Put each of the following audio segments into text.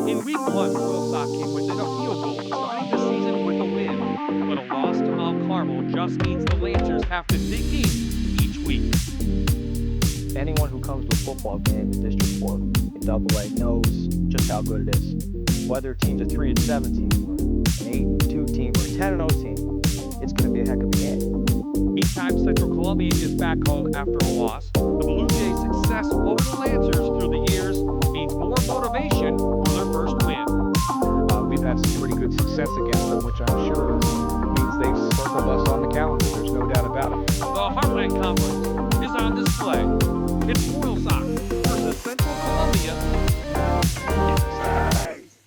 In Week 1, Loyalsock came within a field goal, starting the season with a win. But a loss to Mount Carmel just means the Lancers have to dig deep each week. Anyone who comes to a football game in District 4 in AA knows just how good it is. Whether a team's a 3-7 team, or an 8-2 team, or a 10-0 team, it's going to be a heck of a game. Each time Central Columbia is back home after a loss, the Bluejays' success over the Lancers through the years means more motivation for their first win. We've had some pretty good success against them, which I'm sure means they've circled us on the calendar. There's no doubt about it. The Heartland Conference is on display. It's Loyalsock versus Central Columbia.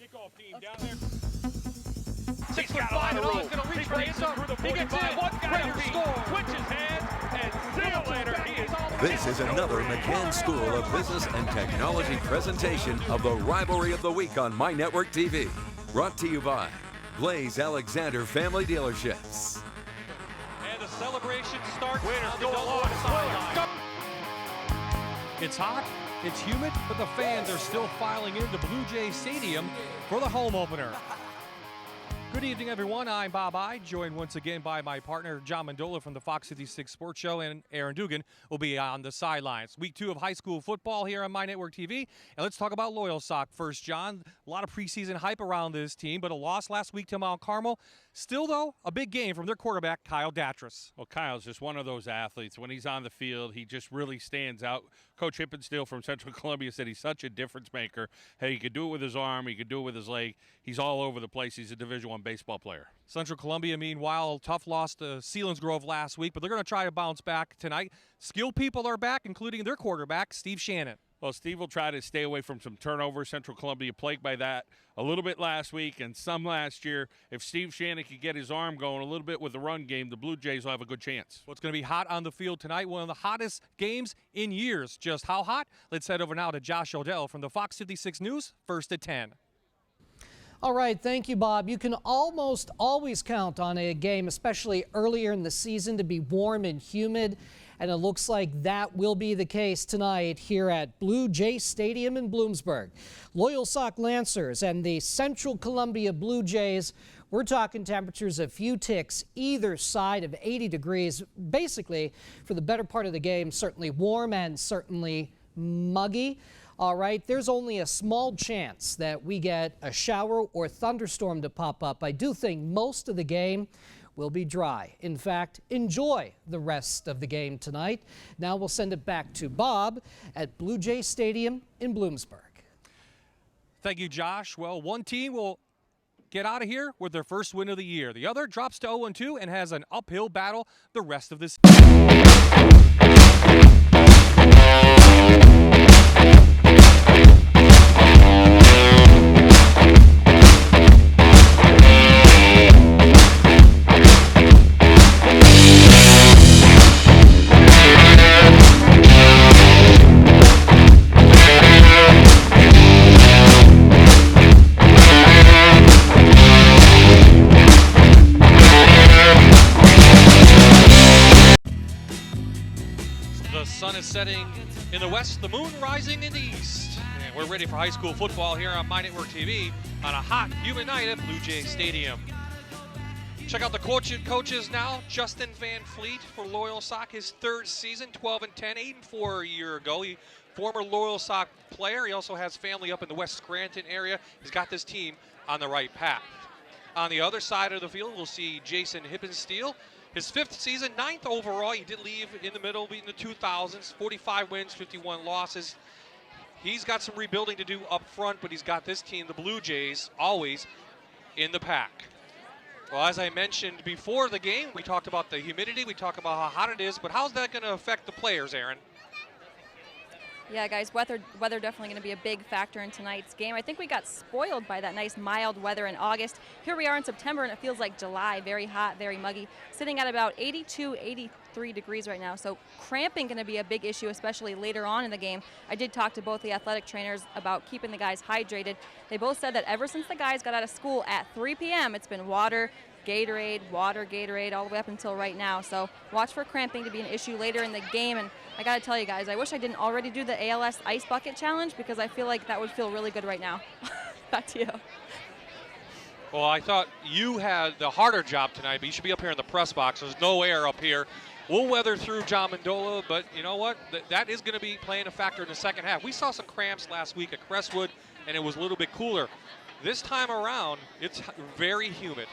Kickoff team down there. 6'5", and all he's going to reach for the end zone. He gets in, Raiders score. Switches hands, and see you later. He is all This is another McCann School of Business and Technology presentation of the Rivalry of the Week on My Network TV. Brought to you by Blaze Alexander Family Dealerships. And the celebration starts Winners on the go double along. sideline. It's hot, it's humid, but the fans are still filing into Bluejays Stadium for the home opener. Good evening, everyone. I'm Bob I, joined once again by my partner, John Mandola from the Fox 56 Sports Show, and Aaron Dugan will be on the sidelines. Week 2 of high school football here on My Network TV, and let's talk about Loyalsock first, John. A lot of preseason hype around this team, but a loss last week to Mount Carmel. Still, though, a big game from their quarterback, Kyle Datras. Well, Kyle's just one of those athletes. When he's on the field, he just really stands out. Coach Hippensteel from Central Columbia said he's such a difference maker. Hey, he could do it with his arm. He could do it with his leg. He's all over the place. He's a Division I baseball player. Central Columbia, meanwhile, tough loss to Selinsgrove last week, but they're going to try to bounce back tonight. Skilled people are back, including their quarterback, Steve Shannon. Well, Steve will try to stay away from some turnovers. Central Columbia plagued by that a little bit last week and some last year. If Steve Shannon could get his arm going a little bit with the run game, the Blue Jays will have a good chance. Well, it's going to be hot on the field tonight, one of the hottest games in years. Just how hot? Let's head over now to Josh Odell from the Fox 56 News, first at 10. All right, thank you, Bob. You can almost always count on a game, especially earlier in the season, to be warm and humid, and it looks like that will be the case tonight here at Bluejays Stadium in Bloomsburg. Loyalsock Lancers and the Central Columbia Blue Jays, we're talking temperatures a few ticks either side of 80 degrees, basically for the better part of the game, certainly warm and certainly muggy. All right, there's only a small chance that we get a shower or thunderstorm to pop up. I do think most of the game will be dry. In fact, enjoy the rest of the game tonight. Now we'll send it back to Bob at Bluejays Stadium in Bloomsburg. Thank you, Josh. Well, one team will get out of here with their first win of the year. The other drops to 0-2 and has an uphill battle the rest of this season. The sun is setting in the west, the moon rising in the east. And we're ready for high school football here on My Network TV on a hot, humid night at Bluejays Stadium. Check out the coaches now. Justin Van Fleet for Loyalsock, his third season, 12-10, 8-4 a year ago. He former Loyalsock player. He also has family up in the West Scranton area. He's got this team on the right path. On the other side of the field, we'll see Jason Hippensteel. His fifth season, 9th overall. He did leave in the middle in the 2000s, 45 wins, 51 losses. He's got some rebuilding to do up front, but he's got this team, the Blue Jays, always in the pack. Well, as I mentioned before the game, we talked about the humidity, we talked about how hot it is, but how's that going to affect the players, Aaron? Yeah, guys, weather definitely going to be a big factor in tonight's game. I think we got spoiled by that nice mild weather in August. Here we are in September, and it feels like July. Very hot, very muggy, sitting at about 82, 83 degrees right now. So cramping going to be a big issue, especially later on in the game. I did talk to both the athletic trainers about keeping the guys hydrated. They both said that ever since the guys got out of school at 3 p.m., it's been water, Gatorade, all the way up until right now. So watch for cramping to be an issue later in the game. And I got to tell you guys, I wish I didn't already do the ALS Ice Bucket Challenge because I feel like that would feel really good right now. Back to you. Well, I thought you had the harder job tonight, but you should be up here in the press box. There's no air up here. We'll weather through John Mendola, but you know what? That is going to be playing a factor in the second half. We saw some cramps last week at Crestwood, and it was a little bit cooler. This time around, it's very humid.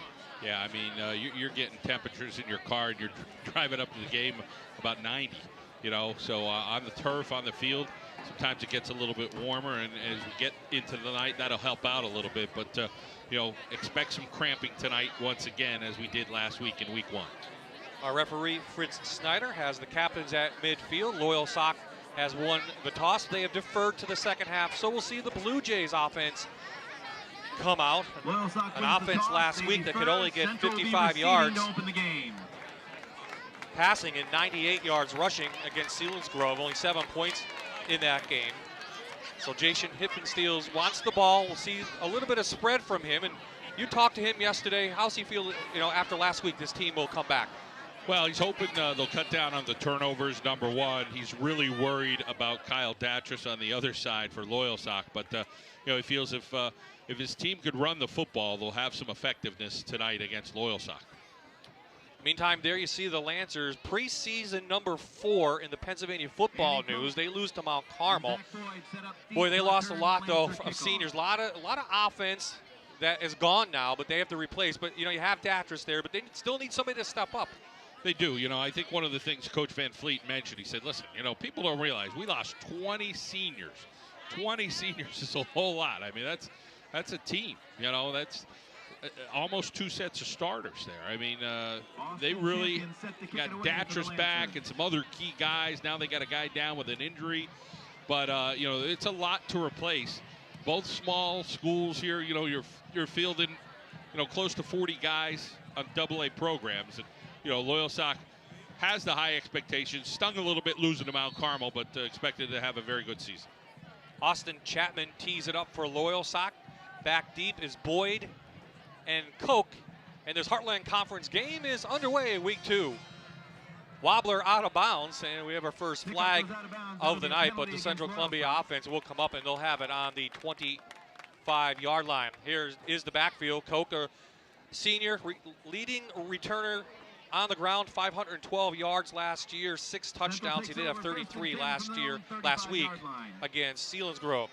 Yeah, I mean, you're getting temperatures in your car, and you're driving up to the game about 90, you know. So on the turf, on the field, sometimes it gets a little bit warmer, and as we get into the night, that'll help out a little bit. But, you know, expect some cramping tonight once again, as we did last week in week 1. Our referee, Fritz Snyder, has the captains at midfield. Loyalsock has won the toss. They have deferred to the second half, so we'll see the Blue Jays offense come out. An offense last week that could only get 55 yards passing and 98 yards rushing against Selinsgrove. Only 7 points in that game. So Jason Hippensteels wants the ball. We'll see a little bit of spread from him. And you talked to him yesterday. How's he feel, you know, after last week this team will come back? Well, he's hoping they'll cut down on the turnovers, number one. He's really worried about Kyle Datris on the other side for Loyalsock. But, you know, he feels if his team could run the football, they'll have some effectiveness tonight against Loyalsock. Meantime, there you see the Lancers, preseason number 4 in the Pennsylvania football news. They lose to Mount Carmel. Boy, they lost a lot, though, of seniors. A lot of offense that is gone now, but they have to replace. But, you know, you have Datris there, but they still need somebody to step up. They do. You know, I think one of the things Coach Van Fleet mentioned, he said, listen, you know, people don't realize we lost 20 seniors. 20 seniors is a whole lot. I mean, that's a team. You know, that's almost 2 sets of starters there. I mean, they really got Datris back and some other key guys. Now they got a guy down with an injury. But, you know, it's a lot to replace. Both small schools here, you know, you're fielding, you know, close to 40 guys on AA programs. And, you know, Loyalsock has the high expectations. Stung a little bit losing to Mount Carmel, but expected to have a very good season. Austin Chapman tees it up for Loyalsock. Back deep is Boyd and Koch. And this Heartland Conference game is underway, week 2. Wobbler out of bounds, and we have our first flag of the night, but the Central Columbia offense will come up, and they'll have it on the 25-yard line. Here is the backfield. Koch, a senior, leading returner on the ground, 512 yards last year, 6 touchdowns. He did have 33 last week against Selinsgrove.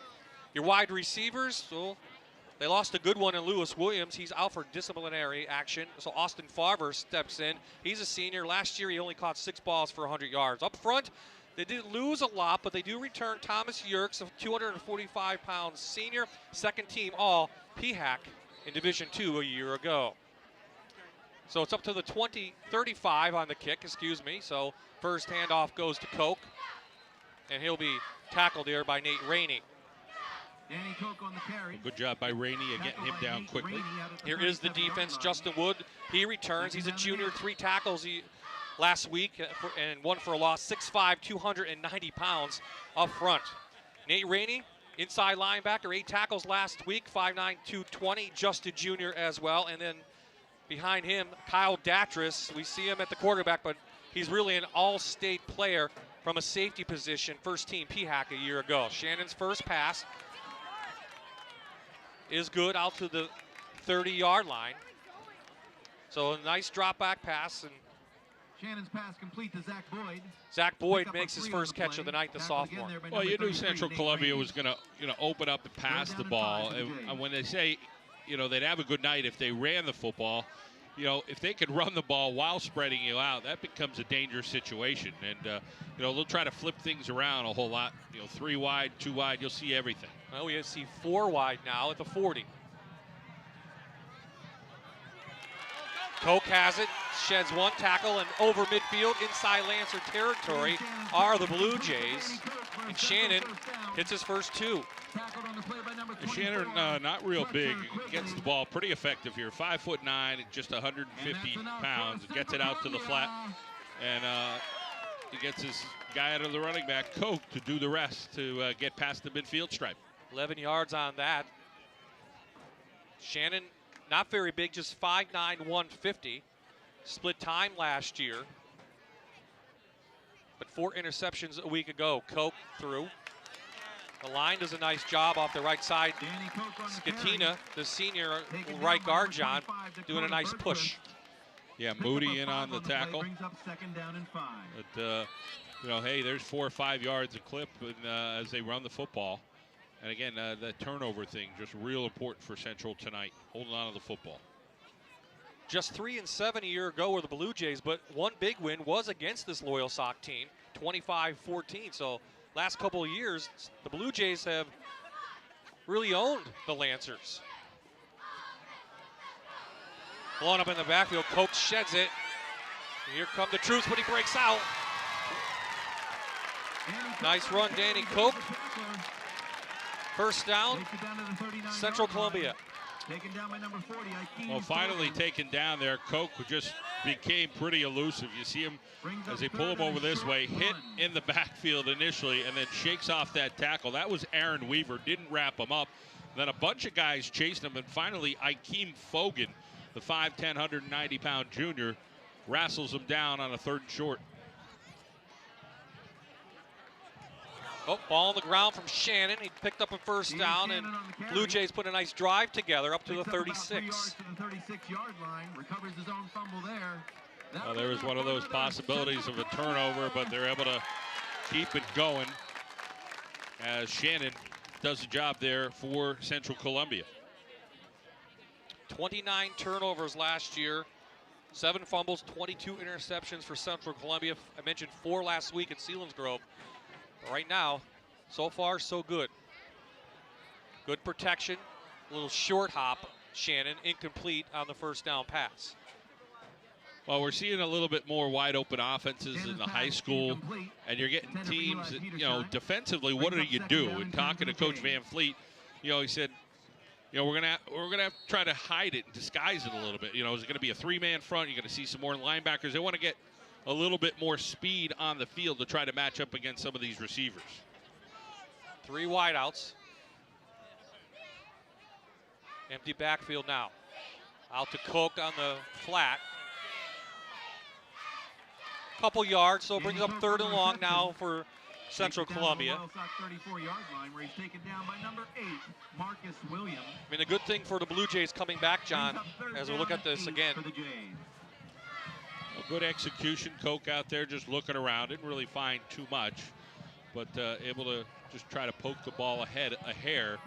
Your wide receivers, well, they lost a good one in Lewis Williams. He's out for disciplinary action. So Austin Farver steps in. He's a senior. Last year he only caught 6 balls for 100 yards. Up front, they did lose a lot, but they do return Thomas Yerkes, a 245-pound senior, second team all PHAC in Division II a year ago. So it's up to the 35 on the kick, excuse me. So first handoff goes to Koch, and he'll be tackled here by Nate Rainey. Danny Koch on the carry. Good job by Rainey of getting him down quickly. Here is the defense. Justin Wood, he returns. He's a junior, 3 tackles last week and 1 for a loss. 6'5", 290 pounds up front. Nate Rainey, inside linebacker, 8 tackles last week, 5'9", 220, just a junior as well. And then behind him, Kyle Datris. We see him at the quarterback, but he's really an all-state player from a safety position, first team PHAC a year ago. Shannon's first pass is good out to the 30-yard line. So a nice drop-back pass. And Shannon's pass complete to Zach Boyd. Zach Boyd makes his first catch of the night, the sophomore. Well, you knew Central Columbia was going to, you know, open up and pass the ball. And when they say, you know, they'd have a good night if they ran the football, you know, if they could run the ball while spreading you out, that becomes a dangerous situation. And, you know, they'll try to flip things around a whole lot. You know, 3 wide, 2 wide, you'll see everything. Well, we see 4 wide now at the 40. Koch has it, sheds 1 tackle, and over midfield, inside Lancer territory are the Blue Jays. And Shannon hits his first 2. Shannon, not real big, gets the ball pretty effective here. 5'9", just 150 pounds. Gets it out to the flat, and he gets his guy out of the running back, Koch, to do the rest, to get past the midfield stripe. 11 yards on that. Shannon, not very big, just 5'9", 150. Split time last year, but 4 interceptions a week ago. Koch threw. The line does a nice job off the right side. Danny Koch on the Skatina, carry. the senior Taken down right by guard, number John, 25, doing a Dakota nice push. Yeah, Pick up Moody a in 5 on the play, tackle. brings up 2nd down and 5. But, you know, hey, there's 4 or 5 yards a clip as they run the football. And again, the turnover thing, just real important for Central tonight, holding on to the football. Just 3-7 a year ago were the Blue Jays, but one big win was against this Loyalsock team, 25-14. So last couple of years, the Blue Jays have really owned the Lancers. Blown up in the backfield, Koch sheds it. Here come the troops when he breaks out. Nice run, Danny Koch. First down, Takes it down to the 39 Central yard line. Columbia. Taken down by number 40, Akeem Well, finally Sullivan. taken down there. Koch just became pretty elusive. You see him Brings as up they pull him 3rd and over this short way, hit run. in the backfield initially, and then shakes off that tackle. That was Aaron Weaver, didn't wrap him up. Then a bunch of guys chased him, and finally Akeem Fogan, the 5'10", 190-pound junior, wrestles him down on a 3rd and short. Oh, ball on the ground from Shannon. He picked up a first Ian down, and Shannon on the carry. Blue Jays put a nice drive together up to the Picks up about 3 yards 36. to the 36-yard line. Recovers his own fumble there. Well, there was one of those possibilities of a turnover, but they're able to keep it going as Shannon does the job there for Central Columbia. 29 turnovers last year, 7 fumbles, 22 interceptions for Central Columbia. I mentioned 4 last week at Selinsgrove. But right now, so far, so good. Good protection, a little short hop. Shannon, incomplete on the first down pass. Well, we're seeing a little bit more wide open offenses in the high school, and you're getting teams that, you know, defensively, what do you do? And talking to Coach Van Fleet, you know, he said, you know, we're gonna have to try to hide it and disguise it a little bit. You know, is it going to be a 3-man front? You're going to see some more linebackers. They want to get a little bit more speed on the field to try to match up against some of these receivers. 3 wideouts. Empty backfield now. Out to Koch on the flat. Couple yards, so it brings up 3rd and long now for Central Columbia. Loyalsock 34-yard line where he's taken down by number 8, Marcus Williams. I mean, a good thing for the Blue Jays coming back, John, as we look at this again. For the Jays. A good execution. Koch out there just looking around. Didn't really find too much, but able to just try to poke the ball ahead a hair.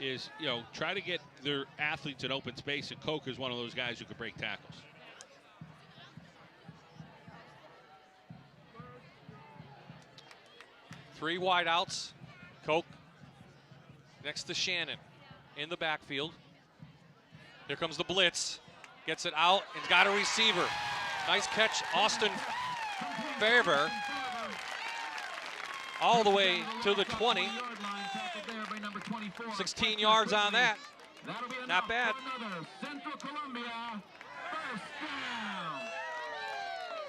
Is, you know, try to get their athletes in open space, and Koch is one of those guys who can break tackles. Three wideouts. Koch next to Shannon in the backfield. Here comes the blitz. Gets it out and got a receiver. Nice catch, Austin Fairver. All the way to the 20. 16 yards on that. Not bad. Central Columbia first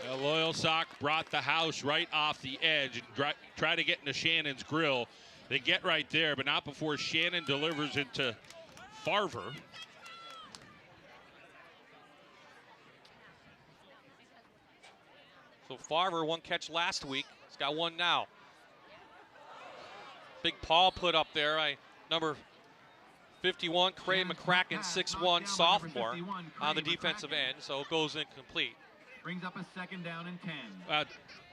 down. Loyalsock brought the house right off the edge and try to get into Shannon's grill. They get right there, but not before Shannon delivers into Farver. So Farver, 1 catch last week. He's got 1 now. Big paw put up there. Number 51, Craig McCracken, 6'1", sophomore on the defensive end, so it goes incomplete. Brings up a 2nd down and 10.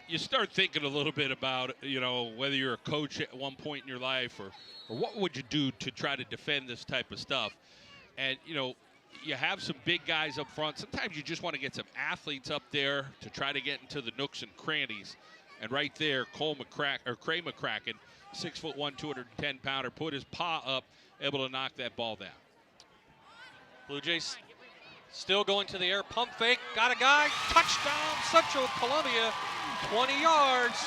You start thinking a little bit about, you know, whether you're a coach at one point in your life or what would you do to try to defend this type of stuff. And, you know, you have some big guys up front. Sometimes you just want to get some athletes up there to try to get into the nooks and crannies. And right there, Craig McCracken, 6'1", 210-pounder, put his paw up, able to knock that ball down. Blue Jays still going to the air, pump fake, got a guy, touchdown, Central Columbia, 20 yards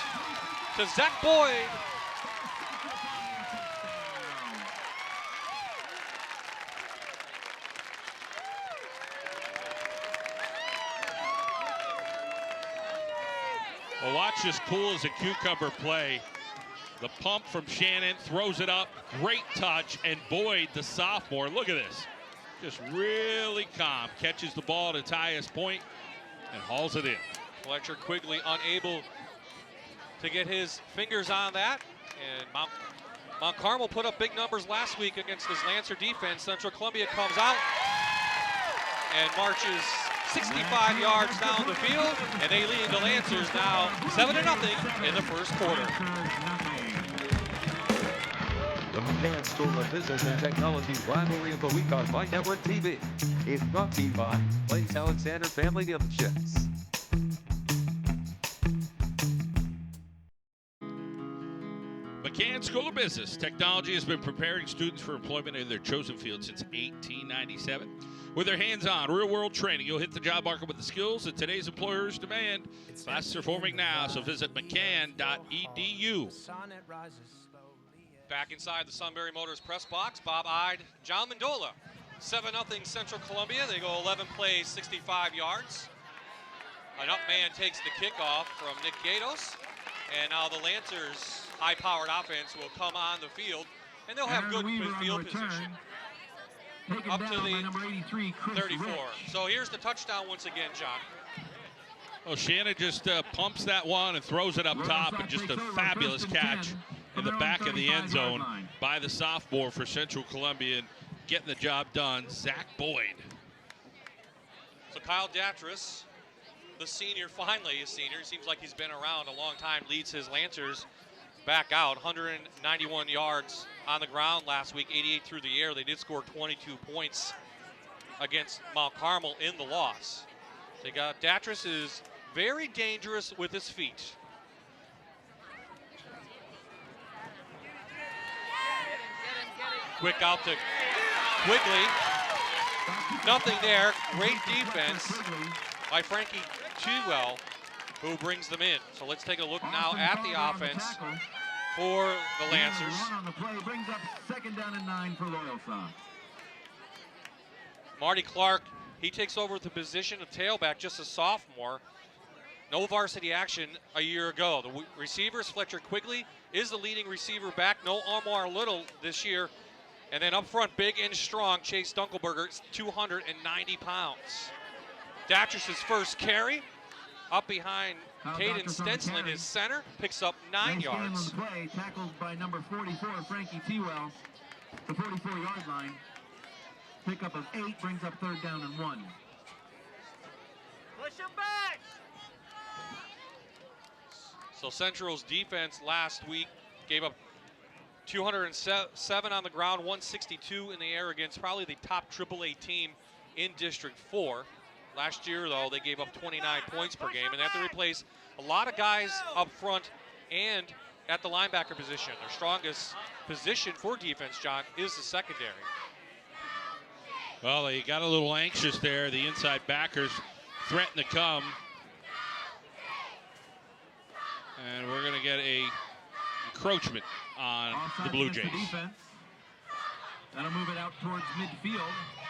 to Zach Boyd. Well, watch this cool as a cucumber play. The pump from Shannon, throws it up, great touch, and Boyd, the sophomore, look at this. Just really calm, catches the ball at its highest point and hauls it in. Fletcher Quigley unable to get his fingers on that, and Mount Carmel put up big numbers last week against this Lancer defense. Central Columbia comes out and marches 65 yards down the field, and they lead the Lancers now 7-0 in the first quarter. The McCann School of Business and Technology Rivalry of the Week on My Network TV is brought to you by Blaze Alexander Family Dealerships. McCann School of Business Technology has been preparing students for employment in their chosen field since 1897. With their hands-on, real-world training, you'll hit the job market with the skills that today's employers demand. Classes are forming now, so visit mccann.edu. Back inside the Sunbury Motors press box, Bob Ide, John Mendola. 7-0 Central Columbia. They go 11 plays, 65 yards. An up man takes the kickoff from Nick Gatos. And now the Lancers' high-powered offense will come on the field, and they'll have good field position. Up to the 34. So here's the touchdown once again, John. Well, Shannon just pumps that one and throws it up top, and just a fabulous catch in the back of the end zone by the sophomore for Central Columbia, and getting the job done, Zach Boyd. So Kyle Datris, the senior, finally a senior, seems like he's been around a long time, leads his Lancers back out. 191 yards on the ground last week, 88 through the air. They did score 22 points against Mount Carmel in the loss. They got Datris is very dangerous with his feet. Quick out to Quigley. Nothing there. Great defense by Frankie Chewell, who brings them in. So let's take a look now at the offense for the Lancers. On the play brings up 2nd down and 9 for Loyalsock. Marty Clark, he takes over the position of tailback, just a sophomore. No varsity action a year ago. The receivers, Fletcher Quigley is the leading receiver back. No Omar Little this year. And then up front, big and strong, Chase Dunkelberger, 290 pounds. Datris' first carry, up behind Caden Stensland, his center, picks up 9 yards. On the play, tackled by number 44, Frankie Chewell, the 44-yard line. Pickup of 8 brings up 3rd down and 1. Push him back! So Central's defense last week gave up 207 on the ground, 162 in the air against probably the top AAA team in District 4. Last year, though, they gave up 29 points per game, and they have to replace a lot of guys up front and at the linebacker position. Their strongest position for defense, John, is the secondary. Well, they got a little anxious there. The inside backers threaten to come. And we're going to get a encroachment on the Blue Jays. That'll move it out towards midfield,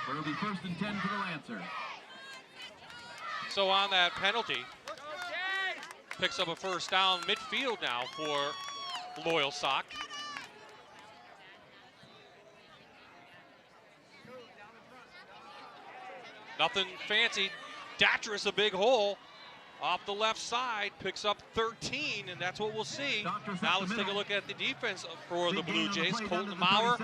where it'll be 1st and 10 for the Lancers. So on that penalty, picks up a 1st down midfield now for Loyalsock. Nothing fancy. Datris a big hole off the left side, picks up 13, and that's what we'll see. Now let's take a look at the defense for the Blue Jays. Colton Maurer,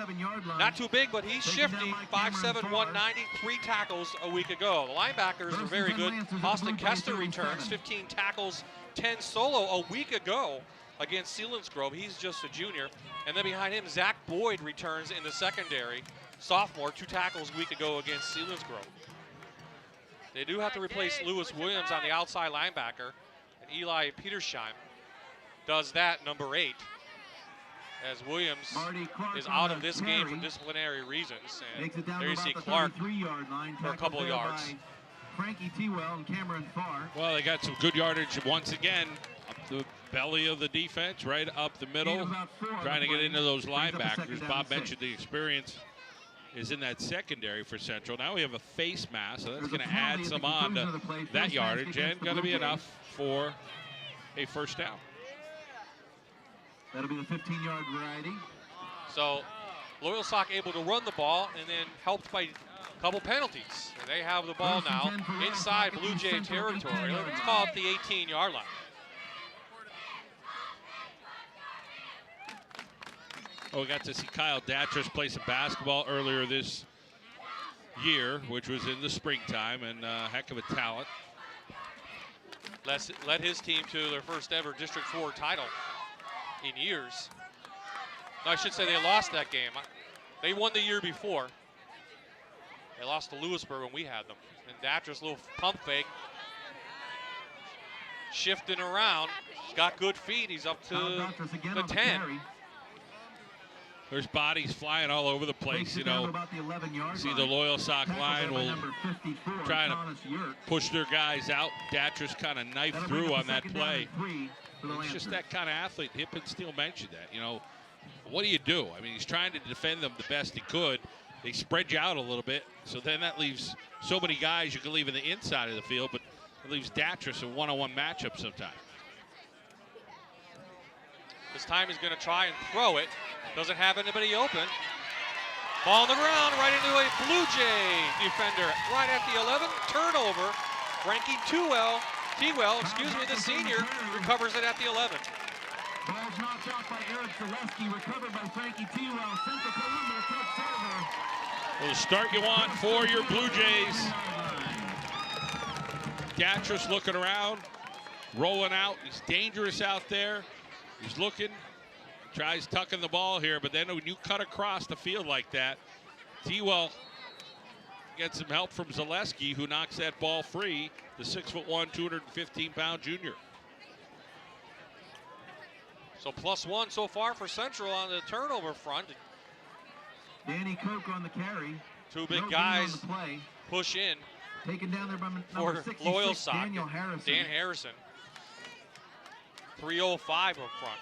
not too big, but he's shifty. 5'7", 190, 3 tackles a week ago. The linebackers are very good. Austin Kester returns, 15 tackles, 10 solo a week ago against Selinsgrove. He's just a junior. And then behind him, Zach Boyd returns in the secondary. Sophomore, 2 tackles a week ago against Selinsgrove. They do have to replace Lewis Williams on the outside linebacker, and Eli Petersheim does that, number 8, as Williams is out of this game for disciplinary reasons. And there you see Clark for a couple of yards. Frankie Chewell and Cameron Farr. Well, they got some good yardage once again up the belly of the defense, right up the middle, trying to get into those linebackers. Bob mentioned the experience is in that secondary for Central. Now we have a face mask, so that's going to add some on to that yardage and going to be enough for a 1st down. That'll be the 15-yard variety. So Loyalsock able to run the ball and then helped by a couple penalties. And they have the ball now inside Blue Jay territory. Let's call it the 18-yard line. we got to see Kyle Datras play some basketball earlier this year, which was in the springtime, and heck of a talent. Led his team to their first ever District 4 title in years. No, I should say they lost that game. They won the year before. They lost to Lewisburg when we had them. And Datras, little pump fake. Shifting around. He's got good feet. He's up to the 10. There's bodies flying all over the place, you know. See the Loyalsock line will try to push their guys out. Datras kind of knifed through on that play. He's just that kind of athlete. Hip and Steele mentioned that, you know. What do you do? I mean, he's trying to defend them the best he could. They spread you out a little bit, so then that leaves so many guys you can leave in the inside of the field, but it leaves Datras a one-on-one matchup sometimes. This time he's going to try and throw it. Doesn't have anybody open. Ball on the ground, right into a Blue Jay defender. Right at the 11, turnover. Frankie T-Well, the senior, recovers it at the 11. Ball's knocked out by Eric Zaleski, recovered by Frankie T-Well. Central Columbia takes over. Well, the start you want for your Blue Jays. Datras looking around, rolling out. He's dangerous out there. He's looking, tries tucking the ball here, but then when you cut across the field like that, T-Well gets some help from Zaleski, who knocks that ball free, the 6'1", 215-pound junior. So +1 so far for Central on the turnover front. Danny Koch on the carry. Two big guys push in. Taken down there by for number 66, Loyalsock, Daniel Harrison. Dan Harrison. 3:05 up front.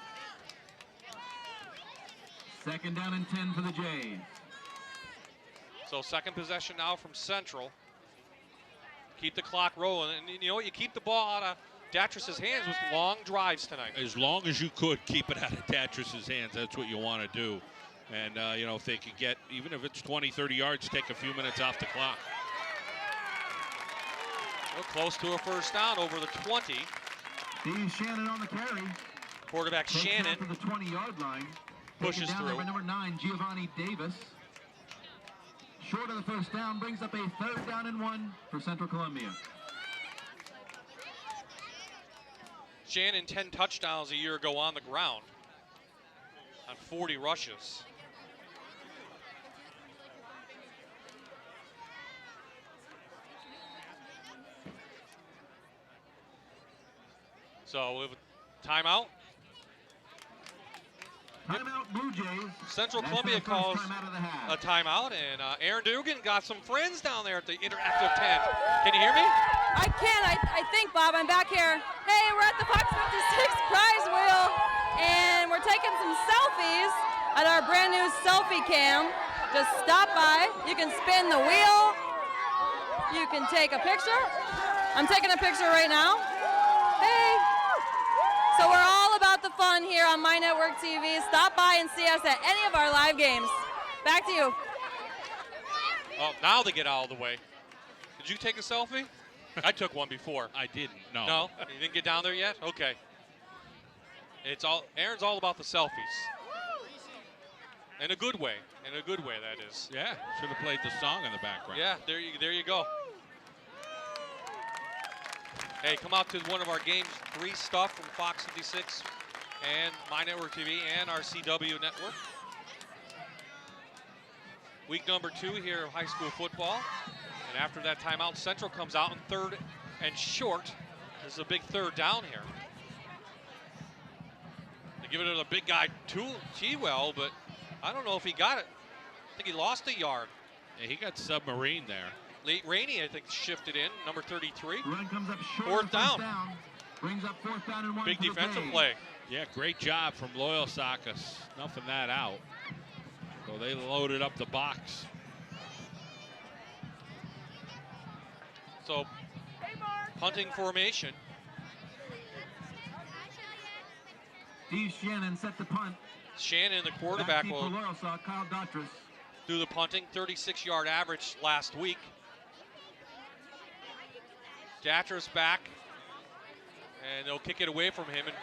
Second down and 10 for the Jays. So second possession now from Central. Keep the clock rolling, and you know what? You keep the ball out of Datras' hands with long drives tonight. As long as you could keep it out of Datras' hands, that's what you want to do. And, you know, if they could get, even if it's 20, 30 yards, take a few minutes off the clock. We're close to a first down over the 20. Steve Shannon on the carry. Quarterback Takes Shannon out to the 20-yard line. pushes Taken down through. there by number 9, Giovanni Davis. Short of the first down, brings up a third down and 1 for Central Columbia. Shannon 10 touchdowns a year ago on the ground on 40 rushes. So we have a timeout. Timeout, Blue Jays. Central That's Columbia the first calls timeout of the half. a timeout, and Aaron Dugan got some friends down there at the interactive tent. Can you hear me? I can. I think, Bob. I'm back here. Hey, we're at the Fox 56 prize wheel, and we're taking some selfies at our brand new selfie cam. Just stop by. You can spin the wheel. You can take a picture. I'm taking a picture right now. Hey. So we're all about the fun here on My Network TV. Stop by and see us at any of our live games. Back to you. Oh, now they get out of the way. Did you take a selfie? I took one before. I didn't, no. No? You didn't get down there yet? Okay. Aaron's all about the selfies. In a good way. In a good way, that is. Yeah, should have played the song in the background. Yeah, there you go. Hey, come out to one of our games, 3 stuff from Fox 56 and My Network TV and our CW network. Week number 2 here of high school football. And after that timeout, Central comes out in 3rd and short. This is a big 3rd down here. They give it to the big guy, T-Well, but I don't know if he got it. I think he lost a yard. Yeah, he got submarine there. Late Rainey, I think, shifted in, number 33. Run comes up short. 4th down. Brings up 4th down and 1. Big for the defensive Jays. play. Yeah, great job from Loyalsock, snuffing that out. So they loaded up the box. So, punting formation. Steve Shannon set the punt. Shannon, the quarterback, Back will for Loyalsock, Kyle Datras. do the punting. 36-yard average last week. Datras back, and they'll kick it away from him and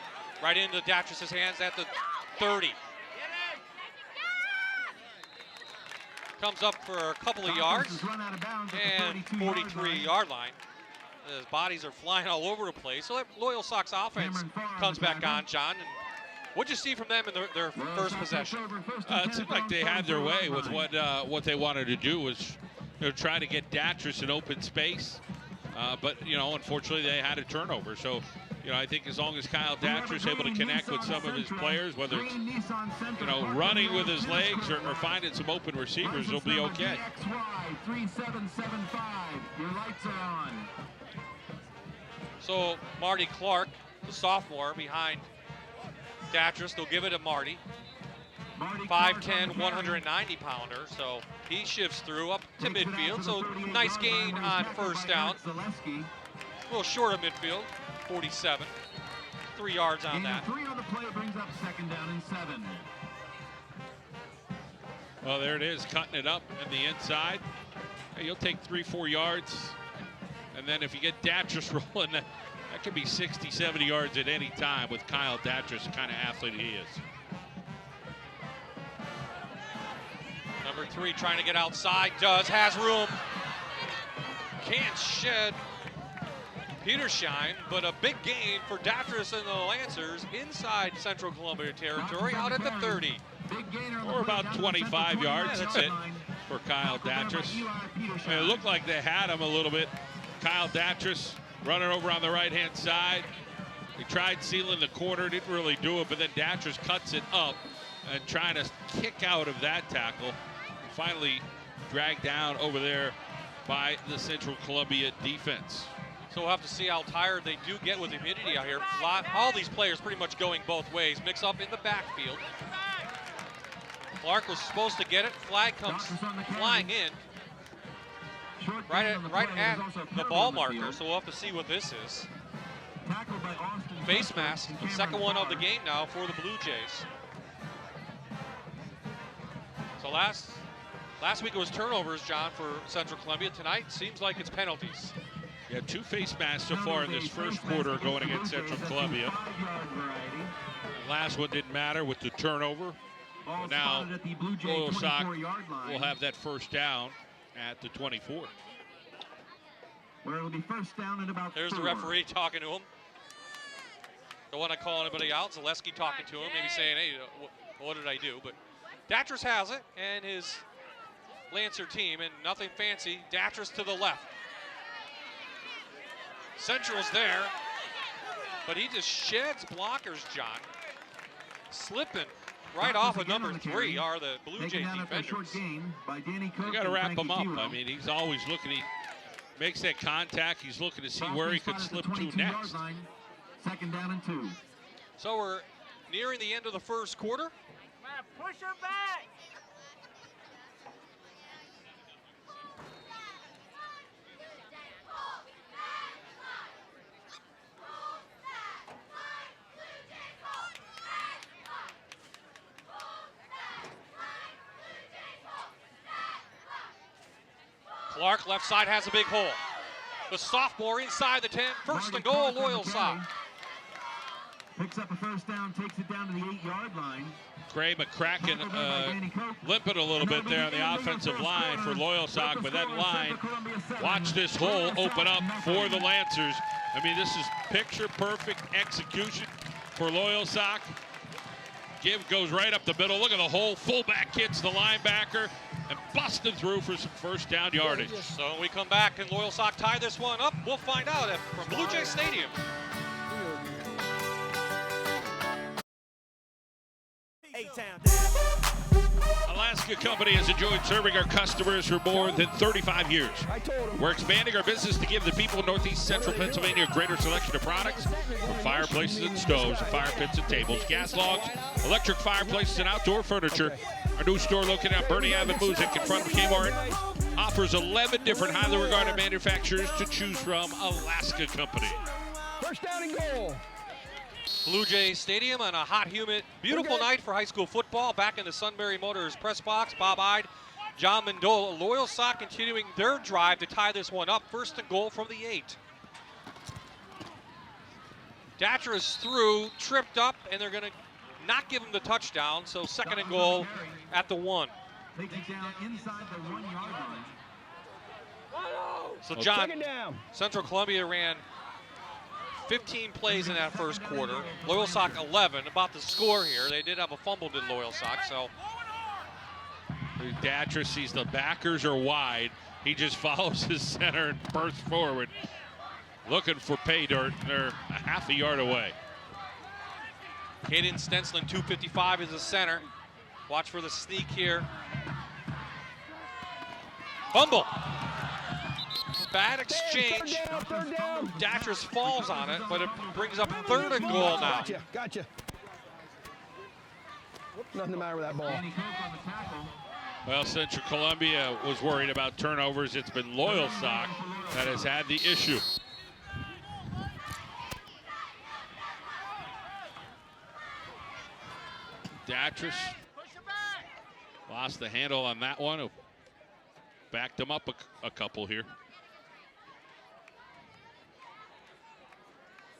right into Datras' hands at the 30. comes up for a couple of yards and 43-yard line. His bodies are flying all over the place. So that Loyalsock's offense comes back on, John. And what'd you see from them in their first possession? It seemed like they had their way with what they wanted to do was try to get Datris in open space. But, unfortunately, they had a turnover. So, I think as long as Kyle Datris able to connect with some of his players, whether it's, running with his legs or finding some open receivers, they'll be okay. 3775. Your lights are on. So Marty Clark, the sophomore, behind Datris. They'll give it to Marty. 5'10", 190-pounder. So he shifts through up to midfield. So nice gain on first down. A little short of midfield, 47. 3 yards on that. 3 on the play brings up second down and 7. Well, there it is, cutting it up in the inside. Hey, you'll take 3-4 yards. And then if you get Datris rolling, that could be 60, 70 yards at any time with Kyle Datris, the kind of athlete he is. Number 3 trying to get outside, has room. Can't shed Petershine, but a big gain for Datris and the Lancers inside Central Columbia territory, out at the 30. Or about 25 yards. That's it. For Kyle Datris. It looked like they had him a little bit. Kyle Datris running over on the right-hand side. He tried sealing the corner, didn't really do it, but then Datris cuts it up and trying to kick out of that tackle. Finally dragged down over there by the Central Columbia defense. So we'll have to see how tired they do get with humidity out here. All these players pretty much going both ways. Mix up in the backfield. Clark was supposed to get it. Flag comes flying in. Right at the ball marker, so we'll have to see what this is. Face mask, the second one of the game now for the Blue Jays. So last week it was turnovers, John, for Central Columbia. Tonight seems like it's penalties. Yeah, 2 face masks so far in this first quarter going against Central Columbia. The last one didn't matter with the turnover. But now Loyalsock will have that first down at the 24. Where it'll be first down at about There's 4. the referee talking to him. Don't want to call anybody out. Zaleski talking to him, maybe saying, hey, what did I do? But Datris has it, and his Lancer team, and nothing fancy. Datris to the left. Central's there, but he just sheds blockers, John. Slipping right off of number 3 are the Blue Jay defenders. You got to wrap him up. I mean, he's always looking. He makes that contact. He's looking to see where he could slip to next. Second down and 2. So we're nearing the end of the first quarter. Push her back. Clark, left side, has a big hole. The sophomore inside the 10, first and goal, Loyalsock. Picks up a first down, takes it down to the 8-yard line. Gray McCracken limping a little bit there on the offensive line for Loyalsock, but that line, watch this hole open up for the Lancers. I mean, this is picture-perfect execution for Loyalsock. Give goes right up the middle. Look at the hole. Fullback hits the linebacker and busted through for some first down yardage. So when we come back and Loyalsock tie this one up, we'll find out from Blue Jay Stadium. Alaska Company has enjoyed serving our customers for more than 35 years. We're expanding our business to give the people of Northeast Central Pennsylvania a greater selection of products, from fireplaces and stoves, to fire pits and tables, gas logs, electric fireplaces, and outdoor furniture. Our new store located on Bernie Avenue Music in front of Kmart offers 11 different highly regarded manufacturers to choose from. Alaska Company. First down and goal. Blue Jay Stadium on a hot, humid, beautiful night for high school football. Back in the Sunbury Motors press box, Bob Ide, John Mendola. Loyalsock continuing their drive to tie this one up. First and goal from the 8. Datris through, tripped up, and they're going to not give him the touchdown. So second and goal at the 1. Takes it down inside the 1 yard line. So John, Central Columbia ran 15 plays in that first quarter. Loyalsock 11. About the score here, they did have a fumble, did Loyalsock, so. Datris sees the backers are wide. He just follows his center and bursts forward, looking for pay dirt. They're a half a yard away. Caden Stenslin, 255 is the center. Watch for the sneak here. Fumble. Bad exchange. Datris falls on it, but it brings up 3rd and goal now. Gotcha. Nothing the matter with that ball. Well, Central Columbia was worried about turnovers. It's been Loyalsock that has had the issue. Datris lost the handle on that one. Backed him up a couple here.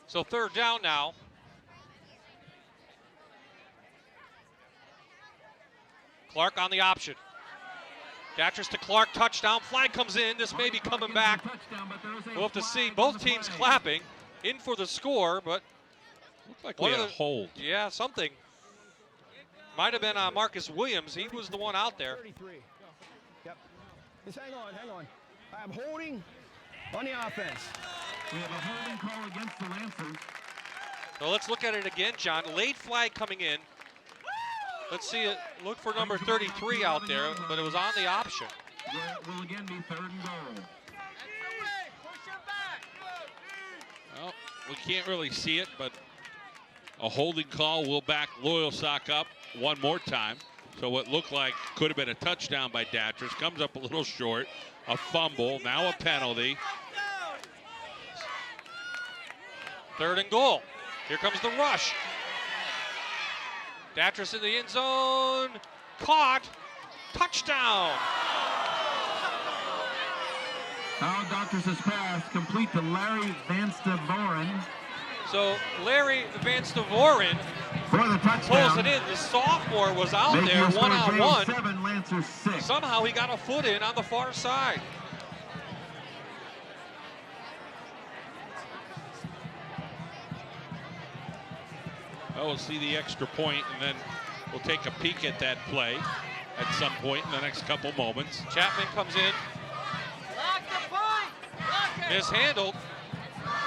So 3rd down now. Clark on the option. Datris to Clark, touchdown. Flag comes in. This may be coming back. We'll have to see. Both teams clapping in for the score, but looked like we had a hold. Yeah, something. Might have been Marcus Williams. He was the one out there. 33. Yep. Just hang on. I'm holding on the offense. We have a holding call against the Lancers. So let's look at it again, John. Late flag coming in. Let's see it. Look for number 33 out there, but it was on the option. It will again be 3rd and goal. Well, we can't really see it, but a holding call will back Loyalsock up one more time. So what looked like could have been a touchdown by Datris comes up a little short. A fumble, now a penalty. 3rd and goal. Here comes the rush. Datris in the end zone. Caught. Touchdown. Now Datris' pass complete to Larry Van Stavoren. So Larry Van Stavoren for the touchdown. Pulls it in. The sophomore was out there one-on-one. 7, Lancers 6. Somehow he got a foot in on the far side. Well, we'll see the extra point, and then we'll take a peek at that play at some point in the next couple moments. Chapman comes in. Mishandled,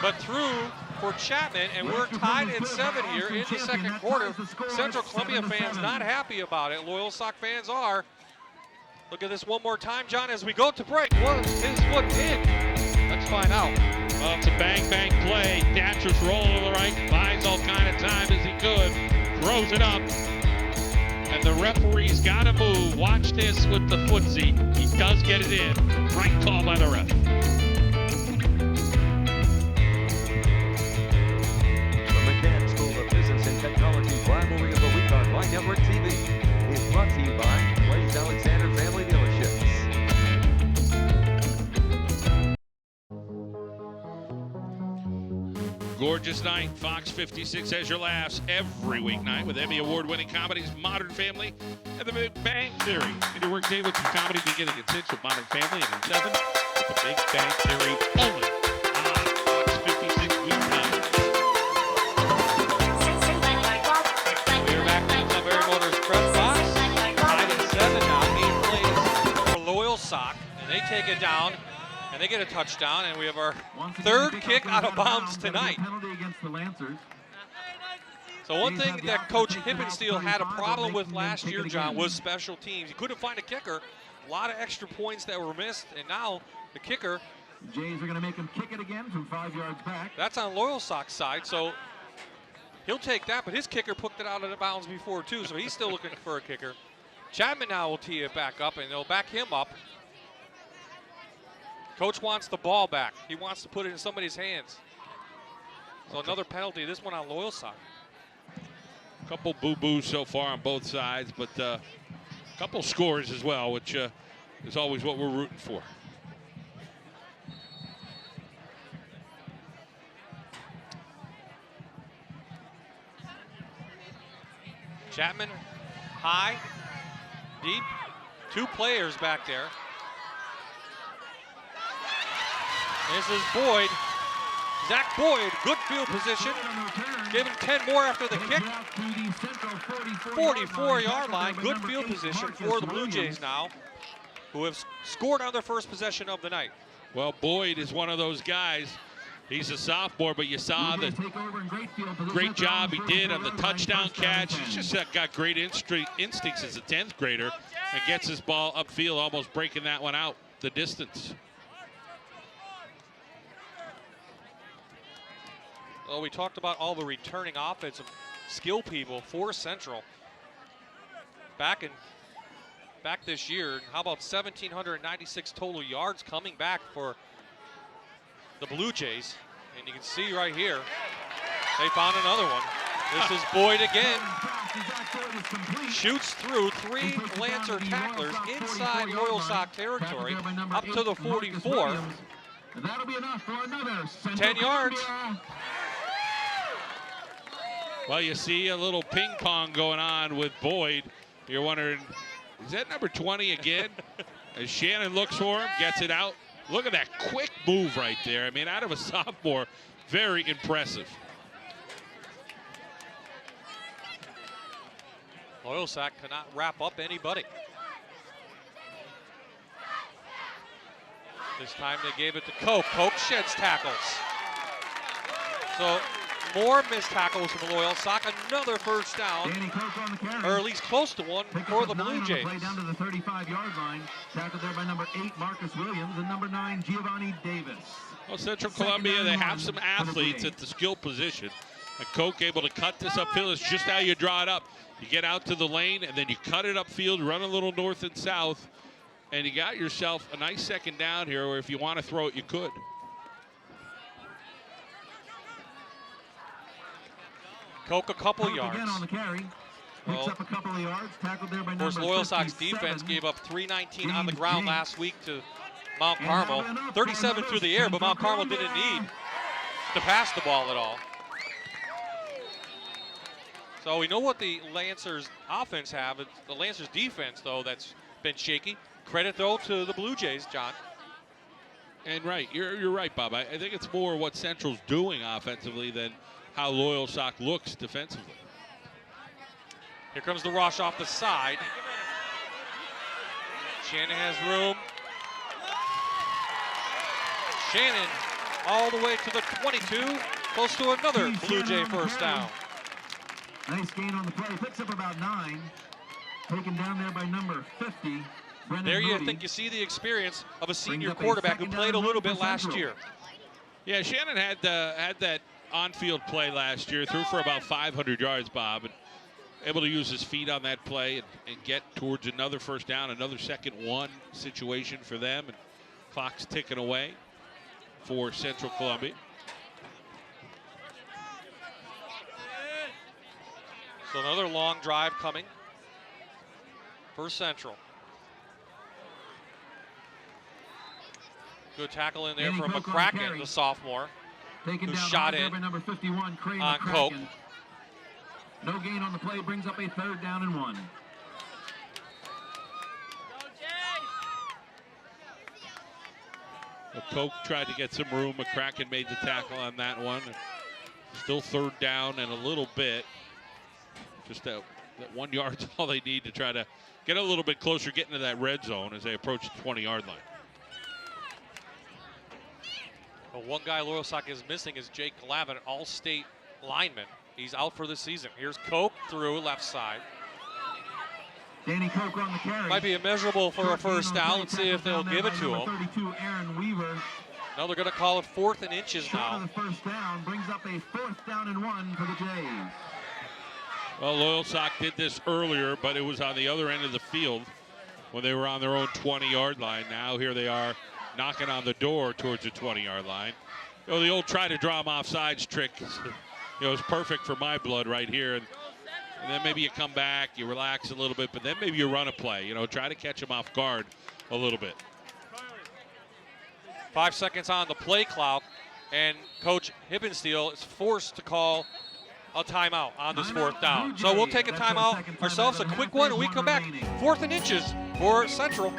but through for Chapman, and we're tied at 7 here in the second quarter. Central Columbia fans not happy about it. Loyalsock fans are. Look at this one more time, John, as we go to break. Was his foot in? Let's find out. Well, it's a bang-bang play. Datris rolling to the right, buys all kind of time as he could, throws it up, and the referee's got to move. Watch this with the footsie. He does get it in. Right call by the ref. Technology rivalry of the week on My Network TV is brought to you by Blaze Alexander Family Dealerships. Gorgeous night. Fox 56 has your laughs every weeknight with Emmy Award-winning comedies Modern Family and The Big Bang Theory. And your workday with some comedy beginning at 6 with Modern Family and at 7 with The Big Bang Theory only on Fox 56 weeknight. Sock, and they take it down, and they get a touchdown, and we have our third kick out of bounds tonight. So one thing that Coach Hippensteel had a problem with last year, John, was special teams. He couldn't find a kicker. A lot of extra points that were missed, and now the kicker. Jays are going to make him kick it again from 5 yards back. That's on Loyalsock's side, so he'll take that, but his kicker put it out of the bounds before too, so he's still looking for a kicker. Chapman now will tee it back up, and they'll back him up. Coach wants the ball back. He wants to put it in somebody's hands. So another penalty, this one on Loyalsock. A couple boo-boos so far on both sides, but a couple scores as well, which is always what we're rooting for. Chapman, high, deep, 2 players back there. This is Boyd. Zach Boyd, good field position. Given 10 more after the kick. 44-yard line, good field position for the Blue Jays now, who have scored on their first possession of the night. Well, Boyd is one of those guys. He's a sophomore, but you saw the great job he did on the touchdown catch. He's just got great instincts as a 10th grader and gets his ball upfield, almost breaking that one out the distance. Well, we talked about all the returning offensive skill people for Central back this year. How about 1,796 total yards coming back for the Blue Jays? And you can see right here, they found another one. This is Boyd again. Shoots through 3 Lancer tacklers inside Loyalsock territory up to the 44. That'll be enough for another 10 yards. Well, you see a little ping pong going on with Boyd. You're wondering, is that number 20 again? As Shannon looks for him, gets it out. Look at that quick move right there. I mean, out of a sophomore, very impressive. Loyalsock cannot wrap up anybody. This time they gave it to Koch. Koch sheds tackles. So more missed tackles from Loyalsock. Another first down, or at least close to one for the Blue Jays. Down to the 35-yard line. Tackled there by number 8, Marcus Williams, and number 9, Giovanni Davis. Well, Central Columbia, they have some athletes at the skill position. And Koch able to cut this upfield. It's just how you draw it up. You get out to the lane, and then you cut it upfield, run a little north and south, and you got yourself a nice second down here, or if you want to throw it, you could. Koch a couple yards. Again on the carry. Picks up a couple of yards. Tackled there by of course, Loyalsock's defense gave up 319 on the ground last week to Mount Carmel. 37 through the air, but Mount Carmel didn't need to pass the ball at all. So we know what the Lancers offense have. It's the Lancers defense, though, that's been shaky. Credit, though, to the Blue Jays, John. And right, you're right, Bob. I think it's more what Central's doing offensively than how Loyalsock looks defensively. Here comes the rush off the side. Shannon has room. Shannon all the way to the 22, close to another Blue Jay first down. Nice gain on the play. Picks up about 9. Taken down there by number 50. There you think you see the experience of a senior quarterback who played a little bit last year. Yeah, Shannon had that on-field play last year, threw for about 500 yards, Bob, and able to use his feet on that play and get towards another first down, another 2nd-1 situation for them, and clock's ticking away for Central Columbia. So another long drive coming for Central. Good tackle in there from McCracken, the sophomore, who shot in number 51, on Koch. No gain on the play, brings up a 3rd down and 1. Koch tried to get some room. McCracken made the tackle on that one. Still 3rd down and a little bit. Just that 1 yard's all they need to try to get a little bit closer, get into that red zone as they approach the 20-yard line. Well, one guy Loyalsock is missing is Jake Glavin, all-state lineman. He's out for the season. Here's Koch through left side. Danny Koch on the carry. Might be immeasurable for a first down. Let's see if they'll give it to him. 32, Aaron Weaver. No, they're going to call it 4th and inches now. The first down brings up a 4th down and 1 for the Jays. Well, Loyalsock did this earlier, but it was on the other end of the field when they were on their own 20-yard line. Now here they are knocking on the door towards the 20-yard line. You know, the old try to draw them offsides trick, you know, is perfect for my blood right here. And then maybe you come back, you relax a little bit, but then maybe you run a play. You know, try to catch them off guard a little bit. 5 seconds on the play clock, and Coach Hippensteel is forced to call a timeout on this 4th down. So we'll take a timeout ourselves, a quick one, and we come back. 4th and inches for Central.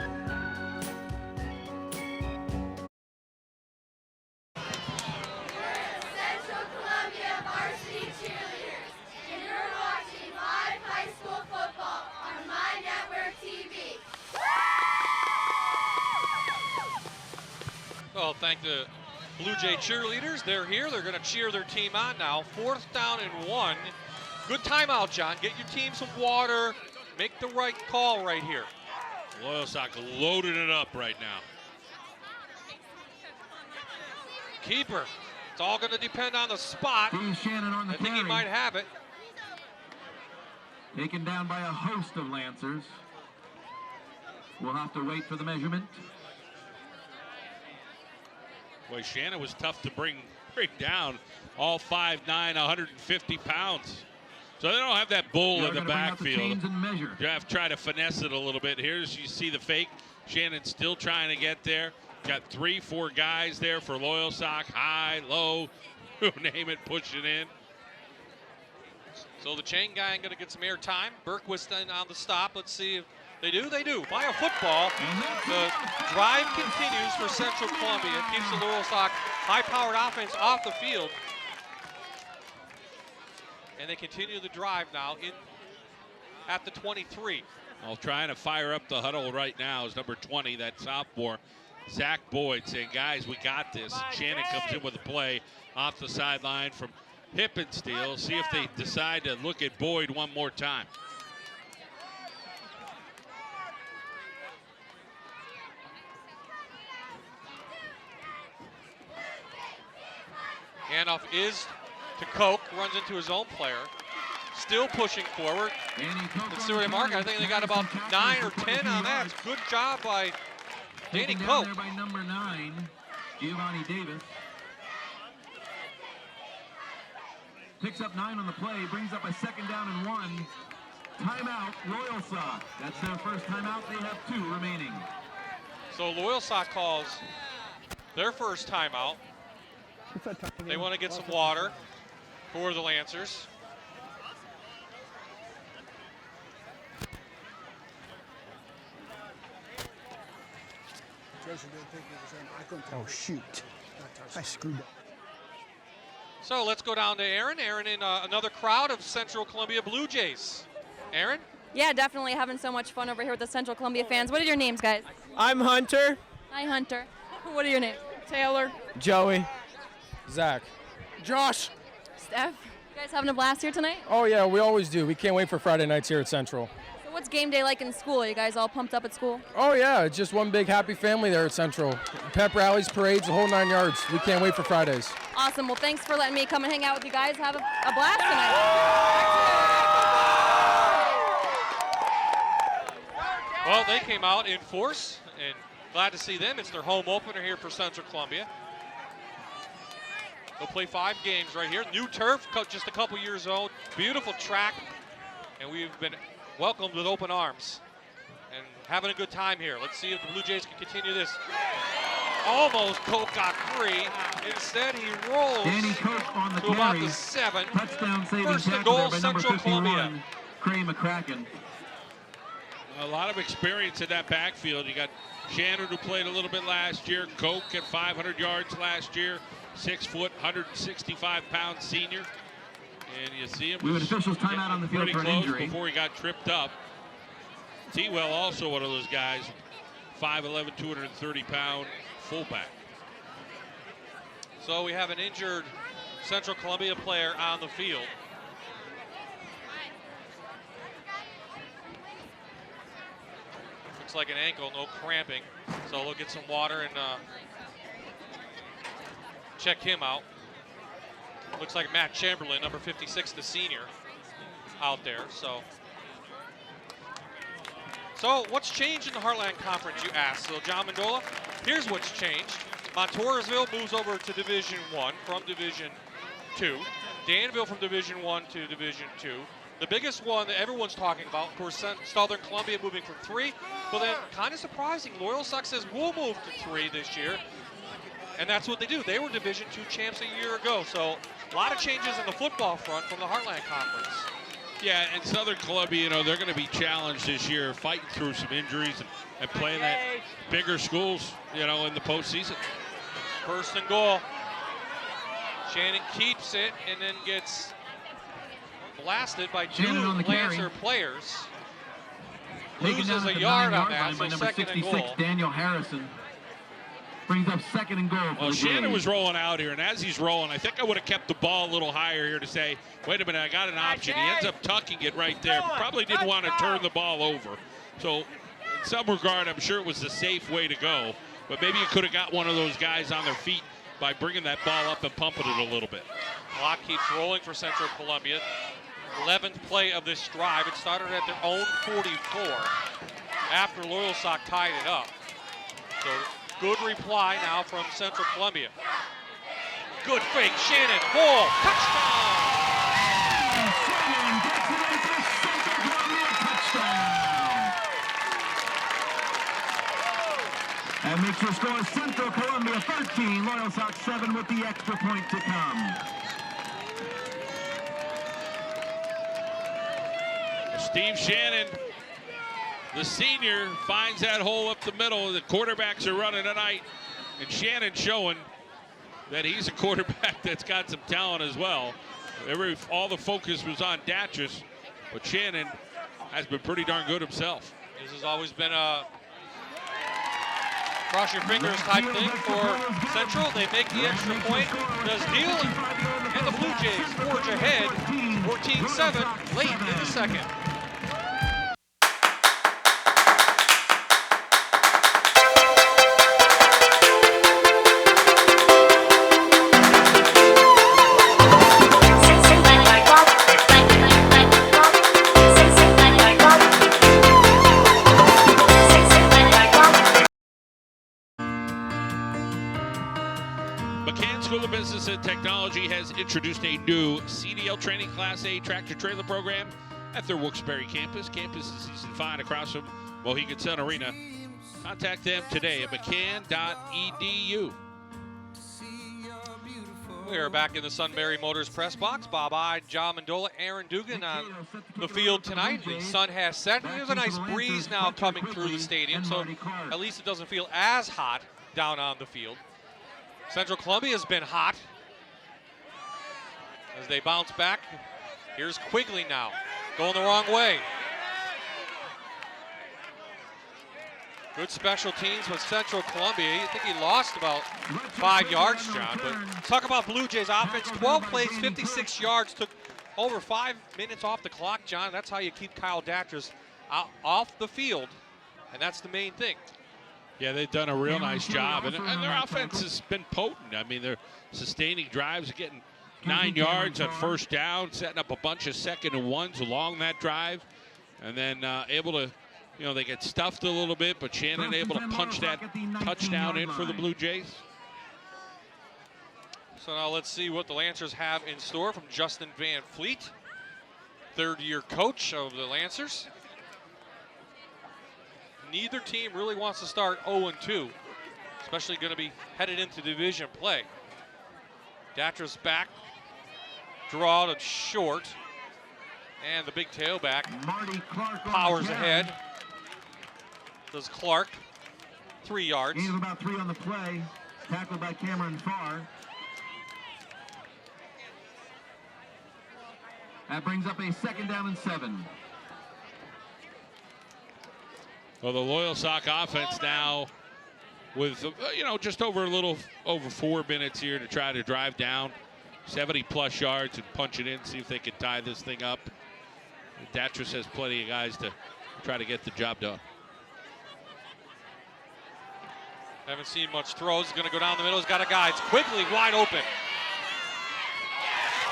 Well, thank the Blue Jay cheerleaders. They're here. They're going to cheer their team on now. 4th down and 1. Good timeout, John. Get your team some water. Make the right call right here. Loyalsock loaded it up right now. Keeper. It's all going to depend on the spot. Shannon on the I think he might have it. Taken down by a host of Lancers. We'll have to wait for the measurement. Boy, Shannon was tough to bring down. All 5'9", 150 pounds. So they don't have that bull in the backfield. You have to try to finesse it a little bit. Here's, you see the fake. Shannon's still trying to get there. Got 3-4 guys there for Loyalsock. High, low, name it, pushing in. So the chain gang going to get some air time. Berquist on the stop. Let's see if they do. They do. By a football. The drive continues for Central Columbia. It keeps the Loyalsock high-powered offense off the field. And they continue the drive now at the 23. Well, trying to fire up the huddle right now is number 20, that sophomore, Zach Boyd, saying, guys, we got this. Shannon comes in with a play off the sideline from Hippensteel. See if they decide to look at Boyd one more time. Handoff is to Koch, runs into his own player. Still pushing forward. Let's see where they mark. I think they got about 9 or 10 on that. Good job by Danny Koch. By number 9, Giovanni Davis. Picks up 9 on the play, brings up a 2nd down and 1. Timeout, Loyalsock. That's their first timeout. They have 2 remaining. So Loyalsock calls their first timeout. They want to get some water for the Lancers. Oh, shoot. I screwed up. So let's go down to Aaron. Aaron in another crowd of Central Columbia Blue Jays. Aaron? Yeah, definitely having so much fun over here with the Central Columbia fans. What are your names, guys? I'm Hunter. Hi, Hunter. What are your names? Taylor. Joey. Zach. Josh. Steph. You guys having a blast here tonight? Oh, yeah, we always do. We can't wait for Friday nights here at Central. So what's game day like in school? Are you guys all pumped up at school? Oh, yeah, it's just one big happy family there at Central. Pep rallies, parades, the whole 9 yards. We can't wait for Fridays. Awesome. Well, thanks for letting me come and hang out with you guys. Have a blast tonight. Well, they came out in force, and glad to see them. It's their home opener here for Central Columbia. They'll play 5 games right here. New turf, just a couple years old. Beautiful track, and we've been welcomed with open arms and having a good time here. Let's see if the Blue Jays can continue this. Almost Koch got free. Instead, he rolls Danny Koch on the to about carry. the 7. Touchdown saving First and tackle goal, there by number Central 51, Columbia. Cray McCracken. A lot of experience in that backfield. You got Shannon, who played a little bit last year. Koch at 500 yards last year. 6 foot, 165-pound senior. And you see him. We had officials timeout on the field pretty for an close injury. before he got tripped up. T-Well also one of those guys, 5'11", 230-pound fullback. So we have an injured Central Columbia player on the field. Looks like an ankle, no cramping. So we'll get some water and check him out. Looks like Matt Chamberlain, number 56, the senior, out there. So what's changed in the Heartland Conference, you ask? So John Mandola, here's what's changed. Montoursville moves over to Division I from Division II. Danville from Division I to Division II. The biggest one that everyone's talking about, of course, Southern Columbia moving from 3. But then, kind of surprising, Loyalsock says we'll move to 3 this year. And that's what they do. They were Division II champs a year ago. So A lot of changes in the football front from the Heartland Conference. Yeah, and Southern Columbia, you know, they're going to be challenged this year, fighting through some injuries and playing at bigger schools, you know, in the postseason. First and goal. Shannon keeps it and then gets blasted by two Lancer players. Loses a yard on that, so second and goal. Daniel Harrison brings up second and goal. Well, Shannon was rolling out here, and as he's rolling, I think I would have kept the ball a little higher here to say, wait a minute, I got an option. He ends up tucking it right there. Probably didn't want to turn the ball over. So in some regard, I'm sure it was the safe way to go, but maybe you could have got one of those guys on their feet by bringing that ball up and pumping it a little bit. Clock keeps rolling for Central Columbia. 11th play of this drive. It started at their own 44 after Loyalsock tied it up. So good reply now from Central Columbia. Good fake, Shannon, ball, touchdown! Shannon gets it in for Central Columbia, touchdown! That makes your score Central Columbia 13, Loyalsock 7 with the extra point to come. Steve Shannon, the senior, finds that hole up the middle. The quarterbacks are running tonight, and Shannon showing that he's a quarterback that's got some talent as well. All the focus was on Datchus, but Shannon has been pretty darn good himself. This has always been a cross your fingers type thing for Central. They make the extra point, does deal, and the Blue Jays forge ahead 14-7 late in the second. School of Business and Technology has introduced a new CDL training Class A tractor trailer program at their Wilkes-Barre campus. Campus is easy to find across from Mohegan Sun Arena. Contact them today at mccann.edu. We are back in the Sunbury Motors press box. Bob Ide, John Mandola, Aaron Dugan on the field tonight. The sun has set. There's a nice breeze now coming through the stadium, so at least it doesn't feel as hot down on the field. Central Columbia has been hot as they bounce back. Here's Quigley now, going the wrong way. Good special teams with Central Columbia. I think he lost about 5 yards, John, but talk about Blue Jays offense. 12 plays, 56 yards, took over 5 minutes off the clock, John. That's how you keep Kyle Datchus off the field, and that's the main thing. Yeah, they've done a real nice job, and their offense has been potent. I mean, they're sustaining drives, getting 9 yards on first down, setting up a bunch of second and ones along that drive, and then able to, you know, they get stuffed a little bit, but Shannon able to punch that touchdown in for the Blue Jays. So now let's see what the Lancers have in store from Justin Van Fleet, third-year coach of the Lancers. Neither team really wants to start 0-2, especially going to be headed into division play. Datchus back, draw to short, and the big tailback powers ahead. Does Clark, 3 yards. Gain of about 3 on the play, tackled by Cameron Farr. That brings up a 2nd down and 7. Well, the Loyalsock offense now with, you know, just over a little over 4 minutes here to try to drive down 70-plus yards and punch it in, see if they can tie this thing up. Datchus has plenty of guys to try to get the job done. Haven't seen much throws. Going to go down the middle. He's got a guy. It's Quigley wide open.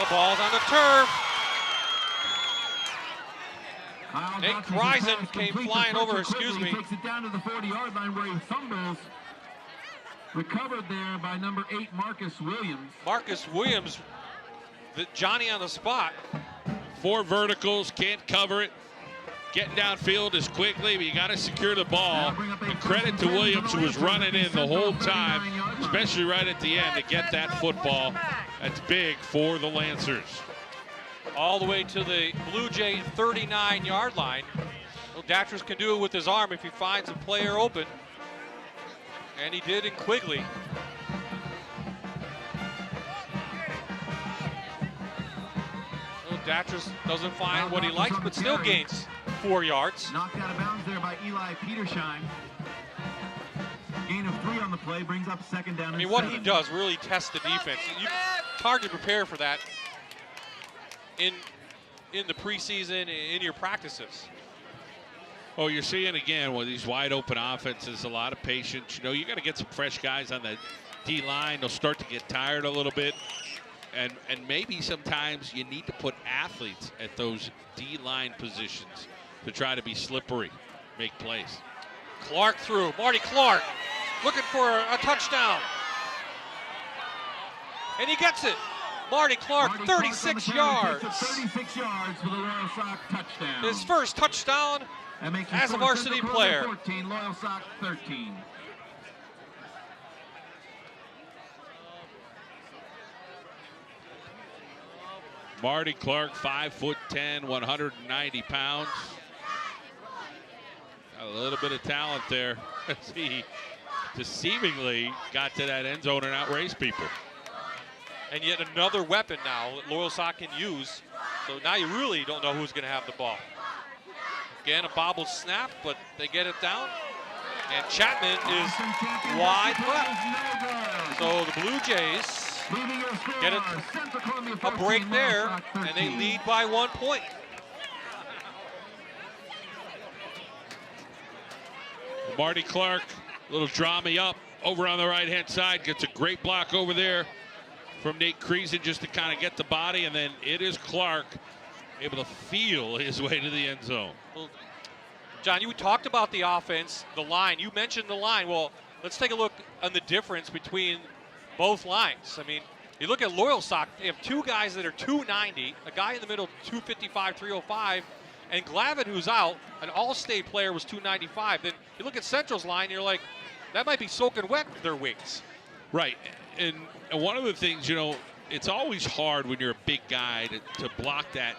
The ball's on the turf. Nate Kreisen came flying over, excuse me. Takes it down to the 40-yard line where he fumbles. Recovered there by number 8, Marcus Williams. Marcus Williams, Johnny on the spot. 4 verticals, can't cover it. Getting downfield is quickly, but you got to secure the ball. And credit to Williams, who was running in the whole time, especially right at the end, to get that football That's big for the Lancers. All the way to the Blue Jay 39-yard line. Well, Datchers can do it with his arm if he finds a player open. And he did in Quigley. Well, Datchers doesn't find what he likes, but still gains 4 yards. Knocked out of bounds there by Eli Petersheim. Gain of 3 on the play brings up second down. I mean, what he does really tests the defense. It's hard to prepare for that in the preseason, in your practices. Oh, you're seeing again with these wide open offenses, a lot of patience. You know, you got to get some fresh guys on the D line. They'll start to get tired a little bit. And maybe sometimes you need to put athletes at those D line positions to try to be slippery, make plays. Clark through. Marty Clark looking for a touchdown. And he gets it. Marty Clark, 36 yards. 36 yards for the Loyalsock touchdown. His first touchdown as a varsity player. 14, Loyalsock 13. Marty Clark, 5'10", 190 pounds. Got a little bit of talent there as he deceivingly got to that end zone and outraced people. And yet another weapon now that Loyalsock can use. So now you really don't know who's going to have the ball. Again, a bobble snap, but they get it down. And Chapman is wide left. So the Blue Jays get a break there, and they lead by 1 point. Marty Clark, a little draw me up over on the right-hand side, gets a great block over there from Nate Creason just to kind of get the body, and then it is Clark able to feel his way to the end zone. Well, John, you talked about the offense, the line. You mentioned the line. Well, let's take a look on the difference between both lines. I mean, you look at Loyalsock, they have 2 guys that are 290, a guy in the middle 255, 305, and Glavin, who's out, an all-state player, was 295. Then you look at Central's line, you're like, that might be soaking wet with their wings. Right, and one of the things, you know, it's always hard when you're a big guy to block that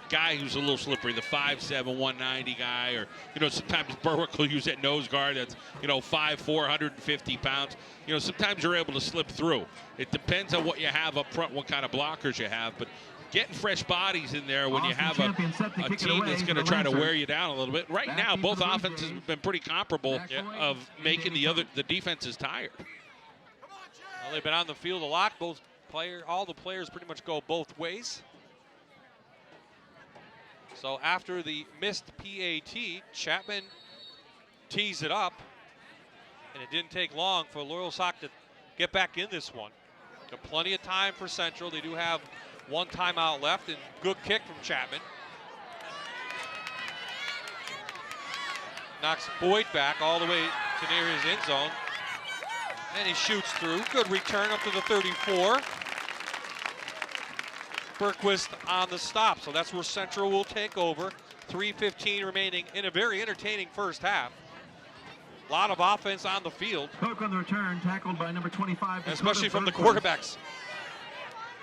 guy who's a little slippery, the 5'7", 190 guy, or, you know, sometimes Berwick will use that nose guard that's, you know, 5'4", 150 pounds. You know, sometimes you're able to slip through. It depends on what you have up front, what kind of blockers you have, but getting fresh bodies in there when you have a team that's going to try to wear you down a little bit. Right now, both offenses have been pretty comparable of making the defenses tired. Well, they've been on the field a lot. All the players pretty much go both ways. So after the missed PAT, Chapman tees it up, and it didn't take long for Loyalsock to get back in this one. Got plenty of time for Central. They do have 1 timeout left, and good kick from Chapman. Knocks Boyd back all the way to near his end zone. And he shoots through. Good return up to the 34. Berquist on the stop, so that's where Central will take over. 3:15 remaining in a very entertaining first half. A lot of offense on the field. Coke on the return, tackled by number 25. Especially from the quarterbacks.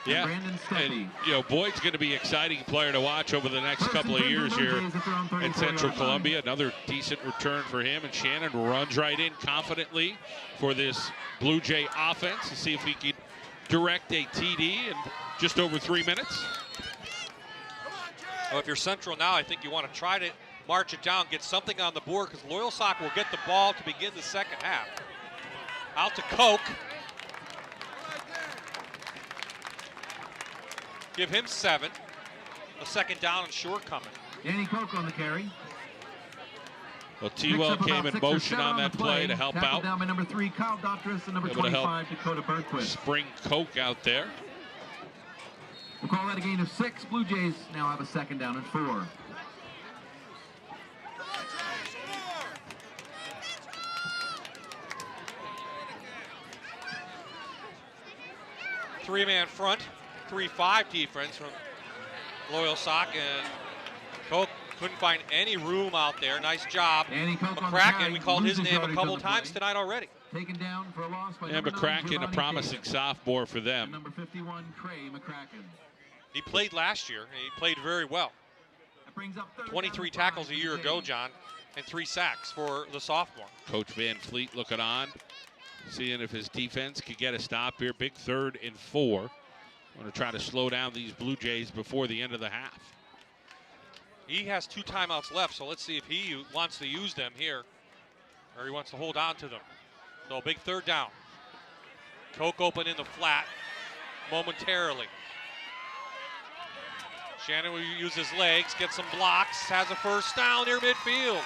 Yeah, and you know, Boyd's going to be an exciting player to watch over the next couple of years here in Central Columbia. Another decent return for him, and Shannon runs right in confidently for this Blue Jay offense to see if he can direct a TD in just over 3 minutes. Well, if you're Central now, I think you want to try to march it down, get something on the board, because Loyalsock will get the ball to begin the second half. Out to Coke. Give him 7. A second down and short coming. Danny Coke on the carry. Well, T-Well came in motion on that play to help out. Down by number 3, Kyle Dottris, and number 25, Dakota Bergquist. Spring Coke out there. We'll call that a gain of 6. Blue Jays now have a second down and 4. Three-man front, 3-5 defense from Loyalsock, and Coke couldn't find any room out there. Nice job. McCracken, we called his name a couple times tonight already. Taken down for a loss by And number 9, McCracken, a Giovanni promising Davis. sophomore for And them. number 51, Cray McCracken. He played last year, and he played very well. That brings up third 23 down and tackles a 5 year for ago, Jays. John, and 3 sacks for the sophomore. Coach Van Fleet looking on, seeing if his defense could get a stop here. Big 3rd and 4. Want to try to slow down these Blue Jays before the end of the half. He has 2 timeouts left, so let's see if he wants to use them here, or he wants to hold on to them. So big 3rd down. Koch open in the flat momentarily. Shannon will use his legs, get some blocks, has a first down near midfield.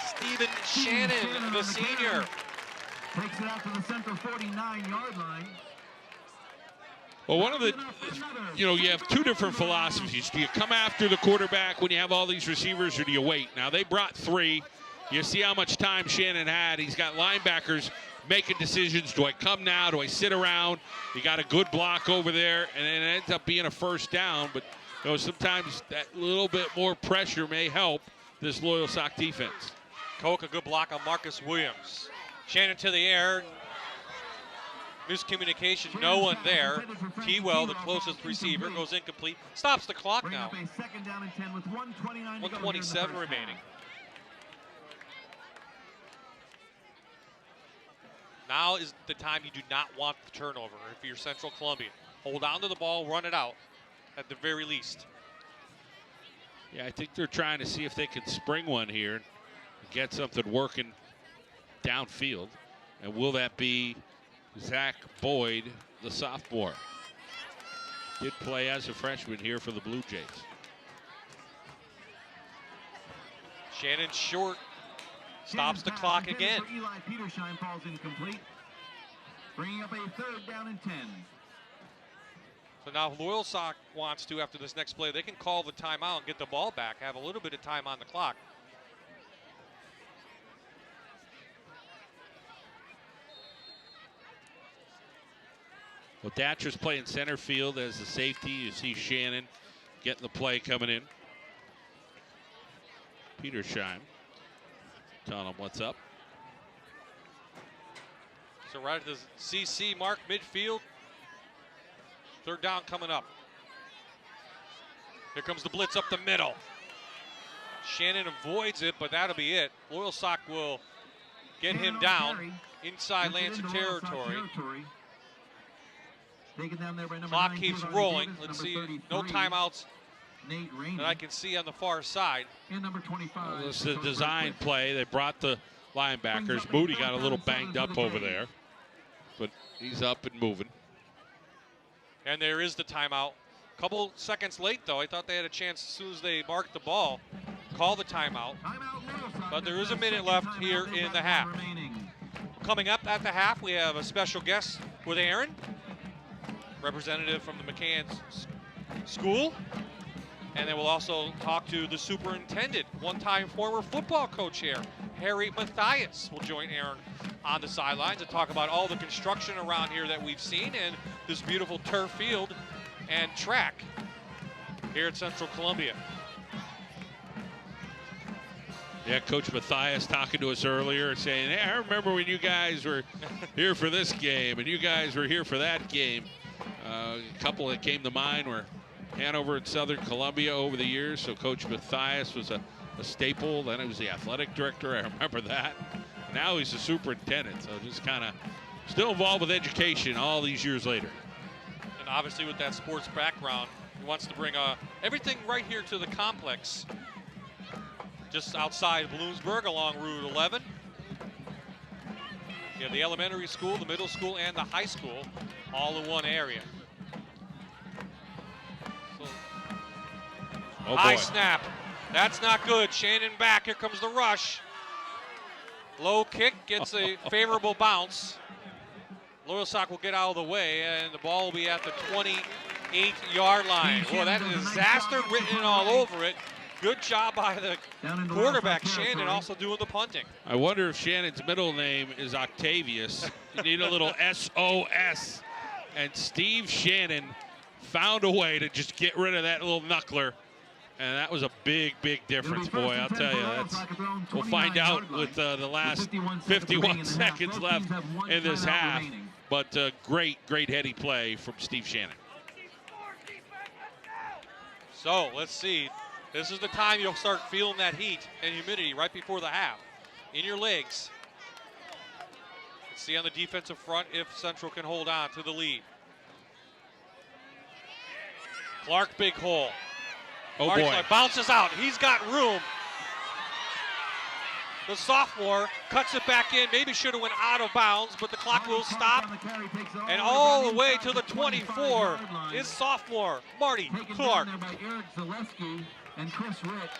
Steven Shannon, the senior. Takes it out to the center 49-yard line. Well, one of the, you have 2 different philosophies. Do you come after the quarterback when you have all these receivers, or do you wait? Now, they brought 3. You see how much time Shannon had. He's got linebackers making decisions. Do I come now? Do I sit around? He got a good block over there, and it ends up being a first down. But sometimes that little bit more pressure may help this Loyalsock defense. Koch, a good block on Marcus Williams. Shannon to the air. Miscommunication, no one there. T-Well, the closest receiver, goes incomplete. Stops the clock now. 1:27 remaining. Now is the time you do not want the turnover if you're Central Columbia. Hold on to the ball, run it out at the very least. Yeah, I think they're trying to see if they can spring one here and get something working downfield. And will that be Zach Boyd, the sophomore? Did play as a freshman here for the Blue Jays. Shannon short. Stops the clock again. Eli Petershine falls incomplete. Bringing up a 3rd down and 10. So now Loyalsock wants to, after this next play, they can call the timeout and get the ball back, have a little bit of time on the clock. Well, Datcher's playing center field as the safety. You see Shannon getting the play coming in. Petershine telling him what's up. So right at the CC mark, midfield. 3rd down coming up. Here comes the blitz up the middle. Shannon avoids it, but that'll be it. Loyalsock will get him down inside Lansing territory. Clock keeps rolling. Let's see, no timeouts that I can see on the far side. Number 25. This is a design play. They brought the linebackers. Moody got a little banged up over there, but he's up and moving. And there is the timeout. Couple seconds late, though. I thought they had a chance as soon as they marked the ball. Call the timeout. But there is a minute left here in the half. Coming up at the half, we have a special guest with Aaron, representative from the McCann School. And then we'll also talk to the superintendent, one-time former football coach here, Harry Mathias, will join Aaron on the sidelines and talk about all the construction around here that we've seen and this beautiful turf field and track here at Central Columbia. Yeah, Coach Mathias talking to us earlier saying, hey, I remember when you guys were here for this game and you guys were here for that game. A couple that came to mind were Hanover and Southern Columbia over the years. So Coach Mathias was a staple. Then he was the athletic director. I remember that. Now he's the superintendent. So just kind of still involved with education all these years later. And obviously with that sports background, he wants to bring everything right here to the complex. Just outside Bloomsburg along Route 11. You have the elementary school, the middle school, and the high school all in one area. So, high snap. That's not good. Shannon back. Here comes the rush. Low kick gets a favorable bounce. Loyalsock will get out of the way, and the ball will be at the 28-yard line. Boy, that is disaster written all over it. Good job by the quarterback, Shannon, also doing the punting. I wonder if Shannon's middle name is Octavius. You need a little SOS. And Steve Shannon found a way to just get rid of that little knuckler And that was a big, big difference, boy. I'll tell you. We'll find out with the last 51 seconds left in this half. But great, great heady play from Steve Shannon. So let's see. This is the time you'll start feeling that heat and humidity right before the half in your legs. Let's see on the defensive front if Central can hold on to the lead. Clark, big hole. Oh, Marty boy. Clark bounces out. He's got room. The sophomore cuts it back in. Maybe should have went out of bounds, but the clock will stop. And all the way to the 24 is sophomore Marty Clark.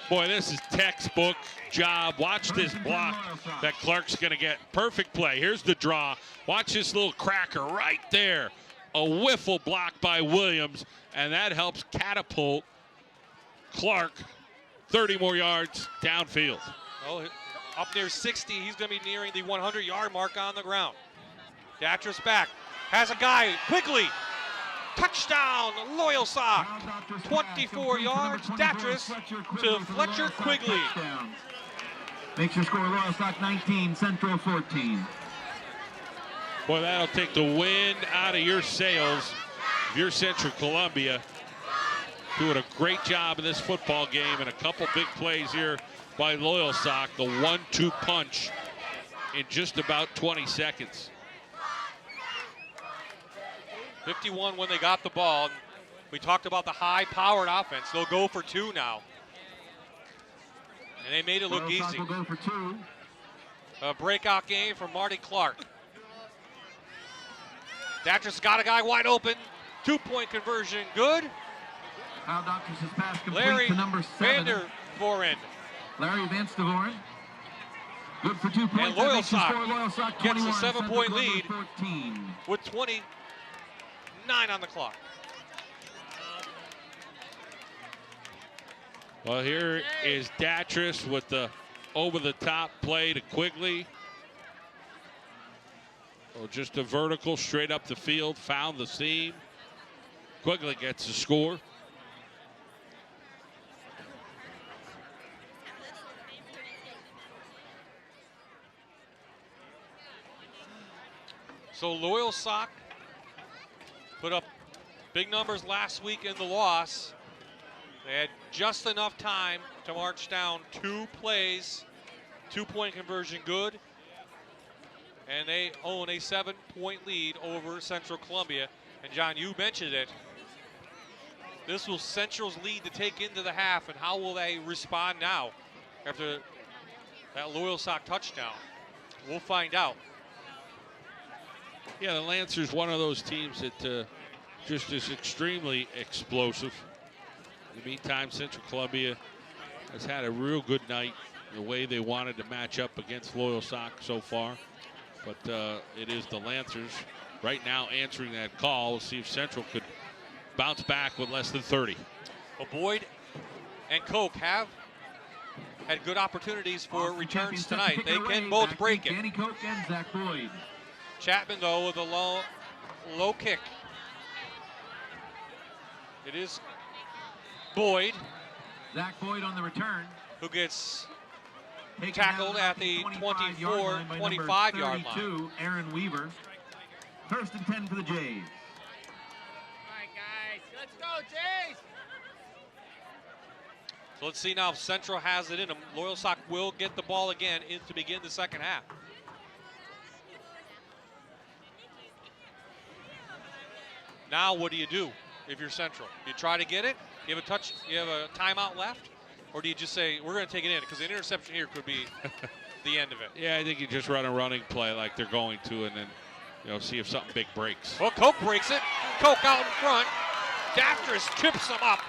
Boy, this is textbook job. Watch this block that Clark's going to get. Perfect play. Here's the draw. Watch this little cracker right there. A wiffle block by Williams, and that helps catapult Clark 30 more yards downfield. Oh, up near 60, he's going to be nearing the 100-yard mark on the ground. Datris back, has a guy, Quigley. Touchdown, Loyalsock. 24 yards, Datris to Fletcher Quigley. Makes your score Loyalsock 19, Central 14. Boy, that'll take the wind out of your sails if you're Central Columbia. Doing a great job in this football game, and a couple big plays here by Loyalsock. The 1-2 punch in just about 20 seconds. 51 when they got the ball. We talked about the high-powered offense. They'll go for 2 now. And they made it look easy. Will go for 2. A breakout game from Marty Clark. Datris got a guy wide open. 2-point conversion, good. Kyle Doctors' pass complete Larry to number 7. Vandervoren. Larry Van Stavoren. Good for 2 points. And Loyalsock gets a 7-point lead 14. with 29 on the clock. Well, here is Datris with the over-the-top play to Quigley. Oh, just a vertical straight up the field, found the seam. Quigley gets the score. So Loyalsock put up big numbers last week in the loss. They had just enough time to march down 2 plays, 2-point conversion good, and they own a 7-point lead over Central Columbia. And John, you mentioned it. This was Central's lead to take into the half, and how will they respond now after that Loyalsock touchdown? We'll find out. Yeah, the Lancers, one of those teams that just is extremely explosive. In the meantime, Central Columbia has had a real good night the way they wanted to match up against Loyalsock so far. But it is the Lancers right now answering that call. We'll see if Central could bounce back with less than 30. Well, Boyd and Koch have had good opportunities for returns tonight. They can both break it. Danny Koch and Zach Boyd. Chapman, though, with a low kick. It is Boyd. Zach Boyd on the return. Who gets Taken tackled down at the 25-yard line by 25-yard number 32, line. Aaron Weaver. 1st and 10 for the Jays. All right, guys, let's go, Jays! So let's see now if Central has it in them. Loyalsock will get the ball again to begin the second half. Now what do you do if you're Central? You try to get it? You have a timeout left? Or do you just say, we're going to take it in? Because an interception here could be the end of it. Yeah, I think you just run a running play like they're going to, and then see if something big breaks. Well, Koch breaks it. Koch out in front. Datris trips him up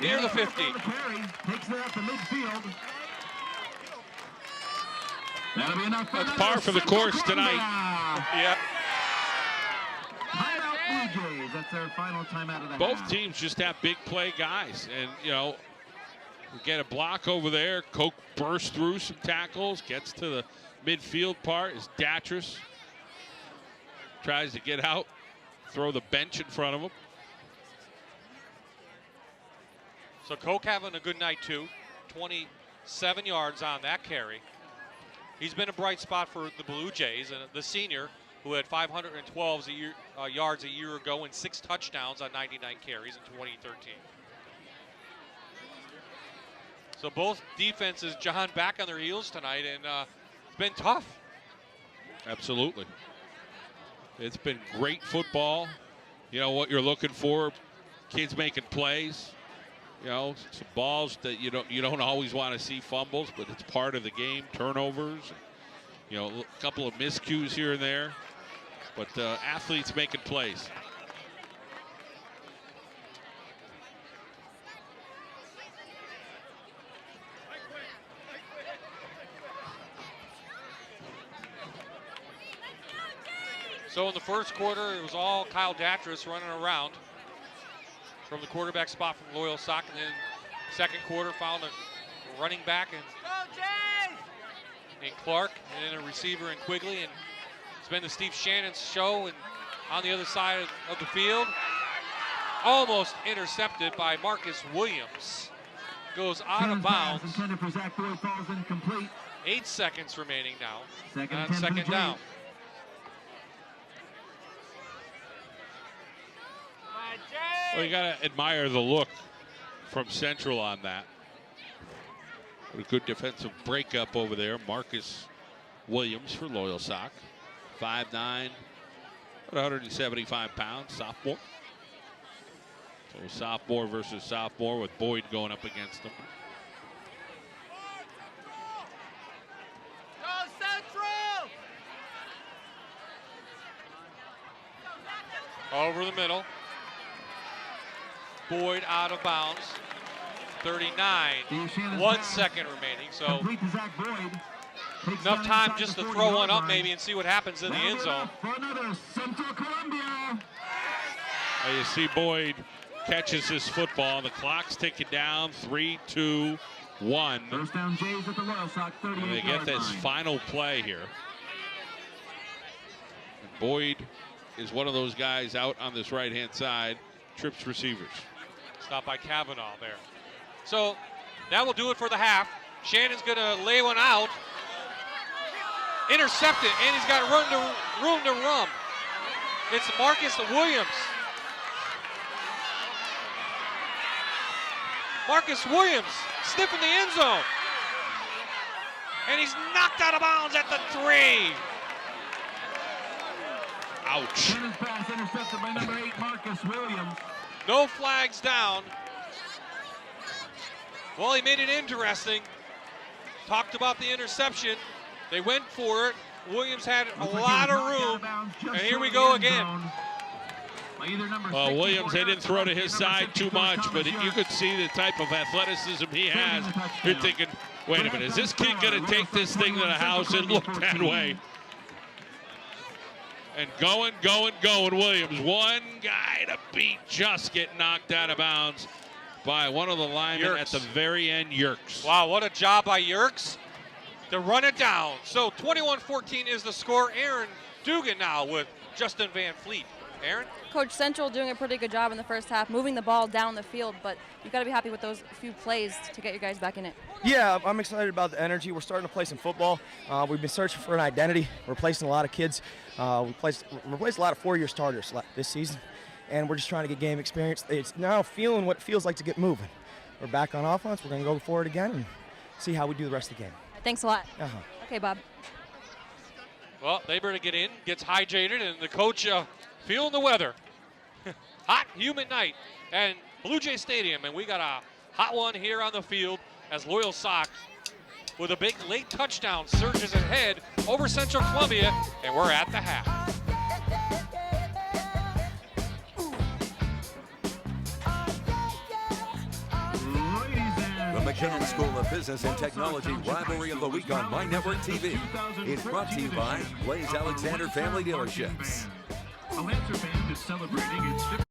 near the 50. Takes it out to midfield. That'll be enough. That's par for the course tonight. Yeah. Timeout Blue Jays. That's their final timeout of the Both half. teams just have big play guys, and we get a block over there. Koch bursts through some tackles, gets to the midfield part. Is Datris tries to get out, throw the bench in front of him. So Koch having a good night too. 27 yards on that carry. He's been a bright spot for the Blue Jays, and the senior who had 512 yards a year ago and 6 touchdowns on 99 carries in 2013. So both defenses, John, back on their heels tonight, and it's been tough. Absolutely. It's been great football. You know what you're looking for, kids making plays. You know, some balls that you don't always want to see fumbles, but it's part of the game. Turnovers, you know, a couple of miscues here and there, but athletes making plays. So in the first quarter, it was all Kyle Datras running around from the quarterback spot from Loyalsock, and then second quarter found a running back in Clark and then a receiver in Quigley, and it's been the Steve Shannon's show. And on the other side of the field, almost intercepted by Marcus Williams, goes out of bounds. Intended for Zach Boyd, falls incomplete. 8 seconds remaining now. Second down. Well, you got to admire the look from Central on that. What a good defensive breakup over there. Marcus Williams for Loyalsock. 5'9", 175 pounds, sophomore. So sophomore versus sophomore with Boyd going up against him. Go Central! Over the middle. Boyd out of bounds. 39. 1 second remaining. So enough time just to throw one up maybe and see what happens in the end zone. For another Central Columbia. You see Boyd catches his football. The clock's ticking down. 3, 2, 1. First down Jays at the Loyalsock 38 And they get this line. final play here. And Boyd is one of those guys out on this right-hand side, trips receivers. Stopped by Kavanaugh there. So that will do it for the half. Shannon's going to lay one out. Intercepted, and he's got room to run. It's Marcus Williams. Marcus Williams sniffing the end zone. And he's knocked out of bounds at the 3. Ouch. Shannon's pass intercepted by number 8, Marcus Williams. No flags down. Well, he made it interesting. Talked about the interception. They went for it. Williams had a lot of room. And here we go again. Well, Williams, they didn't throw to his side too much, but you could see the type of athleticism he has. You're thinking, wait a minute, is this kid going to take this thing to the house? It looked that way. And going, Williams. One guy to beat, just get knocked out of bounds by one of the linemen Yerkes. at the very end, Yerkes. Wow, what a job by Yerkes to run it down. So 21-14 is the score. Aaron Dugan now with Justin Van Fleet. Aaron? Coach, Central doing a pretty good job in the first half, moving the ball down the field, but you've got to be happy with those few plays to get your guys back in it. Yeah, I'm excited about the energy. We're starting to play some football. We've been searching for an identity, replacing a lot of kids. We replaced a lot of 4-year starters this season, and we're just trying to get game experience. It's now feeling what it feels like to get moving. We're back on offense. We're going to go forward again and see how we do the rest of the game. Thanks a lot. Uh-huh. Okay, Bob. Well, they better get in, gets hydrated, and the coach feeling the weather. Hot, humid night and Blue Jay Stadium, and we got a hot one here on the field as Loyalsock with a big late touchdown surges ahead over Central Columbia, and we're at the half. The McKinnon School of Business and Technology Rivalry of the Week on My Network TV is brought to you by Blaze Alexander Family Dealerships. A Lancer band is celebrating its 50th.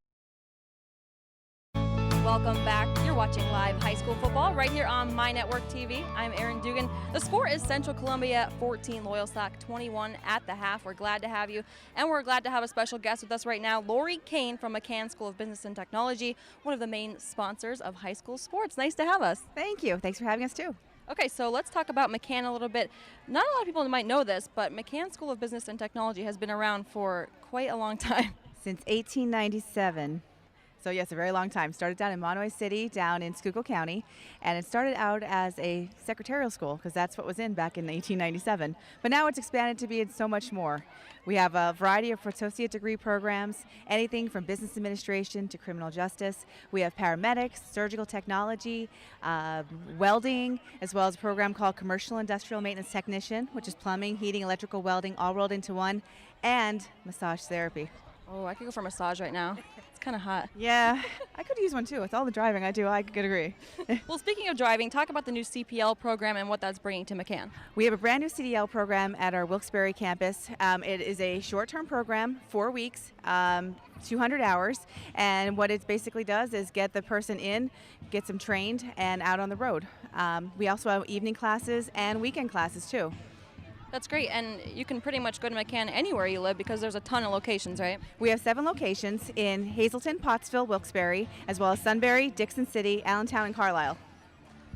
Well, welcome back. You're watching live high school football right here on My Network TV. I'm Erin Dugan. The score is Central Columbia 14, Loyalsock 21 at the half. We're glad to have you, and we're glad to have a special guest with us right now, Lori Kane from McCann School of Business and Technology, one of the main sponsors of high school sports. Nice to have us. Thank you. Thanks for having us too. Okay, so let's talk about McCann a little bit. Not a lot of people might know this, but McCann School of Business and Technology has been around for quite a long time. Since 1897. So yes, a very long time. Started down in Monterey City, down in Schuylkill County, and it started out as a secretarial school because that's what was in back in 1897. But now it's expanded to be so much more. We have a variety of associate degree programs, anything from business administration to criminal justice. We have paramedics, surgical technology, welding, as well as a program called Commercial Industrial Maintenance Technician, which is plumbing, heating, electrical, welding, all rolled into one, and massage therapy. Oh, I could go for a massage right now. It's kind of hot. Yeah, I could use one too. With all the driving I do, I could agree. Well, speaking of driving, talk about the new CPL program and what that's bringing to McCann. We have a brand new CDL program at our Wilkes-Barre campus. It is a short-term program, 4 weeks, 200 hours, and what it basically does is get the person in, gets them trained, and out on the road. We also have evening classes and weekend classes too. That's great, and you can pretty much go to McCann anywhere you live because there's a ton of locations, right? We have 7 locations in Hazleton, Pottsville, Wilkes-Barre, as well as Sunbury, Dixon City, Allentown, and Carlisle.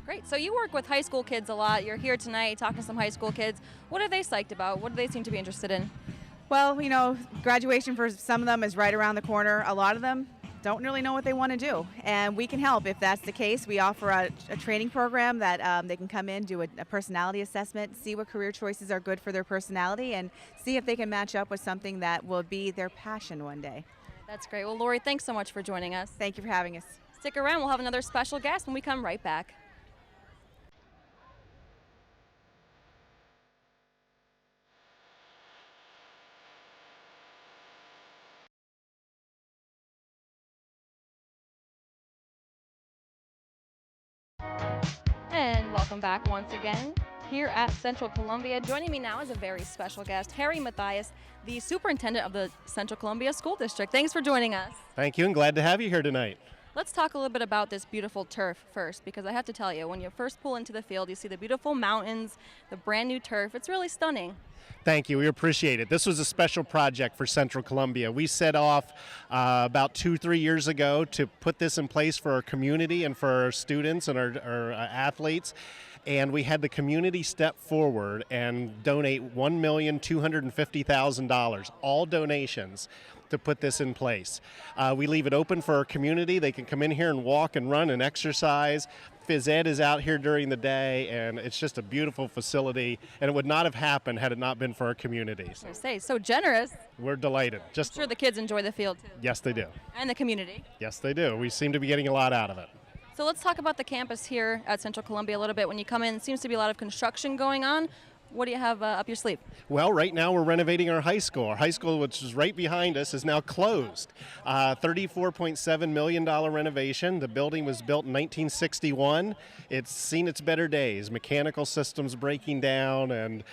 Great, so you work with high school kids a lot. You're here tonight talking to some high school kids. What are they psyched about? What do they seem to be interested in? Well, you know, graduation for some of them is right around the corner. A lot of them don't really know what they want to do, and we can help if that's the case. We offer a training program that they can come in, do a personality assessment, see what career choices are good for their personality, and see if they can match up with something that will be their passion one day. That's great. Well, Lori, thanks so much for joining us. Thank you for having us. Stick around. We'll have another special guest when we come right back. And welcome back once again here at Central Columbia. Joining me now is a very special guest, Harry Matthias, the superintendent of the Central Columbia School District. Thanks for joining us. Thank you, and glad to have you here tonight. Let's talk a little bit about this beautiful turf first, because I have to tell you, when you first pull into the field, you see the beautiful mountains, the brand new turf. It's really stunning. Thank you. We appreciate it. This was a special project for Central Columbia. We set off about 2-3 years ago to put this in place for our community and for our students and our athletes. And we had the community step forward and donate $1,250,000, all donations, to put this in place. We leave it open for our community. They can come in here and walk and run and exercise. Phys Ed is out here during the day, and it's just a beautiful facility, and it would not have happened had it not been for our communities. I say, so generous. We're delighted. I'm sure the kids enjoy the field too. Yes, they do. And the community. Yes, they do. We seem to be getting a lot out of it. So let's talk about the campus here at Central Columbia a little bit. When you come in, it seems to be a lot of construction going on. What do you have up your sleeve? Well, right now we're renovating our high school. Our high school, which is right behind us, is now closed. $34.7 million renovation. The building was built in 1961. It's seen its better days. Mechanical systems breaking down and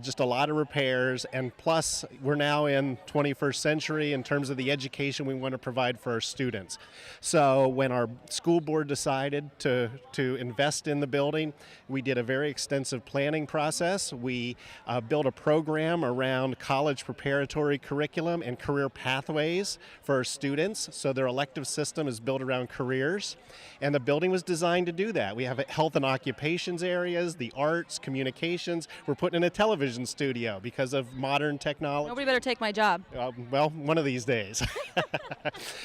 just a lot of repairs. And plus, we're now in 21st century in terms of the education we want to provide for our students. So when our school board decided to invest in the building, we did a very extensive planning process. We built a program around college preparatory curriculum and career pathways for our students. So their elective system is built around careers. And the building was designed to do that. We have health and occupations areas, the arts, communications. We're putting in a television studio because of modern technology. Nobody better take my job. Well, one of these days.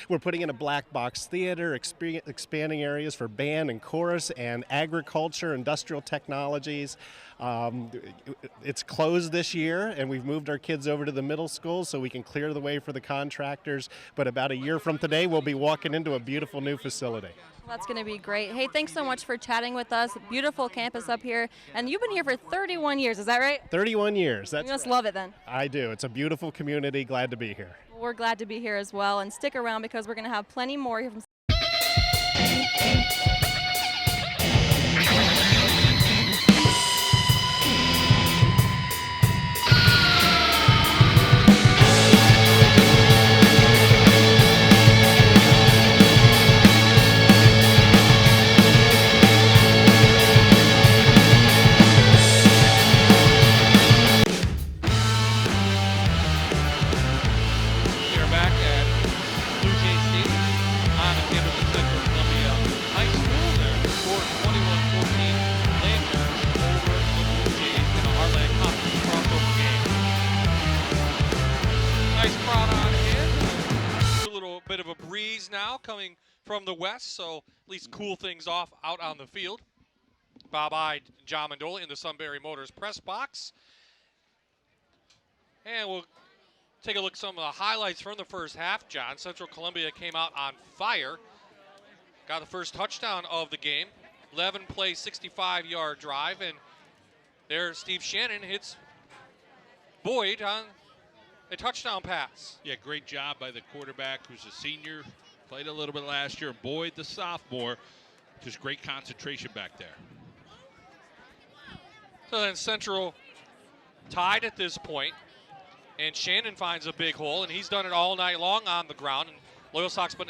We're putting in a black box theater, expanding areas for band and chorus and agriculture, industrial technologies. It's closed this year, and we've moved our kids over to the middle school so we can clear the way for the contractors. But about a year from today, we'll be walking into a beautiful new facility. Well, that's going to be great. Hey, thanks so much for chatting with us. Beautiful campus up here. And you've been here for 31 years, is that right? 31 years. You must love it then. I do. It's a beautiful community. Glad to be here. Well, we're glad to be here as well. And stick around because we're going to have plenty more here from nice crowd on hand. A little bit of a breeze now coming from the west, so at least cool things off out on the field. Bob-eyed John Mendola in the Sunbury Motors press box. And we'll take a look at some of the highlights from the first half, John. Central Columbia came out on fire. Got the first touchdown of the game. 11-play, 65-yard drive. And there Steve Shannon hits Boyd on a touchdown pass. Yeah, great job by the quarterback, who's a senior. Played a little bit last year. Boyd, the sophomore. Just great concentration back there. So then Central tied at this point. And Shannon finds a big hole, and he's done it all night long on the ground. And Loyalsock's been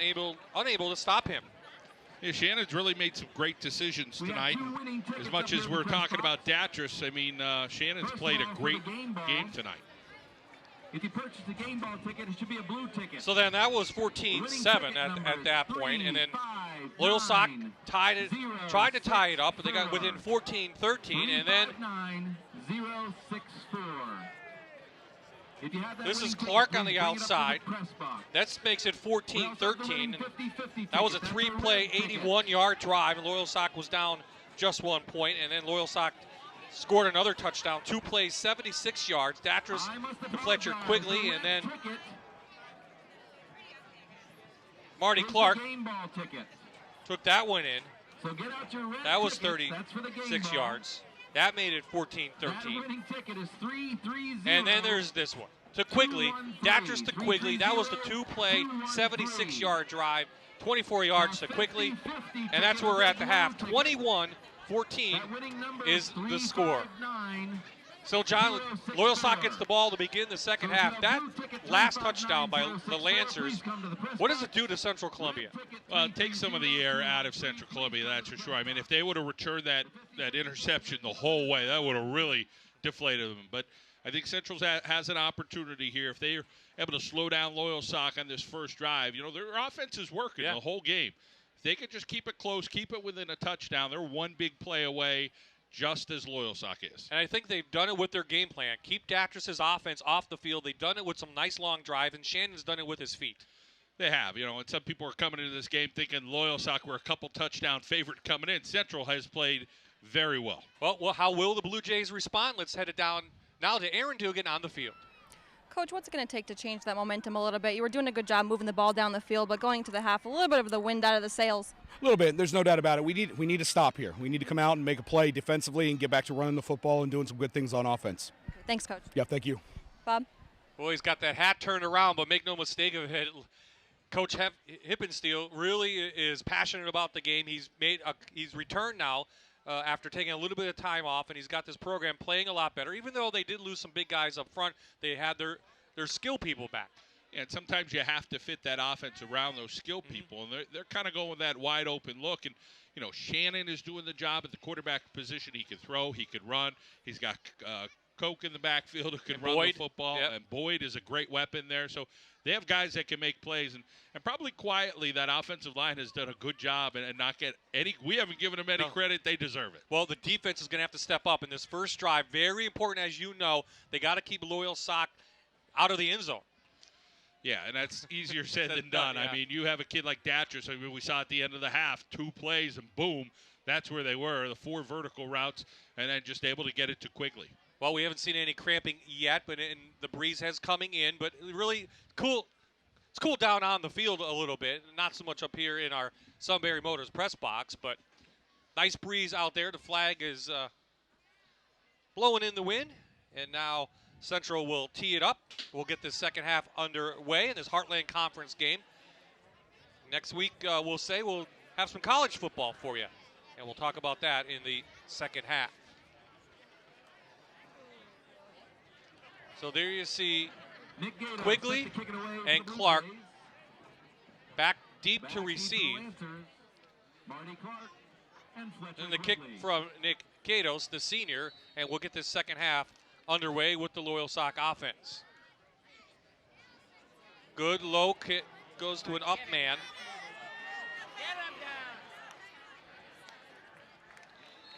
unable to stop him. Yeah, Shannon's really made some great decisions tonight. As much as we're talking about Datras, I mean, Shannon's played a great game tonight. If you purchase a game ball ticket, it should be a blue ticket. So then that was 14-7 at that point, and then Loyalsock tried to tie it up, but they got within 14-13, and then 064. this is Clark on the outside. That makes it 14-13. That was a 3-play, 81-yard drive, and Loyalsock was down just 1 point, and then Loyalsock scored another touchdown, 2 plays, 76 yards. Datras to Fletcher Quigley, and then Marty Clark took that one in. That was 36 yards. That made it 14-13. And then there's this one. To Quigley, Datras to Quigley. That was the 2-play, 76-yard drive, 24 yards to Quigley. And that's where we're at the half. 21-14 is the score. So, John, Loyalsock gets the ball to begin the second half. That last touchdown by the Lancers, what does it do to Central Columbia? Well, it takes some of the air out of Central Columbia, that's for sure. I mean, if they would have returned that interception the whole way, that would have really deflated them. But I think Central has an opportunity here. If they're able to slow down Loyalsock on this first drive, you know, their offense is working the whole game. If they could just keep it close, keep it within a touchdown, they're one big play away, just as Loyalsock is. And I think they've done it with their game plan. Keep Datras' offense off the field. They've done it with some nice long drives, and Shannon's done it with his feet. They have, you know, and some people are coming into this game thinking Loyalsock were a couple touchdown favorite coming in. Central has played very well. Well, how will the Blue Jays respond? Let's head it down now to Aaron Dugan on the field. Coach, what's it going to take to change that momentum a little bit? You were doing a good job moving the ball down the field, but going to the half, a little bit of the wind out of the sails. A little bit. There's no doubt about it. We need to stop here. We need to come out and make a play defensively and get back to running the football and doing some good things on offense. Thanks, Coach. Yeah, thank you. Bob? Well, he's got that hat turned around, but make no mistake of it, Coach Hippensteel really is passionate about the game. He's returned now after taking a little bit of time off, and he's got this program playing a lot better. Even though they did lose some big guys up front, they had their skill people back. And sometimes you have to fit that offense around those skill people, and they're kind of going with that wide open look. And you know, Shannon is doing the job at the quarterback position. He can throw, he can run. He's got Koch in the backfield who can run the football, and Boyd is a great weapon there. So they have guys that can make plays, and probably quietly that offensive line has done a good job and not get any. We haven't given them any credit. They deserve it. Well, the defense is going to have to step up in this first drive. Very important, as you know. They got to keep Loyalsock out of the end zone. Yeah, and that's easier said than done. I mean, you have a kid like Datras. I mean, we saw at the end of the half, 2 plays, and boom, that's where they were, the 4 vertical routes, and then just able to get it to Quigley. Well, we haven't seen any cramping yet, but the breeze has coming in. But really cool. It's cooled down on the field a little bit. Not so much up here in our Sunbury Motors press box, but nice breeze out there. The flag is blowing in the wind, and now Central will tee it up. We'll get this second half underway in this Heartland Conference game. Next week, we'll have some college football for you, and we'll talk about that in the second half. So there you see Quigley and Clark back deep to receive. And the kick from Nick Gatos, the senior, and we'll get this second half underway with the Loyalsock offense. Good low kick goes to an up man.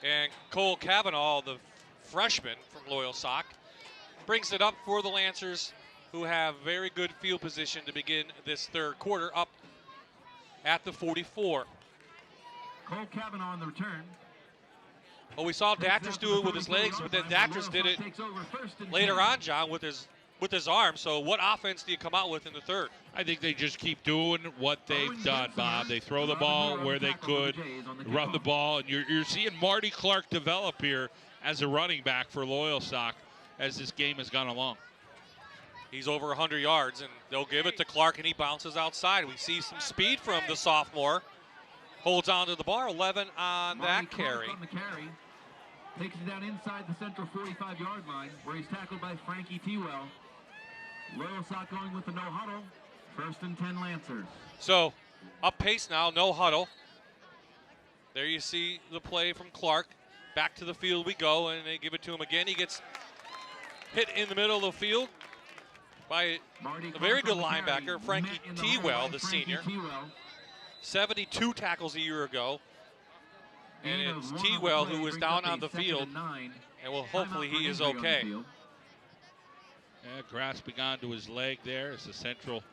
And Cole Cavanaugh, the freshman from Loyalsock, brings it up for the Lancers who have very good field position to begin this third quarter, up at the 44. Cole Kavanaugh on the return. Well, we saw Datris do it with his legs, but then Datris did it later on, John, with his arm. So what offense do you come out with in the third? I think they just keep doing what they've done, Bob. They throw the ball where they could, run the ball, and you're seeing Marty Clark develop here as a running back for Loyalsock as this game has gone along. He's over 100 yards, and they'll give it to Clark, and he bounces outside. We see some speed from the sophomore. Holds on to the bar, 11 on that carry. On the carry. Takes it down inside the central 45-yard line, where he's tackled by Frankie Tewell. Loyalsock going with the no huddle. 1st and 10 Lancers. So, up pace now, no huddle. There you see the play from Clark. Back to the field we go, and they give it to him again. He gets hit in the middle of the field by a very good linebacker, Frankie Tewell, the senior. 72 tackles a year ago. And it's Tewell who is down on the field, and well, hopefully he is okay. Yeah, grasping onto his leg there as the central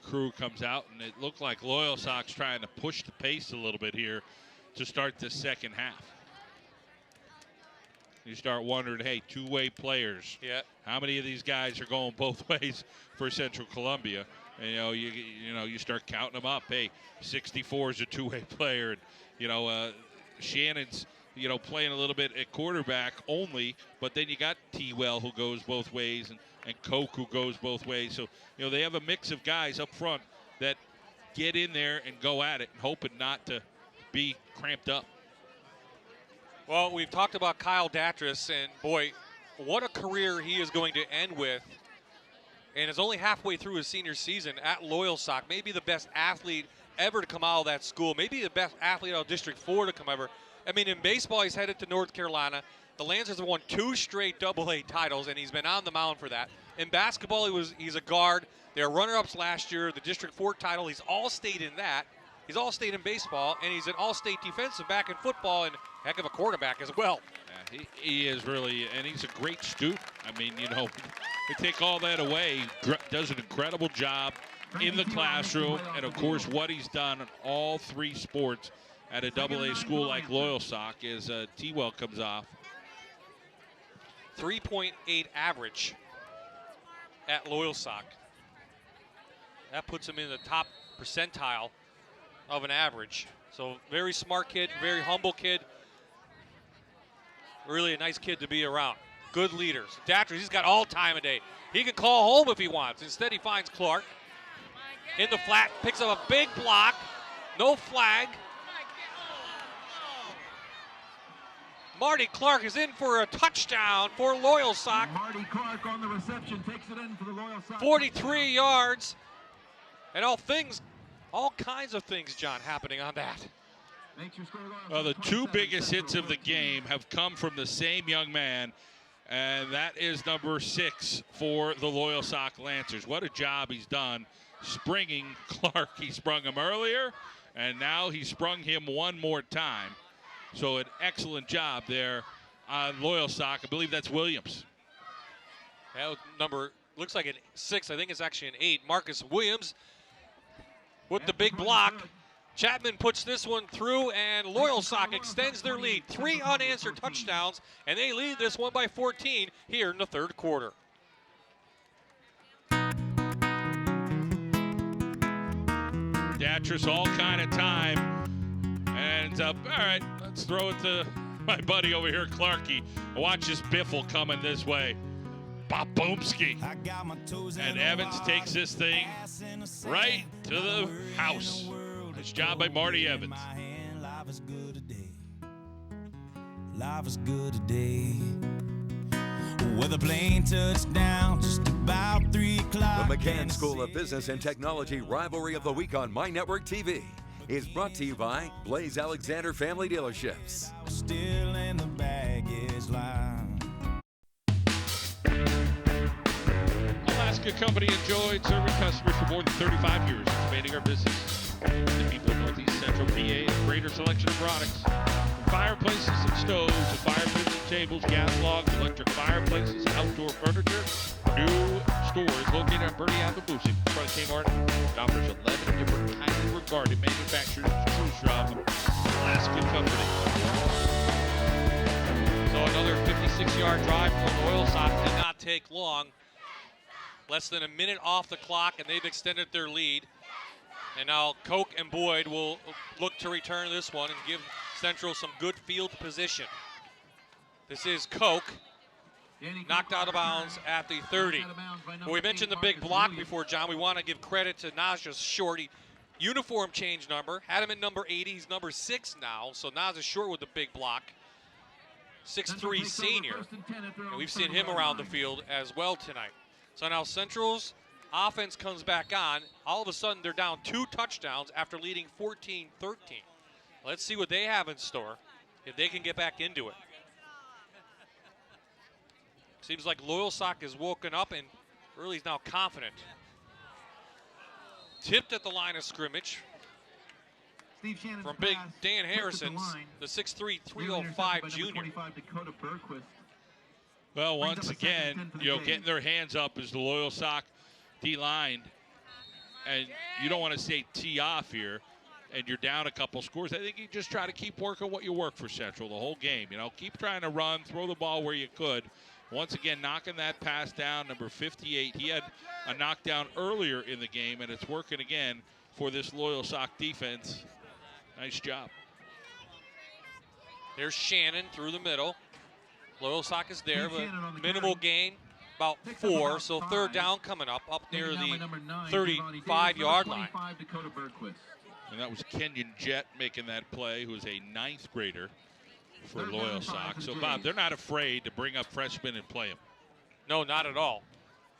crew comes out, and it looked like Loyalsock's trying to push the pace a little bit here to start the second half. You start wondering, hey, two-way players. Yeah. How many of these guys are going both ways for Central Columbia? And, you start counting them up. Hey, 64 is a two-way player, and Shannon's playing a little bit at quarterback only, but then you got Tewell who goes both ways, and Koch who goes both ways. So they have a mix of guys up front that get in there and go at it, and hoping not to be cramped up. Well, we've talked about Kyle Datris, and boy, what a career he is going to end with. And is only halfway through his senior season at Loyalsock. Maybe the best athlete ever to come out of that school. Maybe the best athlete out of District 4 to come ever. I mean, in baseball, he's headed to North Carolina. The Lancers have won 2 straight AA titles, and he's been on the mound for that. In basketball, he's a guard. They were runner-ups last year. The District 4 title, he's all-state in that. He's all-state in baseball, and he's an all-state defensive back in football, and heck of a quarterback as well. Yeah, he is really, and he's a great student. I mean, to take all that away, does an incredible job in the classroom, and of course what he's done in all 3 sports at a AA school like Loyalsock as Tewell comes off. 3.8 average at Loyalsock. That puts him in the top percentile of an average. So very smart kid, very humble kid. Really a nice kid to be around. Good leaders. Datris, he's got all time of day. He can call home if he wants. Instead, he finds Clark in the flat, picks up a big block. No flag. Marty Clark is in for a touchdown for Loyalsock. Marty Clark on the reception takes it in for the Loyalsock. 43 yards. And all kinds of things, John, happening on that. The 2 biggest hits of the game have come from the same young man, and that is number 6 for the Loyalsock Lancers. What a job he's done springing Clark. He sprung him earlier, and now he sprung him one more time. So an excellent job there on Loyalsock. I believe that's Williams. That number looks like an 6. I think it's actually an 8. Marcus Williams with the big block. Chapman puts this one through, and Loyalsock extends their lead. 3 unanswered touchdowns, and they lead this one by 14 here in the third quarter. Datris all kind of time. And, all right, let's throw it to my buddy over here, Clarky. Watch this biffle coming this way. Boomski. And Evans takes this thing right to the house. Nice job by Marty Evans. Life is good today. Life is good today. With a plane touchdown just about 3 o'clock. The McCann School of Business and Technology Rivalry of the Week on My Network TV is brought to you by Blaze Alexander Family Dealerships. Still in the baggage line. Alaska Company enjoyed serving customers for more than 35 years, expanding our business. The people of Northeast Central PA, a greater selection of products. fireplaces and stoves, and fire pits and tables, gas logs, electric fireplaces, outdoor furniture. New stores located on Bernie Ababusi, in front of Kmart. It offers 11 different highly regarded manufacturers to choose from. Alaskan Company. So another 56-yard drive for Loyalsock did not take long. Less than a minute off the clock, and they've extended their lead. And now Koch and Boyd will look to return this one and give Central some good field position. This is Koch, knocked out of bounds at the 30. We mentioned the big block before, John. We want to give credit to Naja Short. Uniform change number, had him at number 80. He's number 6 now, so Naja Short with the big block. 6'3" senior, and we've seen him around the field as well tonight. So now Central's offense comes back on. All of a sudden, they're down 2 touchdowns after leading 14-13. Let's see what they have in store, if they can get back into it. Seems like Loyalsock has woken up and really is now confident. Tipped at the line of scrimmage from big Dan Harrison's, the 6'3", 305 junior. Well, once again, getting their hands up is the Loyalsock D-line. And you don't want to say tee off here, and you're down a couple scores. I think you just try to keep working what you work for Central the whole game. Keep trying to run, throw the ball where you could. Once again, knocking that pass down, number 58. He had a knockdown earlier in the game, and it's working again for this Loyalsock defense. Nice job. There's Shannon through the middle. Loyalsock is there, but minimal gain, about 4. So third down coming up near the 35-yard line. And that was Kenyon Jett making that play, who's a 9th grader for Loyalsock. So, Bob, they're not afraid to bring up freshmen and play them. No, not at all.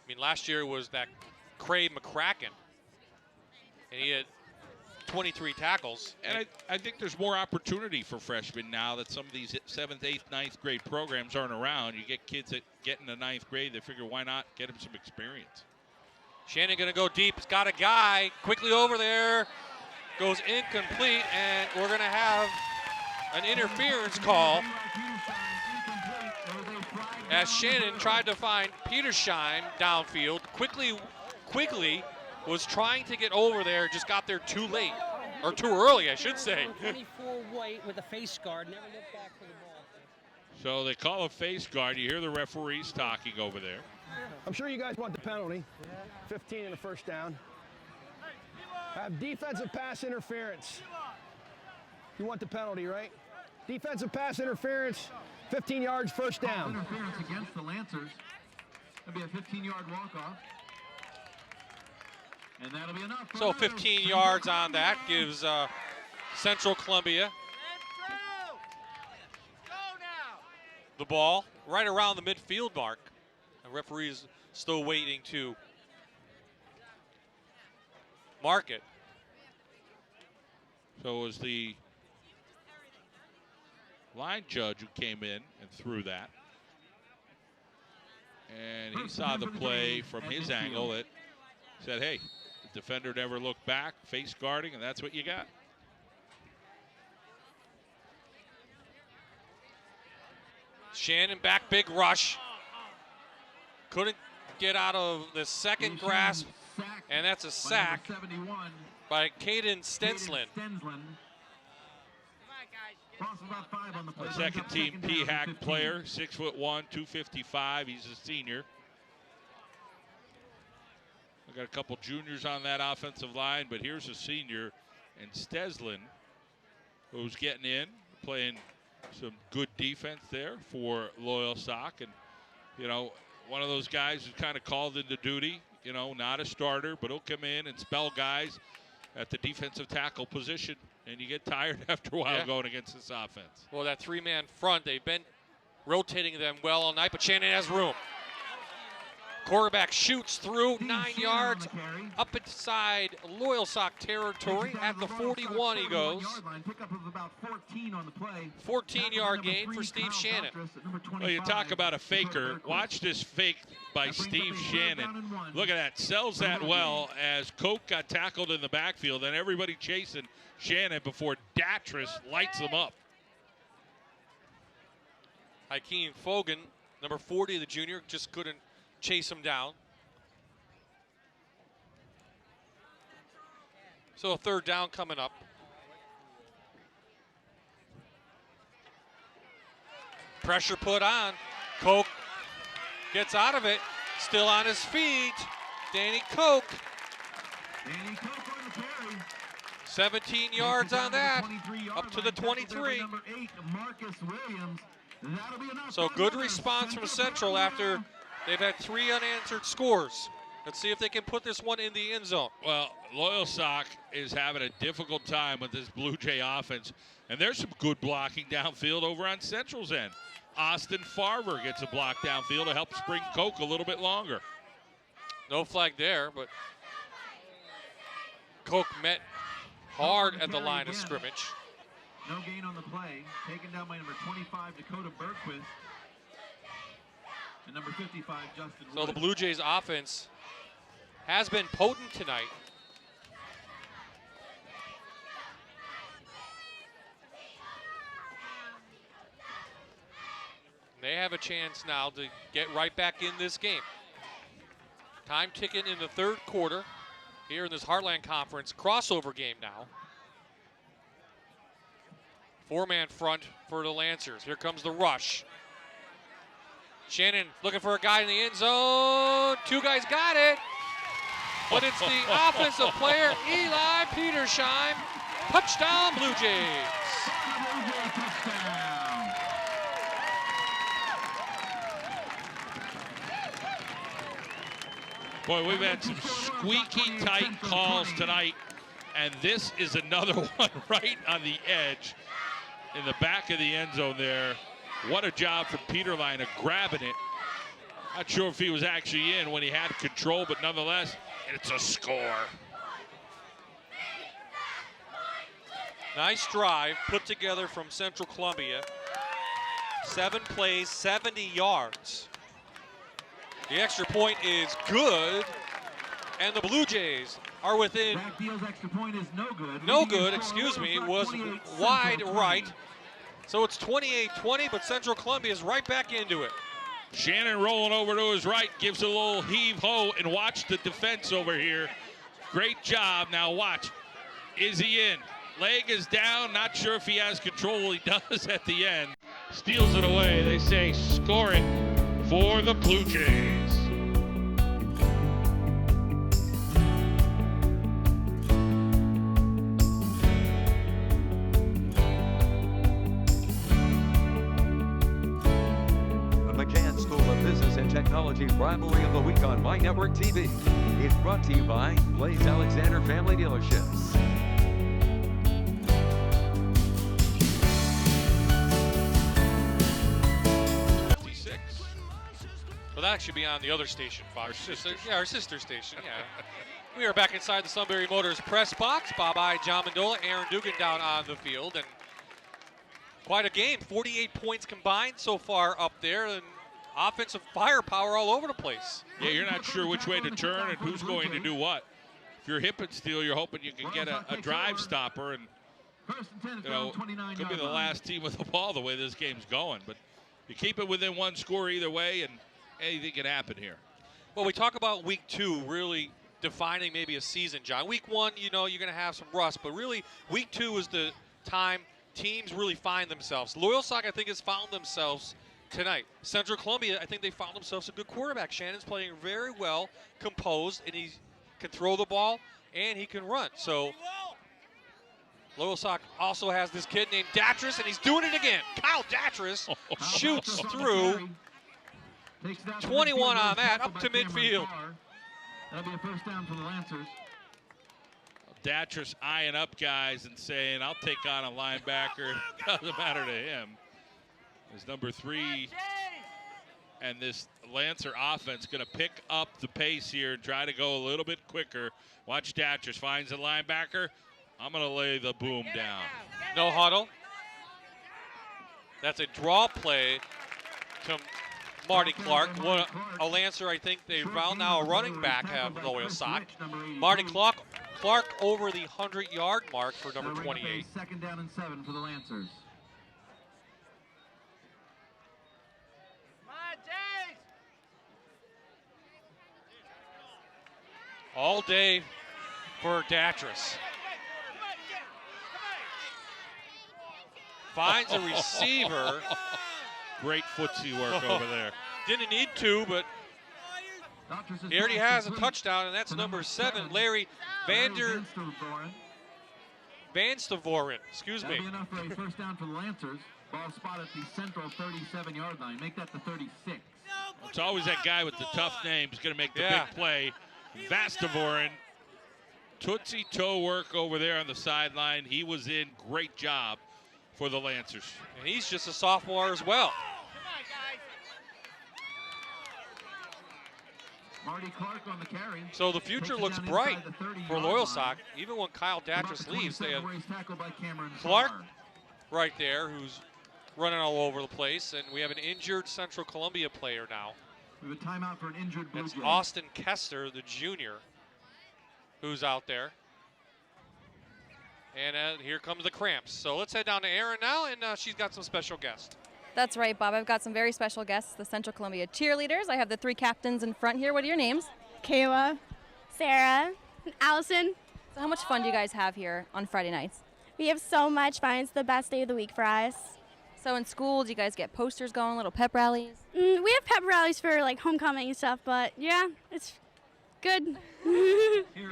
I mean, last year was that Craig McCracken, and he had 23 tackles. And I think there's more opportunity for freshmen now that some of these 7th, 8th, 9th grade programs aren't around. You get kids that get in the 9th grade, they figure why not get them some experience. Shannon going to go deep. He's got a guy quickly over there. Goes incomplete, and we're going to have an interference call as Shannon tried to find Petershine downfield. Quigley was trying to get over there, just got there too late, or too early, I should say. 24 white with a face guard, never looked back for the ball. So they call a face guard. You hear the referees talking over there. I'm sure you guys want the penalty. 15 and a first down. Have defensive pass interference. You want the penalty, right? Defensive pass interference, 15 yards, first down. Interference against the Lancers. That'll be a 15-yard walk-off. And that'll be enough. So 15 yards on that gives Central Columbia the ball right around the midfield mark. The referee's still waiting to mark it. So it was the line judge who came in and threw that. And he saw the play from his angle that said, hey, the defender never looked back, face guarding, and that's what you got. Shannon back, big rush. Couldn't get out of the second grasp, and that's a sack by Caden Stenslin. A second team P-Hack player, 6'1", 255. He's a senior. We got a couple juniors on that offensive line, but here's a senior, and Steslin, who's getting in, playing some good defense there for Loyalsock. And, one of those guys who's kind of called into duty, not a starter, but he'll come in and spell guys at the defensive tackle position, and you get tired after a while going against this offense. Well, that 3-man front, they've been rotating them well all night, but Shannon has room. Quarterback shoots through 9 yards up inside Loyalsock territory. At the 41 he goes. 14-yard gain for Steve Shannon. Well, you talk about a faker. Watch this fake by Steve Shannon. Look at that. Sells that well as Koch got tackled in the backfield and everybody chasing Shannon before Datris lights him up. Hakeem Fogan, number 40, the junior, just couldn't chase him down. So a third down coming up. Pressure put on. Koch gets out of it. Still on his feet. Danny Koch. Danny Koch on the carry. 17 yards on that. Up to the 23. Number 8, Marcus Williams. That'll be enough. So good response from Central after they've had 3 unanswered scores. Let's see if they can put this one in the end zone. Well, Loyalsock is having a difficult time with this Blue Jay offense. And there's some good blocking downfield over on Central's end. Austin Farber gets a block downfield to help spring Koch a little bit longer. No flag there, but Koch met hard at the line of scrimmage. No gain on the play. Taken down by number 25, Dakota Bergquist. And number 55, Justin So Wood. the Blue Jays offense has been potent tonight. They have a chance now to get right back in this game. Time ticking in the third quarter here in this Heartland Conference crossover game now. 4-man front for the Lancers. Here comes the rush. Shannon looking for a guy in the end zone. 2 guys got it. But it's the offensive player, Eli Petersheim. Touchdown, Blue Jays. Boy, we've had some squeaky tight calls tonight, and this is another one right on the edge in the back of the end zone there. What a job from Peterline of grabbing it. Not sure if he was actually in when he had control, but nonetheless, it's a score. Nice drive put together from Central Columbia. 7 plays, 70 yards. The extra point is good, and the Blue Jays are within. Backfield's extra point is no good. No good, excuse me. It was wide right. So it's 28-20, but Central Columbia is right back into it. Shannon rolling over to his right, gives a little heave-ho, and watch the defense over here. Great job. Now watch. Is he in? Leg is down. Not sure if he has control. He does at the end. Steals it away. They say score it for the Blue Jays. Technology Rivalry of the Week on My Network TV. It's brought to you by Blaze Alexander Family Dealerships. Well, that should be on the other station, Fox. Yeah, our sister station, yeah. We are back inside the Sunbury Motors press box. Bye-bye, John Mandola, Aaron Dugan down on the field. And quite a game. 48 points combined so far up there. And offensive firepower all over the place. Yeah, you're not sure which way to turn and who's going to do what. If you're hip and steal, you're hoping you can get a drive stopper, and you know, could be the last team with the ball the way this game's going. But you keep it within 1 score either way, and anything can happen here. Well, we talk about week 2 really defining maybe a season, John. Week 1, you know, you're going to have some rust, but really week 2 is the time teams really find themselves. Loyalsock, I think, has found themselves tonight. Central Columbia, I think they found themselves a good quarterback. Shannon's playing very well, composed, and he can throw the ball and he can run. So Loyalsock also has this kid named Datris, and he's doing it again. Kyle Datris shoots through. 21 on that, up to midfield. That'll be a first down for the Lancers. Datris eyeing up guys and saying, I'll take on a linebacker. Doesn't matter to him. Is number 3, and this Lancer offense going to pick up the pace here and try to go a little bit quicker. Watch Datris finds a linebacker. I'm going to lay the boom down. No huddle. That's a draw play to Marty Clark. What a Lancer, I think they found now a running back have Loyalsock. Marty Clark over the 100-yard mark for number 28. Second down and 7 for the Lancers. All day for Datras. Finds a receiver. Great footsie work over there. Didn't need to, but he already has a touchdown, and that's number 7, Larry Vanstavoren. Excuse me. That'll be enough for a first down for the Lancers. Ball spot at the central 37-yard line. Make that the 36. It's always that guy with the tough name who's going to make the big play. Vastavorin, tootsie toe work over there on the sideline. He was in. Great job for the Lancers. And he's just a sophomore as well. Marty Clark on the carry. So the future looks bright for Loyalsock. Even when Kyle Datras leaves, they have Clark right there, who's running all over the place, and we have an injured Central Columbia player now. We have a timeout for an injured Blue That's Jay. Austin Kester, the junior, who's out there. And here comes the cramps. So let's head down to Erin now, and she's got some special guests. That's right, Bob. I've got some very special guests, the Central Columbia cheerleaders. I have the 3 captains in front here. What are your names? Kayla, Sarah, Allison. So how much fun do you guys have here on Friday nights? We have so much fun. It's the best day of the week for us. So in school, do you guys get posters going, little pep rallies? We have pep rallies for like homecoming and stuff, but yeah, it's good.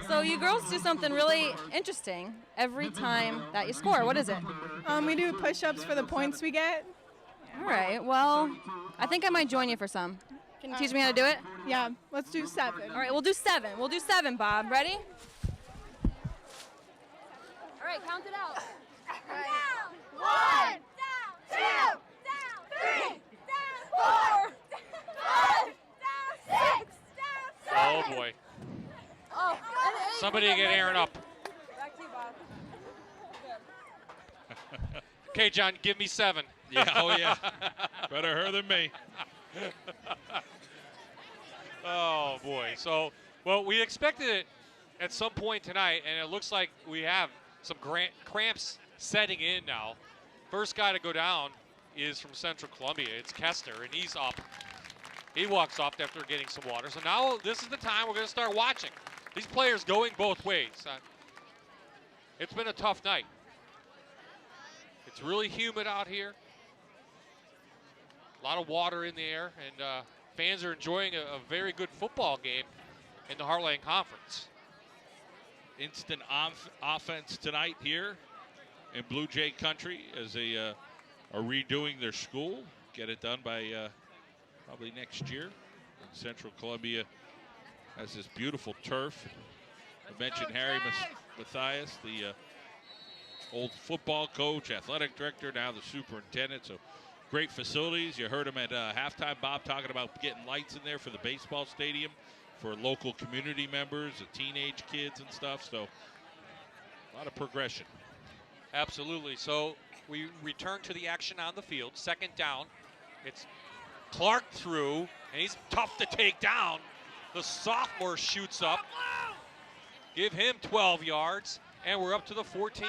So you girls do something really interesting every time that you score. What is it? We do push-ups for the points we get. All right, well, I think I might join you for some. Can you teach me how to do it? Yeah, let's do 7. All right, we'll do 7. We'll do 7, Bob. Ready? All right, count it out. Down, 1, down, 2, down, 3, down, 4, down, 5, down, 6, down, 7. Oh, boy. Oh, Somebody get Aaron up. Back to you, Bob. Okay, John, give me 7. Yeah, oh yeah. Better her than me. Oh, boy. So, well, we expected it at some point tonight, and it looks like we have some cramps setting in now. First guy to go down is from Central Columbia. It's Kester, and he's up. He walks off after getting some water. So now this is the time we're going to start watching. These players going both ways. It's been a tough night. It's really humid out here. A lot of water in the air, and fans are enjoying a very good football game in the Heartland Conference. Instant offense tonight here in Blue Jay country as they are redoing their school. Get it done by probably next year. Central Columbia has this beautiful turf. I mentioned Harry Mathias, the old football coach, athletic director, now the superintendent. So great facilities. You heard him at halftime, Bob, talking about getting lights in there for the baseball stadium for local community members, the teenage kids and stuff. So a lot of progression. Absolutely. So we return to the action on the field. Second down. It's Clark through, and he's tough to take down. The sophomore shoots up. Give him 12 yards, and we're up to the 14.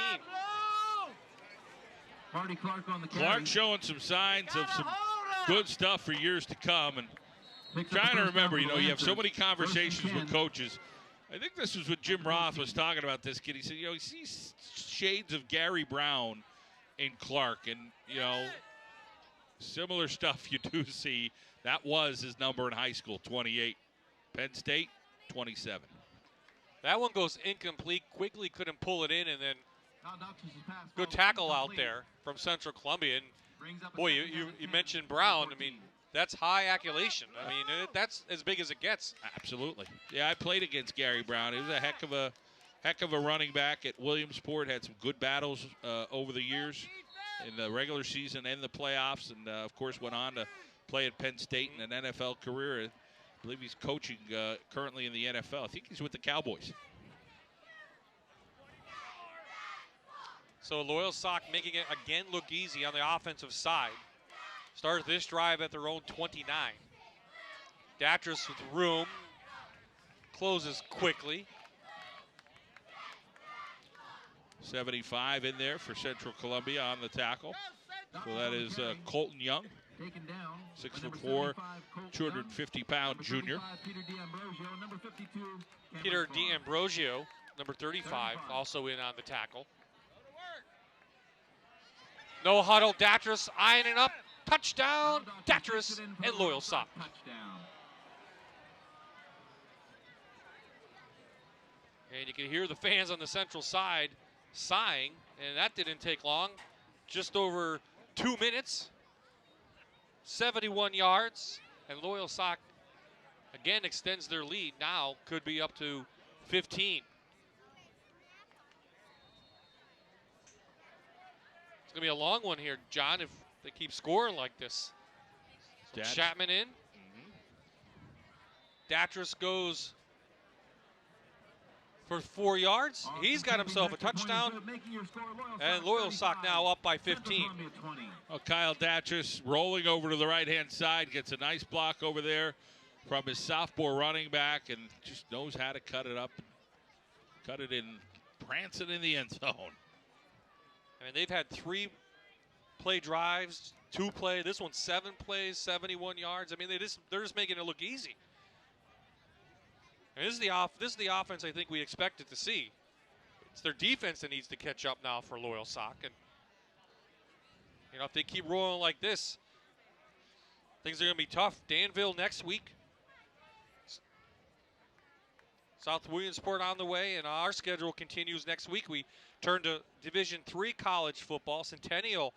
Marty Clark on the carry. Clark showing some signs of some good stuff for years to come. And trying to remember, you know, you have so many conversations with coaches. I think this was what Jim Roth was talking about this kid. He said, you know, he sees shades of Gary Brown in Clark. And, you know, similar stuff you do see. That was his number in high school, 28. Penn State, 27. That one goes incomplete. Quigley couldn't pull it in, and then good tackle out there from Central Columbia. And boy, you mentioned Brown. I mean, that's high accolation. I mean, that's as big as it gets. Absolutely. Yeah, I played against Gary Brown. He was a heck of a running back at Williamsport. Had some good battles over the years in the regular season and the playoffs, and of course went on to play at Penn State in an NFL career. I believe he's coaching currently in the NFL. I think he's with the Cowboys. So Loyalsock making it again look easy on the offensive side. Starts this drive at their own 29. Datras with room. Closes quickly. 75 in there for Central Columbia on the tackle. So that is Colton Young. Taken down. 6'4", 250-pound junior. Peter D'Ambrosio, number 35, also in on the tackle. No huddle, Datras eyeing it up. Touchdown, Datras and Loyalsock. And you can hear the fans on the central side sighing, and that didn't take long. Just over 2 minutes, 71 yards, and Loyalsock again extends their lead. Now could be up to 15. It's going to be a long one here, John, if they keep scoring like this. So Chapman in. Datras goes for 4 yards. He's got himself a touchdown. And Loyalsock now up by 15. Oh, Kyle Datras rolling over to the right-hand side, gets a nice block over there from his sophomore running back, and just knows how to cut it up, cut it in, prance it in the end zone. I mean, they've had 3 play drives, 2 play. This one's 7 plays, 71 yards. I mean, they're just making it look easy. And this is the offense I think we expected to see. It's their defense that needs to catch up now for Loyalsock. And, you know, if they keep rolling like this, things are going to be tough. Danville next week. South Williamsport on the way, and our schedule continues next week. We turn to Division III college football, Centennial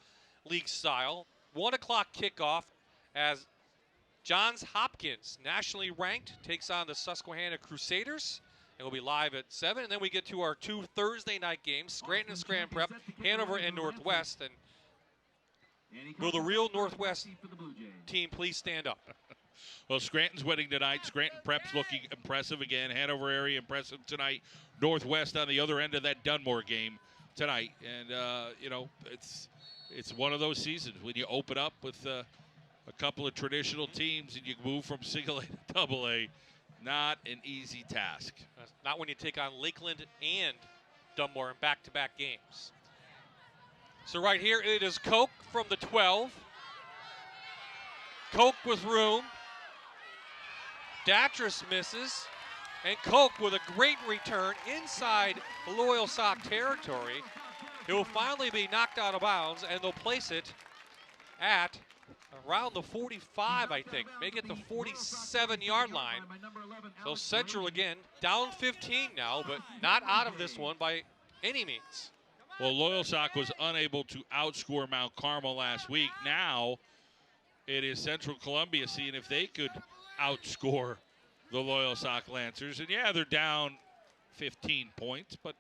League style. 1 o'clock kickoff as Johns Hopkins, nationally ranked, takes on the Susquehanna Crusaders. And we'll be live at 7. And then we get to our 2 Thursday night games, Scranton and Scranton Prep, Hanover and Northwest. And will the real Northwest team please stand up? Well, Scranton's winning tonight. Scranton Prep's looking impressive again. Hanover area impressive tonight. Northwest on the other end of that Dunmore game tonight. And, you know, it's one of those seasons when you open up with a couple of traditional teams and you move from single A to double A. Not an easy task. Not when you take on Lakeland and Dunmore in back-to-back games. So right here it is Koch from the 12. Koch with room. Datras misses. And Koch with a great return inside Loyalsock territory. It will finally be knocked out of bounds, and they'll place it at around the 45, I think. Make it the 47-yard line. So Central again, down 15 now, but not out of this one by any means. Well, Loyalsock was unable to outscore Mount Carmel last week. Now it is Central Columbia seeing if they could outscore the Loyalsock Lancers. And yeah, they're down 15 points, but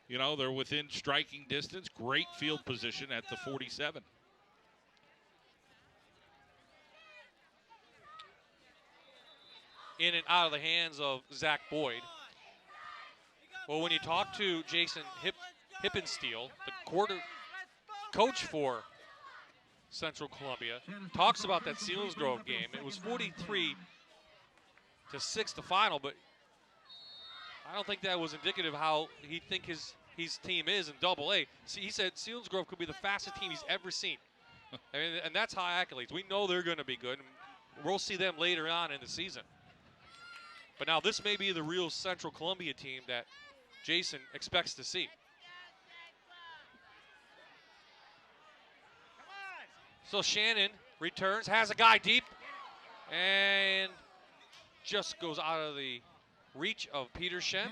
you know, they're within striking distance. Great field position at the 47. In and out of the hands of Zach Boyd. Well, when you talk to Jason Hippensteel, the coach for Central Columbia, talks about that Selinsgrove game. It was 43-6 the final, but I don't think that was indicative of how he think his team is in Double A. See, he said Selinsgrove could be the fastest team he's ever seen. I mean, and that's high accolades. We know they're going to be good. And we'll see them later on in the season. But now this may be the real Central Columbia team that Jason expects to see. So Shannon returns, has a guy deep, and just goes out of the reach of Peter Shen.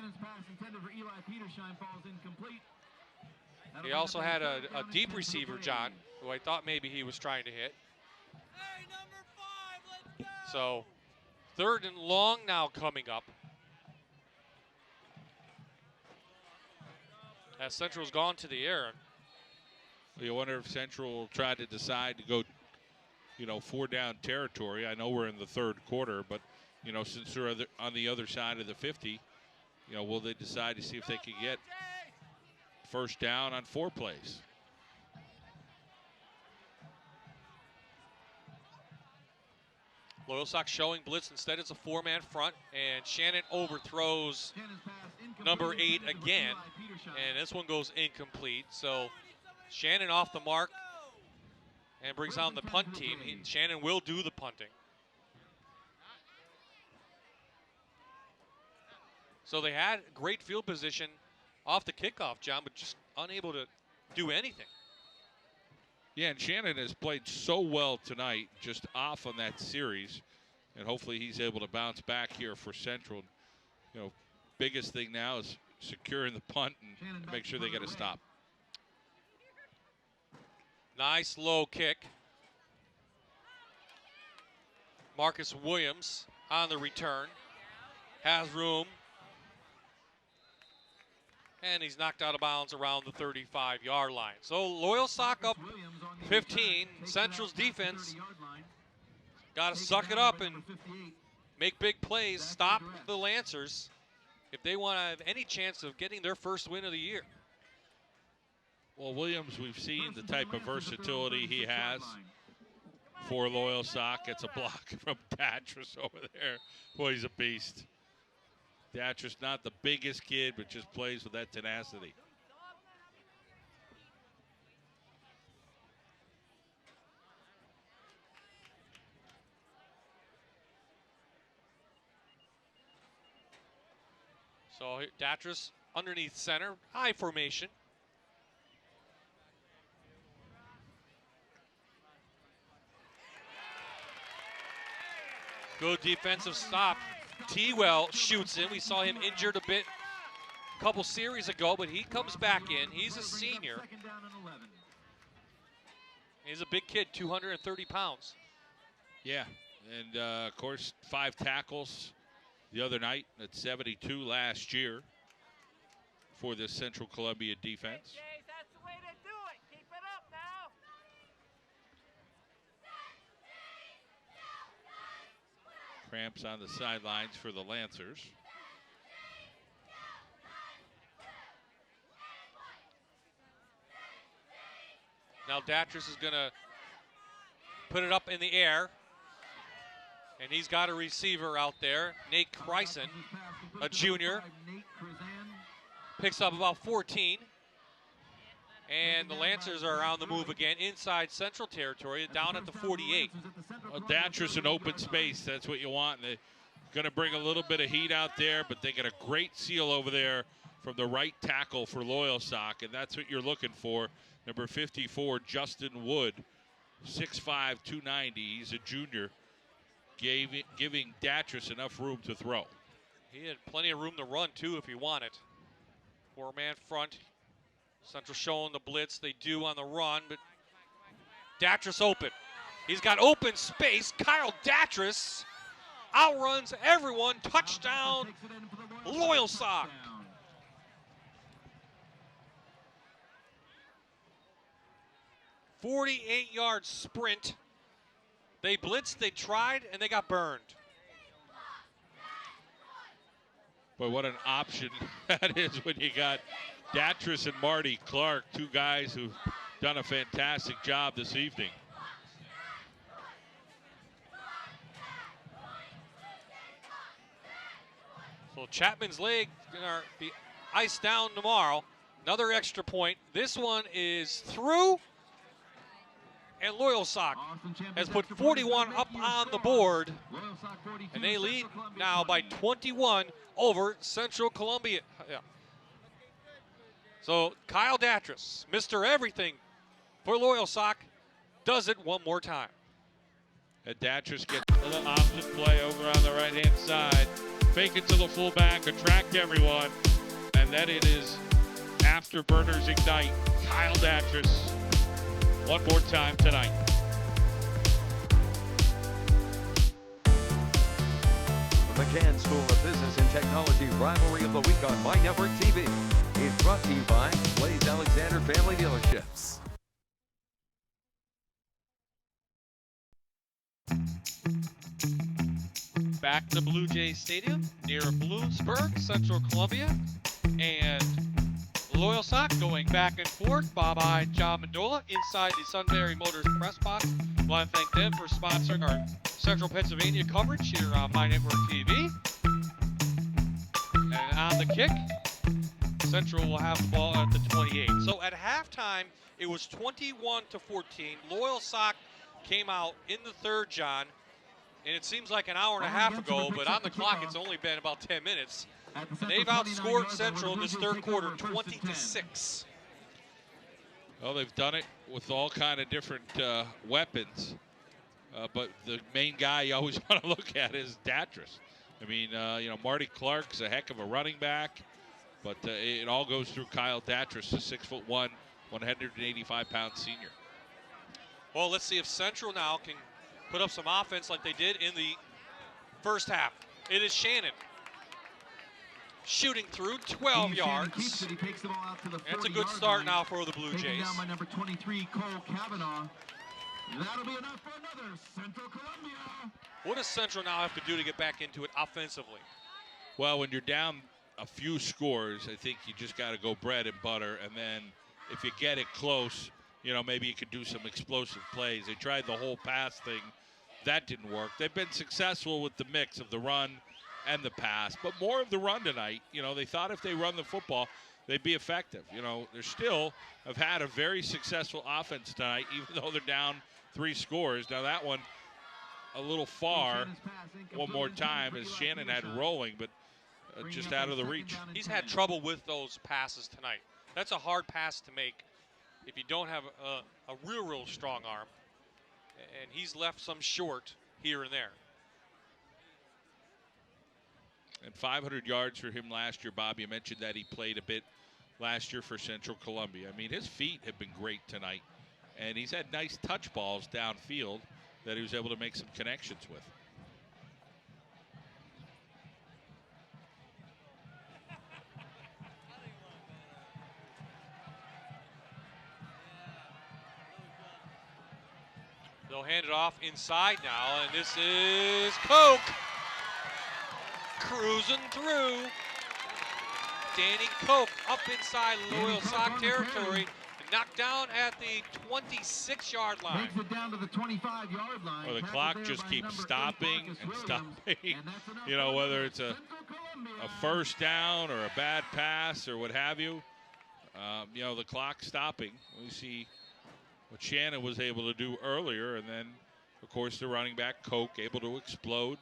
He also had a deep receiver, John, who I thought maybe he was trying to hit. So 3rd and long now coming up. As Central's gone to the air. You wonder if Central will try to decide to go, you know, 4-down territory. I know we're in the 3rd quarter, but, you know, since they're on the other side of the 50, you know, will they decide to see if they can get 1st down on 4 plays? Loyalsock showing blitz. Instead, it's a 4-man front, and Shannon overthrows number 8 again, and this one goes incomplete. So Shannon off the mark, and brings on the punt team. Shannon will do the punting. So they had great field position off the kickoff, John, but just unable to do anything. Yeah, and Shannon has played so well tonight, just off on that series, and hopefully he's able to bounce back here for Central. You know, biggest thing now is securing the punt and make sure they get a stop. Nice low kick. Marcus Williams on the return. Has room. And he's knocked out of bounds around the 35-yard line. So Loyalsock up 15. Central's defense got to suck it up and make big plays, stop the Lancers if they want to have any chance of getting their first win of the year. Well, Williams, we've seen the type of versatility he has for Loyalsock. Gets a block from Datras over there. Boy, he's a beast. Datras not the biggest kid, but just plays with that tenacity. So Datras underneath center, high formation. Good defensive stop. T-Well shoots in. We saw him injured a bit a couple series ago, but he comes back in. He's a senior. He's a big kid, 230 pounds. Yeah, and of course, 5 tackles the other night at 72 last year for this Central Columbia defense. That's the way to do it. Keep it up now. Cramps on the sidelines for the Lancers. Now Datras is going to put it up in the air. And he's got a receiver out there, Nate Kryson, a junior. Picks up about 14. And the Lancers are on the move again inside Central territory, down at the 48. Datras in open space, that's what you want. They're going to bring a little bit of heat out there, but they get a great seal over there from the right tackle for Loyalsock, and that's what you're looking for. Number 54, Justin Wood, 6'5", 290. He's a junior, giving Datras enough room to throw. He had plenty of room to run, too, if he wanted. 4-man front. Central showing the blitz. They do on the run, but Datras open. He's got open space. Kyle Datras outruns everyone. Touchdown, Loyalsock. 48-yard sprint. They blitzed, they tried, and they got burned. But what an option that is when you got Datras and Marty Clark, 2 guys who've done a fantastic job this evening. So Chapman's leg gonna be iced down tomorrow. Another extra point. This one is through. And Loyalsock has put 41 up on the board. And they lead now by 21 over Central Columbia. Yeah. So Kyle Datras, Mr. Everything for Loyalsock, does it one more time. And Datras gets a little option play over on the right-hand side. Fake it to the fullback, attract everyone. And then it is Afterburners Ignite. Kyle Datras one more time tonight. The McCann School of Business and Technology Rivalry of the Week on My Network TV is brought to you by Blaze Alexander Family Dealerships. Back to Bluejays Stadium near Bloomsburg, Central Columbia. And Loyalsock going back and forth. Bob-eyed John Mendola inside the Sunbury Motors press box. I want to thank them for sponsoring our Central Pennsylvania coverage here on My Network TV. And on the kick, Central will have the ball at the 28. So at halftime, it was 21-14. Loyalsock came out in the third, John, and it seems like an hour and a half ago, but on the clock it's only been about 10 minutes. And they've outscored Central in this third quarter 20-6. Well, they've done it with all kind of different weapons, but the main guy you always want to look at is Datris. I mean, you know, Marty Clark's a heck of a running back, but it all goes through Kyle Datris, a 6'1", 185-pound senior. Well, let's see if Central now can put up some offense like they did in the first half. It is Shannon shooting through 12 yards. That's a good start now for the Blue Jays. Down by number 23, Cole Kavanaugh. That'll be enough for another Central Columbia. What does Central now have to do to get back into it offensively? Well, when you're down a few scores, I think you just got to go bread and butter, and then if you get it close, you know, maybe you could do some explosive plays. They tried the whole pass thing. That didn't work. They've been successful with the mix of the run and the pass, but more of the run tonight. You know, they thought if they run the football, they'd be effective. You know, they still have had a very successful offense tonight, even though they're down 3 scores. Now that one a little far one more time as Shannon had rolling, but just out of the reach. He's had trouble with those passes tonight. That's a hard pass to make if you don't have a real strong arm. And he's left some short here and there. And 500 yards for him last year, Bob. You mentioned that he played a bit last year for Central Columbia. I mean, his feet have been great tonight. And he's had nice touch balls downfield that he was able to make some connections with. They'll hand it off inside now, and this is Koch cruising through. Danny Koch up inside Loyalsock territory, knocked down at the 26-yard line. Takes it down to the 25-yard line. Well, the clock just keeps stopping and stopping. You know, whether it's a first down or a bad pass or what have you. You know, the clock stopping. We see what Shannon was able to do earlier, and then, of course, the running back, Koch, able to explode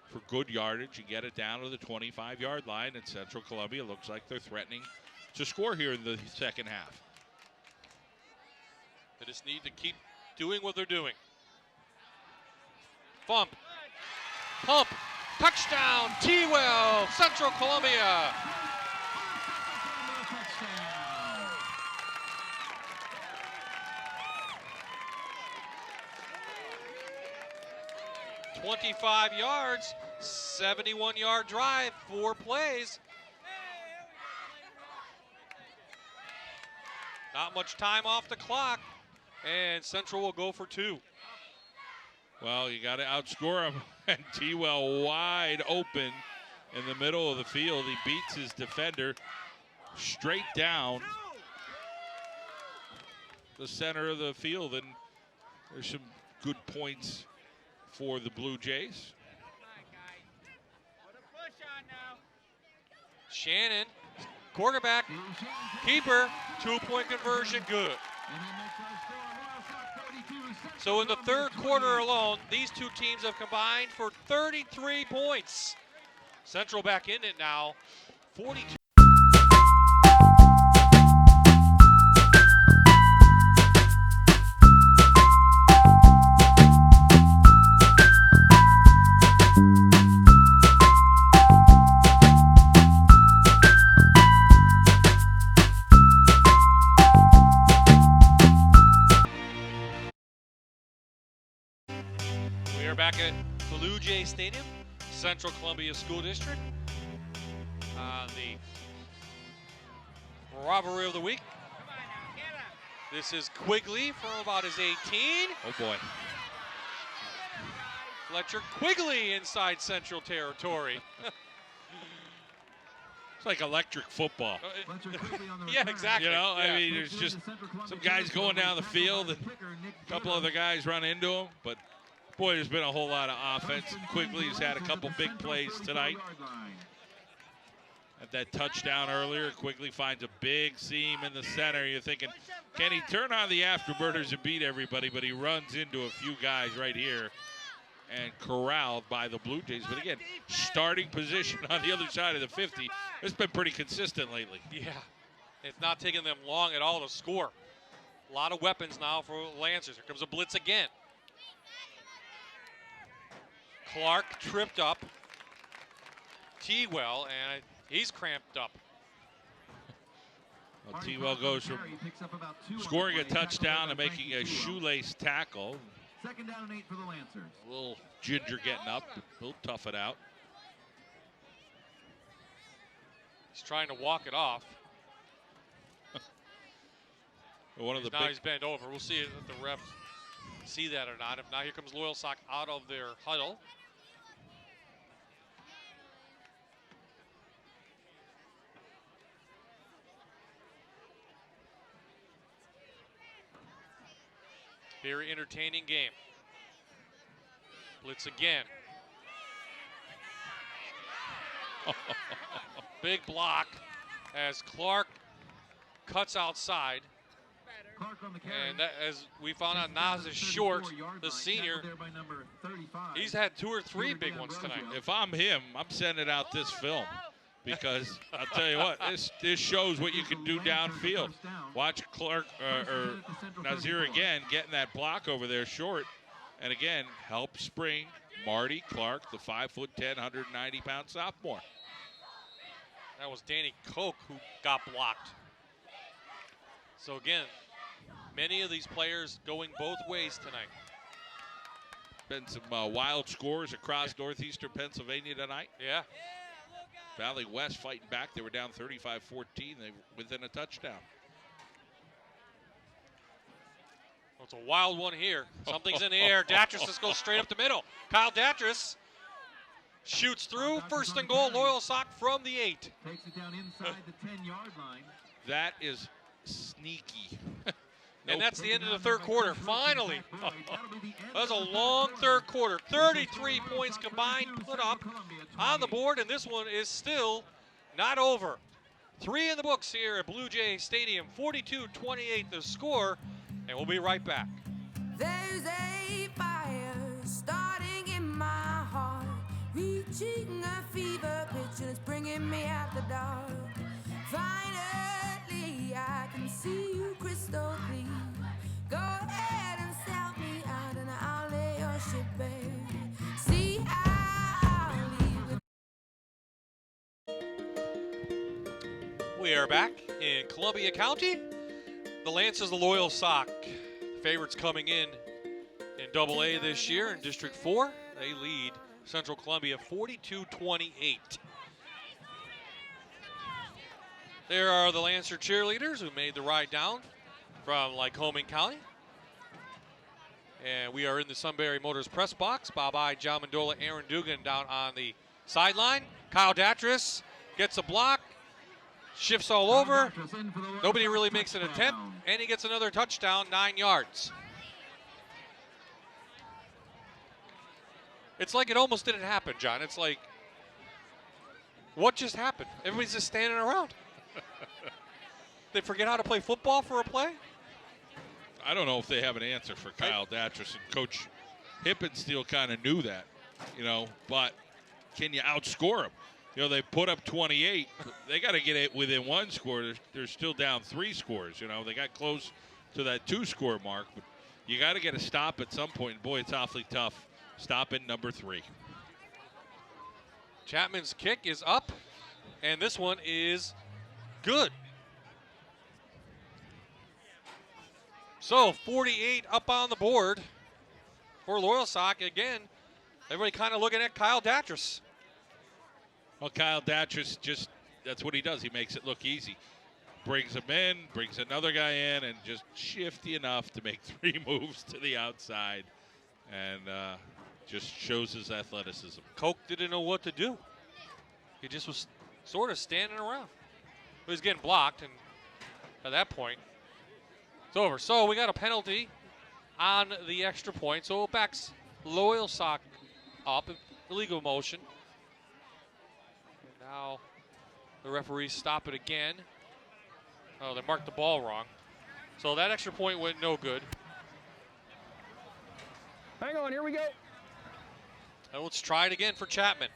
for good yardage and get it down to the 25-yard line. And Central Columbia looks like they're threatening to score here in the second half. They just need to keep doing what they're doing. Pump, touchdown, T-Well, Central Columbia. $25 yards, 71-yard drive, 4 plays. Not much time off the clock, and Central will go for 2. Well, you got to outscore him, and T-Well wide open in the middle of the field. He beats his defender straight down the center of the field, and there's some good points for the Blue Jays. Shannon, quarterback, keeper, 2-point conversion, good. So in the third quarter alone, these two teams have combined for 33 points. Central back in it now, 42. Back at Bluejays Stadium, Central Columbia School District. The robbery of the week. This is Quigley from about his 18. Oh boy. Fletcher Quigley inside Central territory. It's like electric football. Yeah, exactly. You know, yeah. I mean, there's just some guys going down the field and a couple other guys run into them, but boy, there's been a whole lot of offense. Quigley's had a couple big plays tonight. At that touchdown earlier, quickly finds a big seam in the center. You're thinking, can he turn on the afterburners and beat everybody? But he runs into a few guys right here and corralled by the Blue Jays. But again, starting position on the other side of the 50. It's been pretty consistent lately. Yeah, it's not taking them long at all to score. A lot of weapons now for Lancers. Here comes a blitz again. Clark tripped up. T-Well, and he's cramped up. Well, T-Well goes from scoring a touchdown to making a shoelace tackle. 2nd down and 8 for the Lancers. A little ginger getting up. He'll tough it out. He's trying to walk it off. Now he's bent over. We'll see if the refs see that or not. If not, here comes Loyalsock out of their huddle. Very entertaining game. Blitz again. Big block as Clark cuts outside. And that, as we found out, Nas is short, the senior. He's had 2 or 3 big ones tonight. If I'm him, I'm sending out this film. Because I'll tell you what, this shows what you can do downfield. Watch Clark or Nazir again getting that block over there short. And again, help spring Marty Clark, the 5'10", 190-pound sophomore. That was Danny Koch who got blocked. So again, many of these players going both ways tonight. Been some wild scores across northeastern Pennsylvania tonight. Yeah. Valley West fighting back. They were down 35-14. They within a touchdown. Well, it's a wild one here. Something's in the air. Datris just goes straight up the middle. Kyle Datris shoots through. 1st and goal. Loyalsock from the 8. Takes it down inside the 10-yard line. That is sneaky. And that's the end of the 3rd quarter, finally. That was a long 3rd quarter. 33 points combined put up on the board, and this one is still not over. 3 in the books here at Blue Jay Stadium. 42-28 the score, and we'll be right back. There's a fire starting in my heart, reaching a fever pitch, and it's bringing me out the dark. Finally, I can see you crystal clear. Go ahead and sell me out, and I'll lay your ship bare. See, I'll leave with. We are back in Columbia County. The Lancers, the Loyalsock, favorites coming in AA this year in District 4. They lead Central Columbia 42-28. There are the Lancer cheerleaders who made the ride down from Lycoming County. And we are in the Sunbury Motors press box. Bob I, John Mendola, Aaron Dugan down on the sideline. Kyle Datris gets a block, shifts all over. Nobody really makes an attempt, and he gets another touchdown, 9 yards. It's like it almost didn't happen, John. It's like, what just happened? Everybody's just standing around. They forget how to play football for a play? I don't know if they have an answer for Kyle Datris, and Coach Hippensteel kind of knew that, but can you outscore them? They put up 28. They got to get it within 1 score. They're still down 3 scores. They got close to that 2-score mark, but you got to get a stop at some point. Boy, it's awfully tough. Stop in number 3. Chapman's kick is up, and this one is good. So 48 up on the board for Loyalsock. Again, everybody kind of looking at Kyle Datris. Well, Kyle Datris that's what he does. He makes it look easy. Brings him in, brings another guy in, and just shifty enough to make 3 moves to the outside. And just shows his athleticism. Koch didn't know what to do. He just was sort of standing around. He was getting blocked, and at that point, it's over. So we got a penalty on the extra point. So it backs Loyalsock up, illegal motion. And now The referees stop it again. Oh, they marked the ball wrong. So that extra point went no good. Hang on, here we go. And let's try it again for Chapman.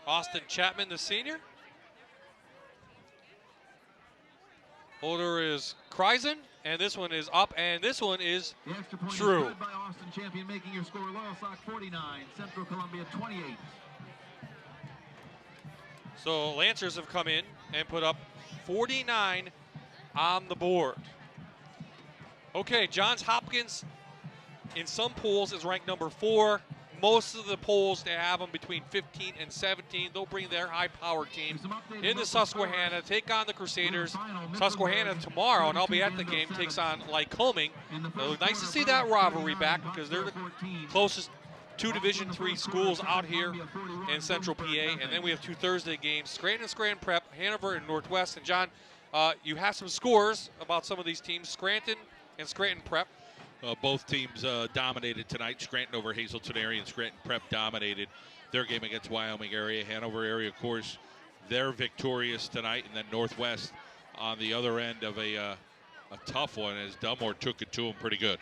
Austin Chapman, the senior. Holder is Kreisen, and this one is up, and this one is The extra point true. is good by Austin Champion, making your score Loyalsock 49, Central Columbia 28. So Lancers have come in and put up 49 on the board. Okay, Johns Hopkins in some polls is ranked number 4. Most of the polls, they have them between 15 and 17. They'll bring their high-powered team into Susquehanna, take on the Crusaders. Susquehanna tomorrow, and I'll be at the game, takes on Lycoming. So nice to see that rivalry back because they're the closest 2 Division III schools out here in Central PA. And then we have 2 Thursday games, Scranton and Scranton Prep, Hanover and Northwest. And John, you have some scores about some of these teams, Scranton and Scranton Prep. Both teams dominated tonight. Scranton over Hazleton area, and Scranton Prep dominated their game against Wyoming area. Hanover area, of course, they're victorious tonight. And then Northwest on the other end of a tough one as Dunmore took it to them pretty good.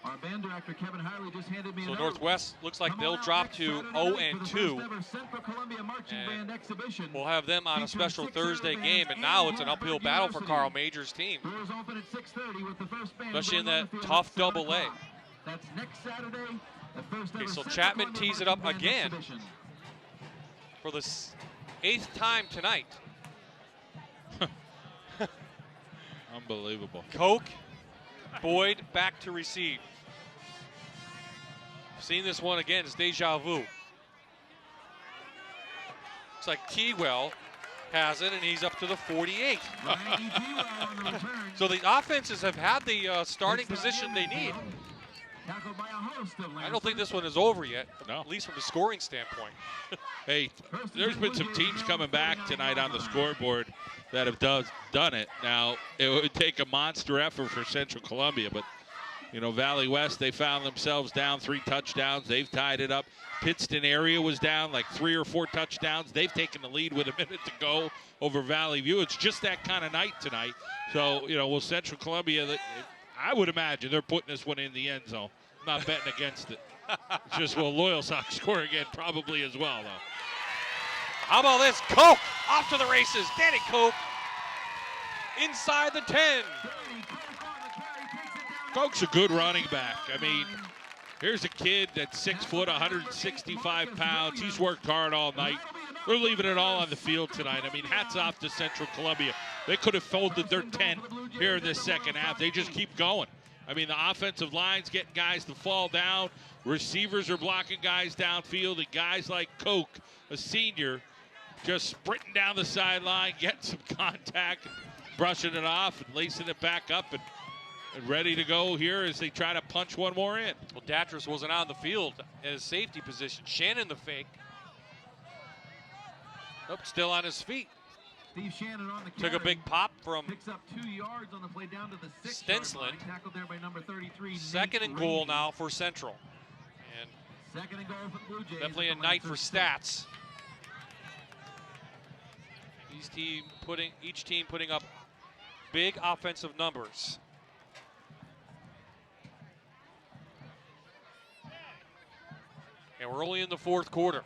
Our band director, Kevin Hiley, just handed me So a note. Northwest looks like they'll drop to 0-2. And we'll have them on a special Thursday game, and now it's an uphill battle for Carl Major's team, Doors open at 6:30 with the first band especially in going that on the field tough at 7 double A. o'clock. That's next Saturday. The first Okay, ever so Central Chapman Columbia tees it up marching band again exhibition. for the 8th time tonight. Unbelievable. Koch, Boyd back to receive. Seen this one again, it's deja vu. Looks like Teewell has it, and he's up to the 48. So the offenses have had the starting position they need. I don't think this one is over yet, at least from a scoring standpoint. Hey, there's been some teams coming back tonight on the scoreboard that have done it. Now, it would take a monster effort for Central Columbia, but, you know, Valley West, they found themselves down 3 touchdowns. They've tied it up. Pittston area was down like 3 or 4 touchdowns. They've taken the lead with a minute to go over Valley View. It's just that kind of night tonight. So, you know, will Central Columbia, I would imagine they're putting this one in the end zone. I'm not betting against it. It's just, will Loyalsock score again? Probably as well, though. How about this? Koch off to the races. Danny Koch inside the 10. Koch's a good running back. I mean, here's a kid that's 6 foot, 165 pounds. He's worked hard all night. They're leaving it all on the field tonight. I mean, hats off to Central Columbia. They could have folded their tent here in this second half. They just keep going. I mean, the offensive line's getting guys to fall down. Receivers are blocking guys downfield. And guys like Koch, a senior, just sprinting down the sideline, getting some contact, brushing it off and lacing it back up and ready to go here as they try to punch one more in. Well, Datras wasn't on the field in his safety position. Shannon the fake. Nope, still on his feet. Steve Shannon on the Took a big pop from picks up 2 yards on the play down to the 6 Stensland. Tackled there by number 33. Second and goal now for Central. And second and goal for the Blue Jays. Definitely a night for stats. Each team putting up big offensive numbers. And we're only in the 4th quarter.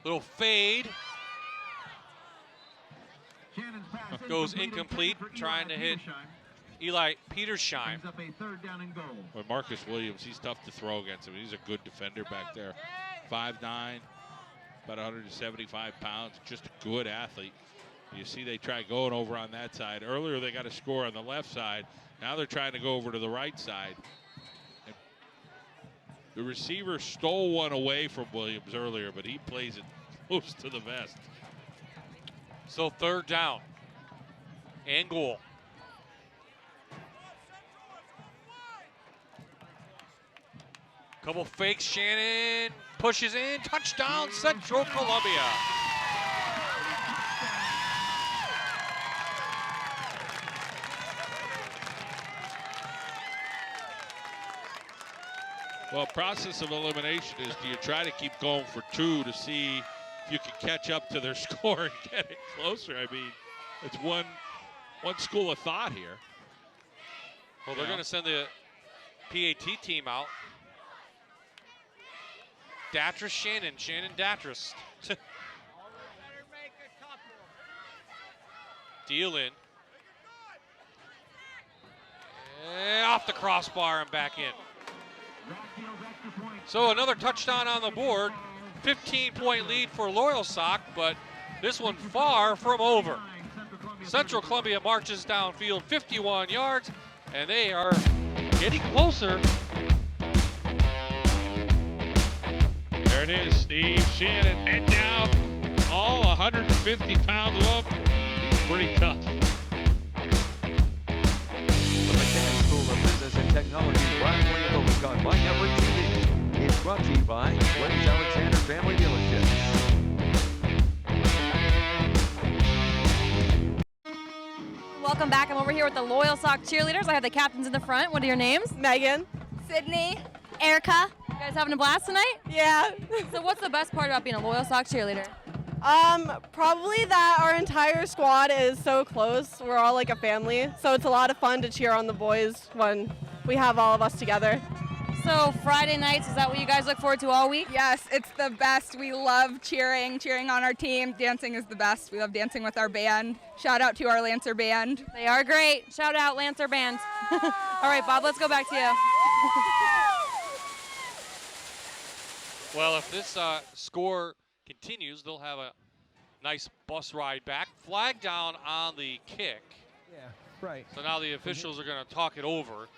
Little fade. Goes incomplete, trying to hit Eli Petersheim. Well, Marcus Williams, he's tough to throw against him. He's a good defender back there. 5'9", about 175 pounds, just a good athlete. You see they try going over on that side. Earlier they got a score on the left side. Now they're trying to go over to the right side. And the receiver stole one away from Williams earlier, but he plays it close to the vest. So 3rd down and goal. Couple fakes, Shannon pushes in, touchdown Central Columbia. Well, process of elimination is, do you try to keep going for 2 to see if you can catch up to their score and get it closer? I mean, it's one school of thought here. Well, they're going to send the PAT team out. Datris Shannon Datris. Deal in. Off the crossbar and back in. So another touchdown on the board. 15-point lead for Loyalsock, but this one far from over. Central Columbia marches downfield 51 yards, and they are getting closer. There it is, Steve Shannon, head down, all 150-pound lump. He's pretty tough. The McCann School of Business and Technology rivalry of the week on My Network TV is brought to you by Blaze Alexander Family Dealerships. Welcome back. I'm over here with the Loyalsock cheerleaders. I have the captains in the front. What are your names? Megan. Sydney. Erica. You guys having a blast tonight? Yeah. So what's the best part about being a Loyalsock cheerleader? Probably that our entire squad is so close. We're all like a family. So it's a lot of fun to cheer on the boys when we have all of us together. So Friday nights, is that what you guys look forward to all week? Yes, it's the best. We love cheering on our team. Dancing is the best. We love dancing with our band. Shout out to our Lancer band. They are great. Shout out Lancer band. All right, Bob, let's go back to you. Well, if this score continues, they'll have a nice bus ride back. Flag down on the kick. Yeah, right. So now the officials are going to talk it over.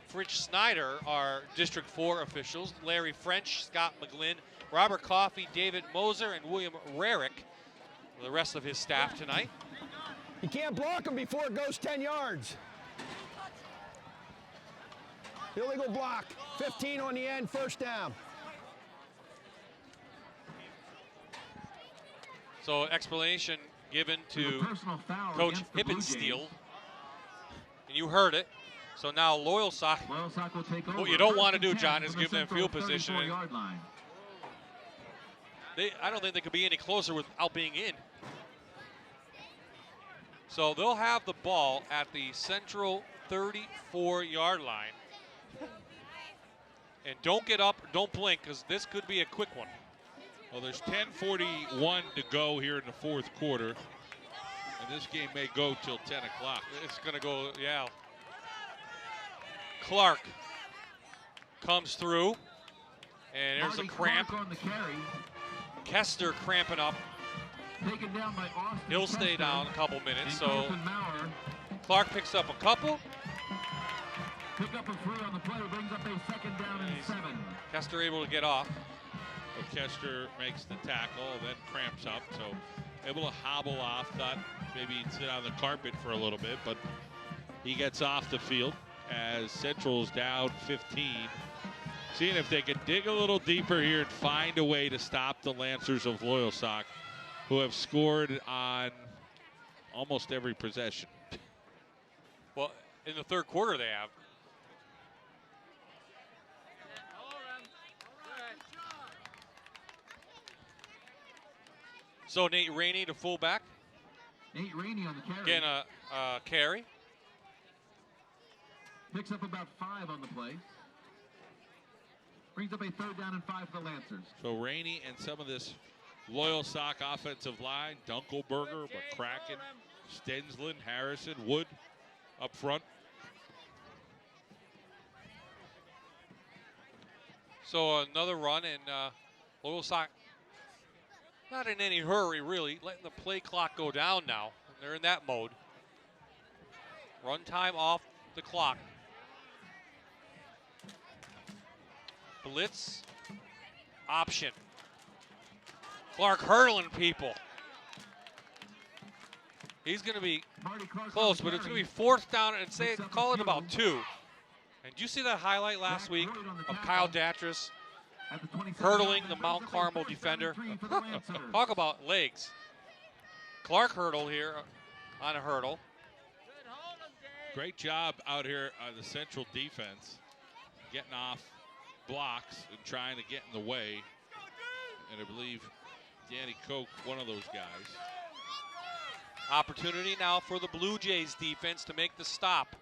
Fritz Snyder, our District 4 officials, Larry French, Scott McGlynn, Robert Coffey, David Moser, and William Rarick, the rest of his staff tonight. You can't block him before it goes 10 yards. Illegal block. 15 on the end, first down. So explanation given to Coach Hippensteel. And you heard it. So now Loyalsock will take over. What you don't want to do, John, is give them field position. I don't think they could be any closer without being in. So they'll have the ball at the central 34-yard line. And don't get up, don't blink, because this could be a quick one. Well, there's 10:41 to go here in the fourth quarter. And this game may go till 10 o'clock. It's going to go, yeah. Clark comes through, and there's a cramp. On the carry. Kester cramping up. Taken down by Austin. He'll stay down a couple minutes. So Colton Maurer. Clark picks up a couple. Pick up a 3 on the play, brings up a second down and 7. Kester able to get off. Well, Kester makes the tackle, then cramps up, so able to hobble off. Thought maybe he'd sit on the carpet for a little bit, but he gets off the field as Central's down 15. Seeing if they can dig a little deeper here and find a way to stop the Lancers of Loyalsock, who have scored on almost every possession. Well, in the third quarter they have. So Nate Rainey to fullback. Nate Rainey on the carry. Again, a carry. Picks up about 5 on the play. Brings up a 3rd down and 5 for the Lancers. So Rainey and some of this Loyalsock offensive line, Dunkelberger, McCracken, Stensland, Harrison, Wood up front. So another run, and Loyalsock not in any hurry, really, letting the play clock go down now. They're in that mode. Run time off the clock. Blitz option. Clark hurdling people. He's going to be close, but it's going to be 4th down and say call it about 2. And did you see that highlight last week of Kyle Datris hurdling the Mount Carmel defender? Talk about legs. Clark hurdle here on a hurdle. Great job out here on the Central defense, getting off blocks and trying to get in the way. And I believe Danny Koch, one of those guys. Opportunity now for the Blue Jays defense to make the stop.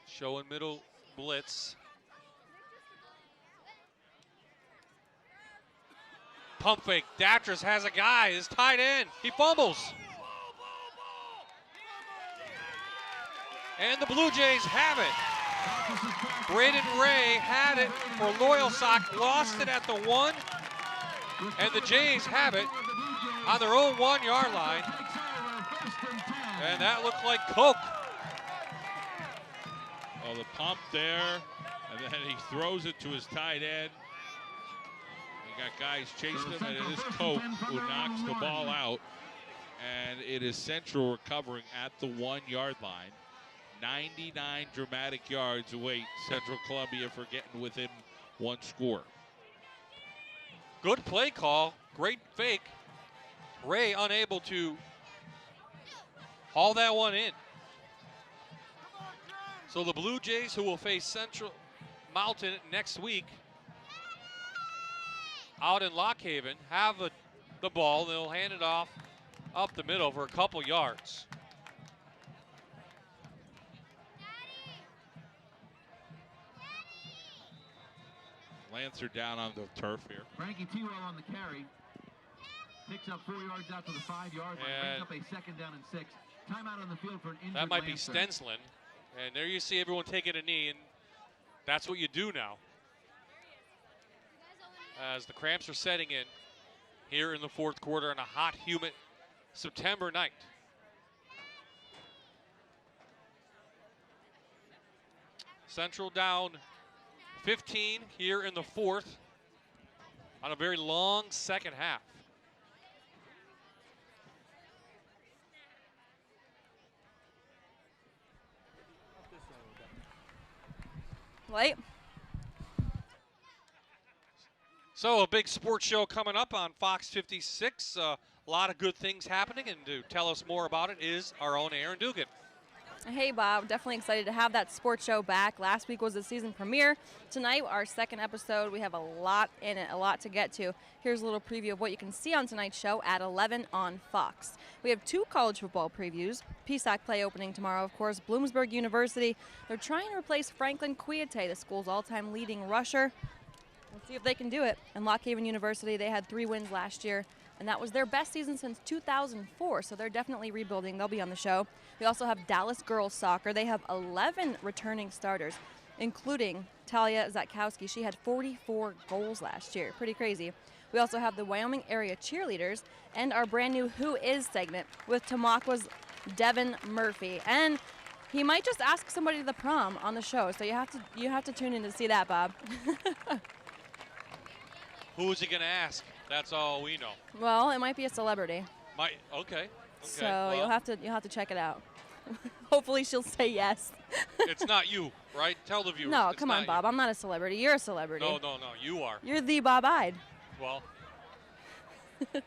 Showing middle blitz. Pump fake. Datras has a guy. Is tight end. He fumbles. And the Blue Jays have it. Braden Ray had it for Loyalsock. Lost it at the 1. And the Jays have it on their own 1-yard line. And that looked like Koch. Oh, the pump there. And then he throws it to his tight end. You got guys chasing him, and it is Koch who knocks the ball out. And it is Central recovering at the 1-yard line. 99 dramatic yards await Central Columbia for getting within 1 score. Good play call. Great fake. Ray unable to haul that one in. So the Blue Jays, who will face Central Mountain next week out in Lock Haven, have the ball. They'll hand it off up the middle for a couple yards. Lancer down on the turf here. Frankie T-Well on the carry. Picks up 4 yards out to the 5-yard line. Brings up a 2nd down and 6. Timeout on the field for an injured That might be Lancer. Stensland. And there you see everyone taking a knee, and that's what you do now. As the cramps are setting in here in the 4th quarter on a hot, humid September night. Central down 15 here in the 4th on a very long second half. Light. So a big sports show coming up on Fox 56. A lot of good things happening, and to tell us more about it is our own Aaron Dugan. Hey, Bob. Definitely excited to have that sports show back. Last week was the season premiere. Tonight, our 2nd episode. We have a lot in it, a lot to get to. Here's a little preview of what you can see on tonight's show at 11 on Fox. We have 2 college football previews. PSAC play opening tomorrow, of course. Bloomsburg University. They're trying to replace Franklin Kouyaté, the school's all-time leading rusher. Let's see if they can do it. And Lock Haven University, they had 3 wins last year, and that was their best season since 2004, so they're definitely rebuilding. They'll be on the show. We also have Dallas girls soccer. They have 11 returning starters, including Talia Zatkowski. She had 44 goals last year. Pretty crazy. We also have the Wyoming area cheerleaders and our brand new Who Is segment with Tamaqua's Devin Murphy. And he might just ask somebody to the prom on the show, so you have to tune in to see that, Bob. Who is he going to ask? That's all we know. Well, it might be a celebrity. Okay. So well, you'll have to check it out. Hopefully she'll say yes. It's not you, right? Tell the viewers. No, it's come on, Bob. I'm not a celebrity. You're a celebrity. No, you are. You're the Bob-eyed. Well,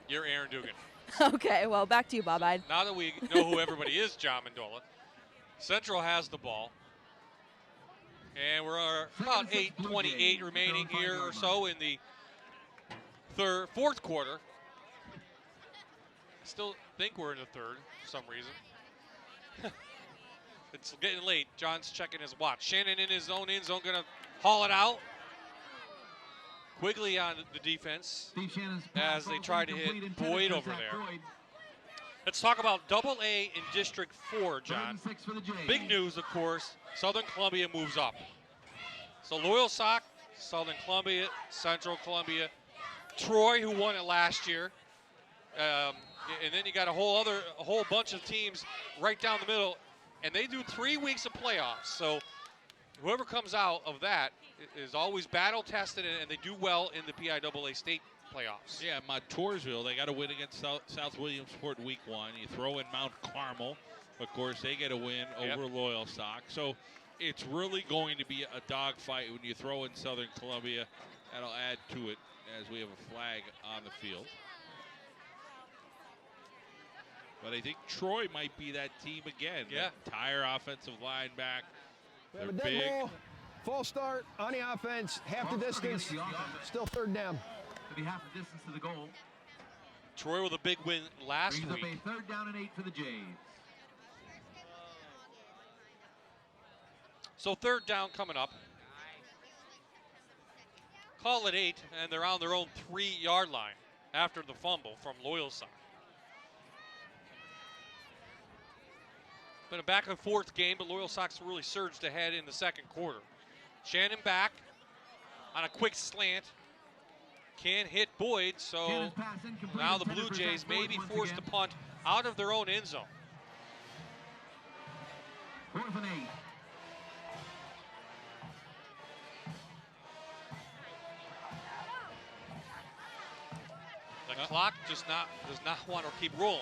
you're Aaron Dugan. Okay, well, back to you, Bob-eyed. Now that we know who everybody is, John Mendola, Central has the ball. And we're about 8:28 remaining here or so in the 4th quarter. Still think we're in the 3rd for some reason. It's getting late. John's checking his watch. Shannon in his own end zone, going to haul it out. Quigley on the defense as they try to hit Boyd over there. Let's talk about Double-A in District 4, John. Big news, of course, Southern Columbia moves up. So Loyalsock, Southern Columbia, Central Columbia, Troy, who won it last year. And then you got a whole bunch of teams right down the middle, and they do 3 weeks of playoffs. So whoever comes out of that is always battle tested, and they do well in the PIAA state playoffs. Yeah, Montoursville, they got to win against South Williamsport week 1. You throw in Mount Carmel, of course, they get a win over Loyalsock. So it's really going to be a dogfight when you throw in Southern Columbia. That'll add to it as we have a flag on the field. But I think Troy might be that team again. Yeah. The entire offensive line back. We have They're a dead big. ball, false start on the offense, half the distance, still third down. Maybe half the distance to the goal. Troy with a big win last Brings week. up a 3rd down and 8 for the Jays. So 3rd down coming up. Call it 8, and they're on their own 3-yard line after the fumble from Loyalsock. Been a back and forth game, but Loyalsock's really surged ahead in the second quarter. Shannon back on a quick slant. Can't hit Boyd, so now the Blue Jays may be forced to punt out of their own end zone. 4th and 8. The clock just does not want to keep rolling.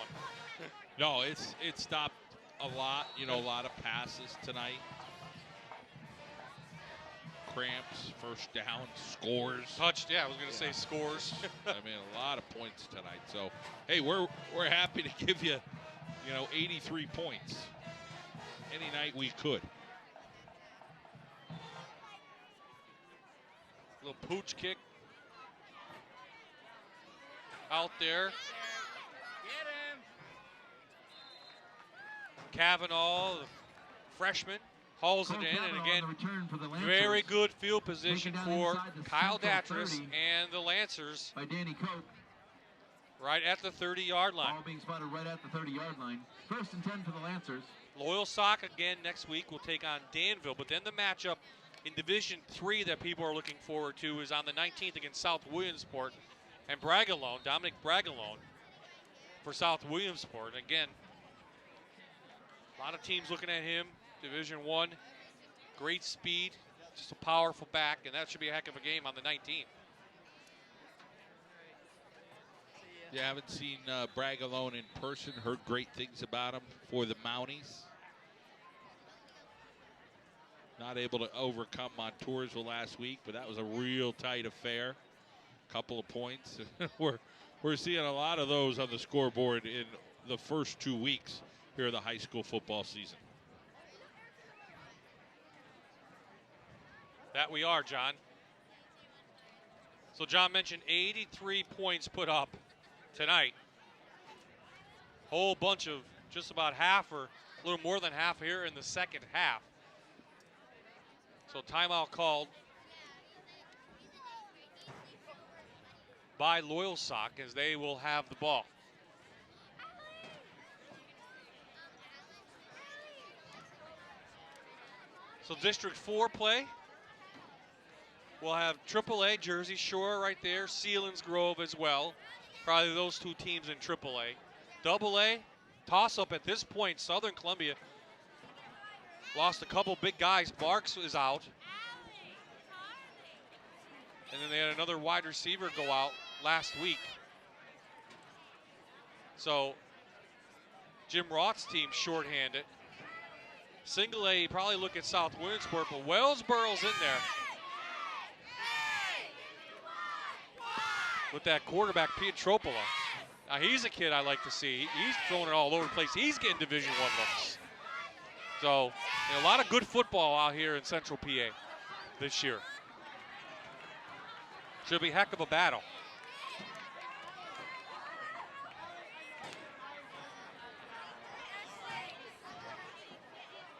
No, it stopped a lot. You know, a lot of passes tonight. Cramps, first down, scores. Touched, yeah, I was going to say scores. I mean, a lot of points tonight. So, hey, we're happy to give you, 83 points any night we could. Little pooch kick out there. Kavanaugh, the freshman, hauls it in, and again, very good field position for Kyle Datris and the Lancers. By Danny Koch. Right at the 30-yard line. Ball being spotted right at the 30-yard line. 1st and 10 for the Lancers. Loyalsock again next week will take on Danville, but then the matchup in Division III that people are looking forward to is on the 19th against South Williamsport, and Bragalone, Dominic Bragalone for South Williamsport. Again, a lot of teams looking at him. Division I, great speed, just a powerful back, and that should be a heck of a game on the 19th. Yeah, I haven't seen Bragalone in person. Heard great things about him for the Mounties. Not able to overcome Montoursville last week, but that was a real tight affair. Couple of points. we're seeing a lot of those on the scoreboard in the first 2 weeks here of the high school football season. That we are, John. So John mentioned 83 points put up tonight. Whole bunch of just about half or a little more than half here in the second half. So timeout called by Loyalsock as they will have the ball. So District 4 play. We'll have AAA, Jersey Shore right there, Sealands Grove as well. Probably those two teams in AAA. AA, toss-up at this point, Southern Columbia lost a couple big guys. Barks is out. And then they had another wide receiver go out last week. So Jim Roth's team shorthanded. Single A, probably look at South Williamsport, but Wellsboro's in there. With that quarterback, Pietropola. Now he's a kid I like to see. He's throwing it all over the place. He's getting Division I looks. So a lot of good football out here in Central PA this year. Should be a heck of a battle.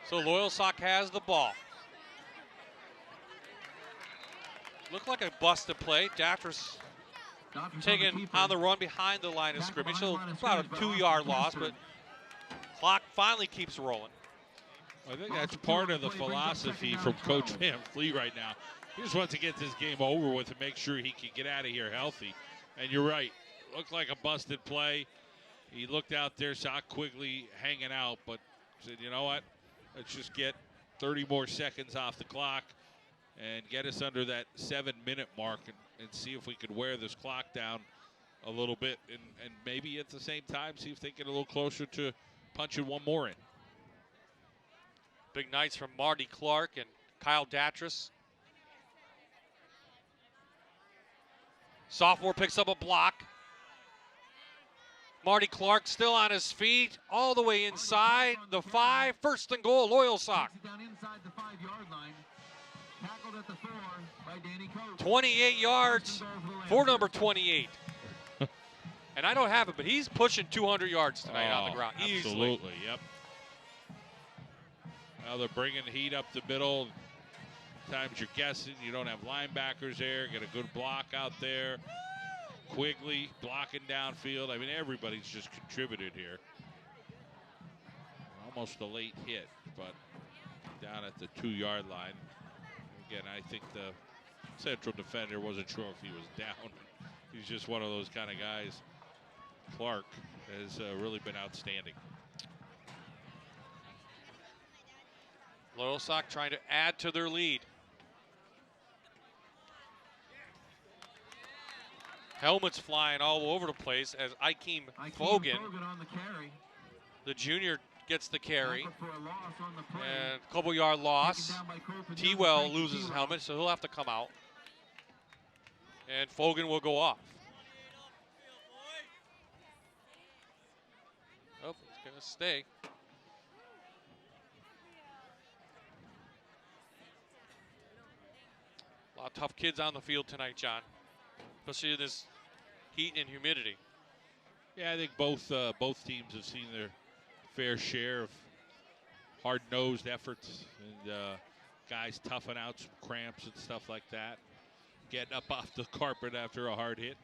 So Loyalsock has the ball. Looked like a busted play. Datris taken on the run behind the line of scrimmage. So about a 2-yard loss, but clock finally keeps rolling. I think that's part of the philosophy from Coach Van Fleet right now. He just wants to get this game over with and make sure he can get out of here healthy. And you're right. Looked like a busted play. He looked out there, saw Quigley hanging out, but said, you know what? Let's just get 30 more seconds off the clock and get us under that 7-minute mark and see if we could wear this clock down a little bit and maybe at the same time see if they get a little closer to punching one more in. Big nights from Marty Clark and Kyle Datris. Sophomore picks up a block. Marty Clark still on his feet, all the way inside the 5. First and goal, Loyalsock. Down inside the 5-yard line. Tackled at the 4 by Danny Coates. 28 yards for number 28. And I don't have it, but he's pushing 200 yards tonight on the ground. Easily. Absolutely, yep. Now they're bringing heat up the middle. Times you're guessing you don't have linebackers there. Get a good block out there. Quigley blocking downfield. I mean, everybody's just contributed here. Almost a late hit, but down at the 2-yard line. Again, I think the central defender wasn't sure if he was down. He's just one of those kind of guys. Clark has really been outstanding. Loyalsock trying to add to their lead. Helmets flying all over the place as Ikeem Fogan, on the carry. the junior, gets the carry. And a couple yard loss. T-Well loses his helmet, so he'll have to come out. And Fogan will go off. Oh, it's going to stay. A lot of tough kids on the field tonight, John. Especially in this heat and humidity. Yeah, I think both teams have seen their fair share of hard-nosed efforts and guys toughing out some cramps and stuff like that. Getting up off the carpet after a hard hit.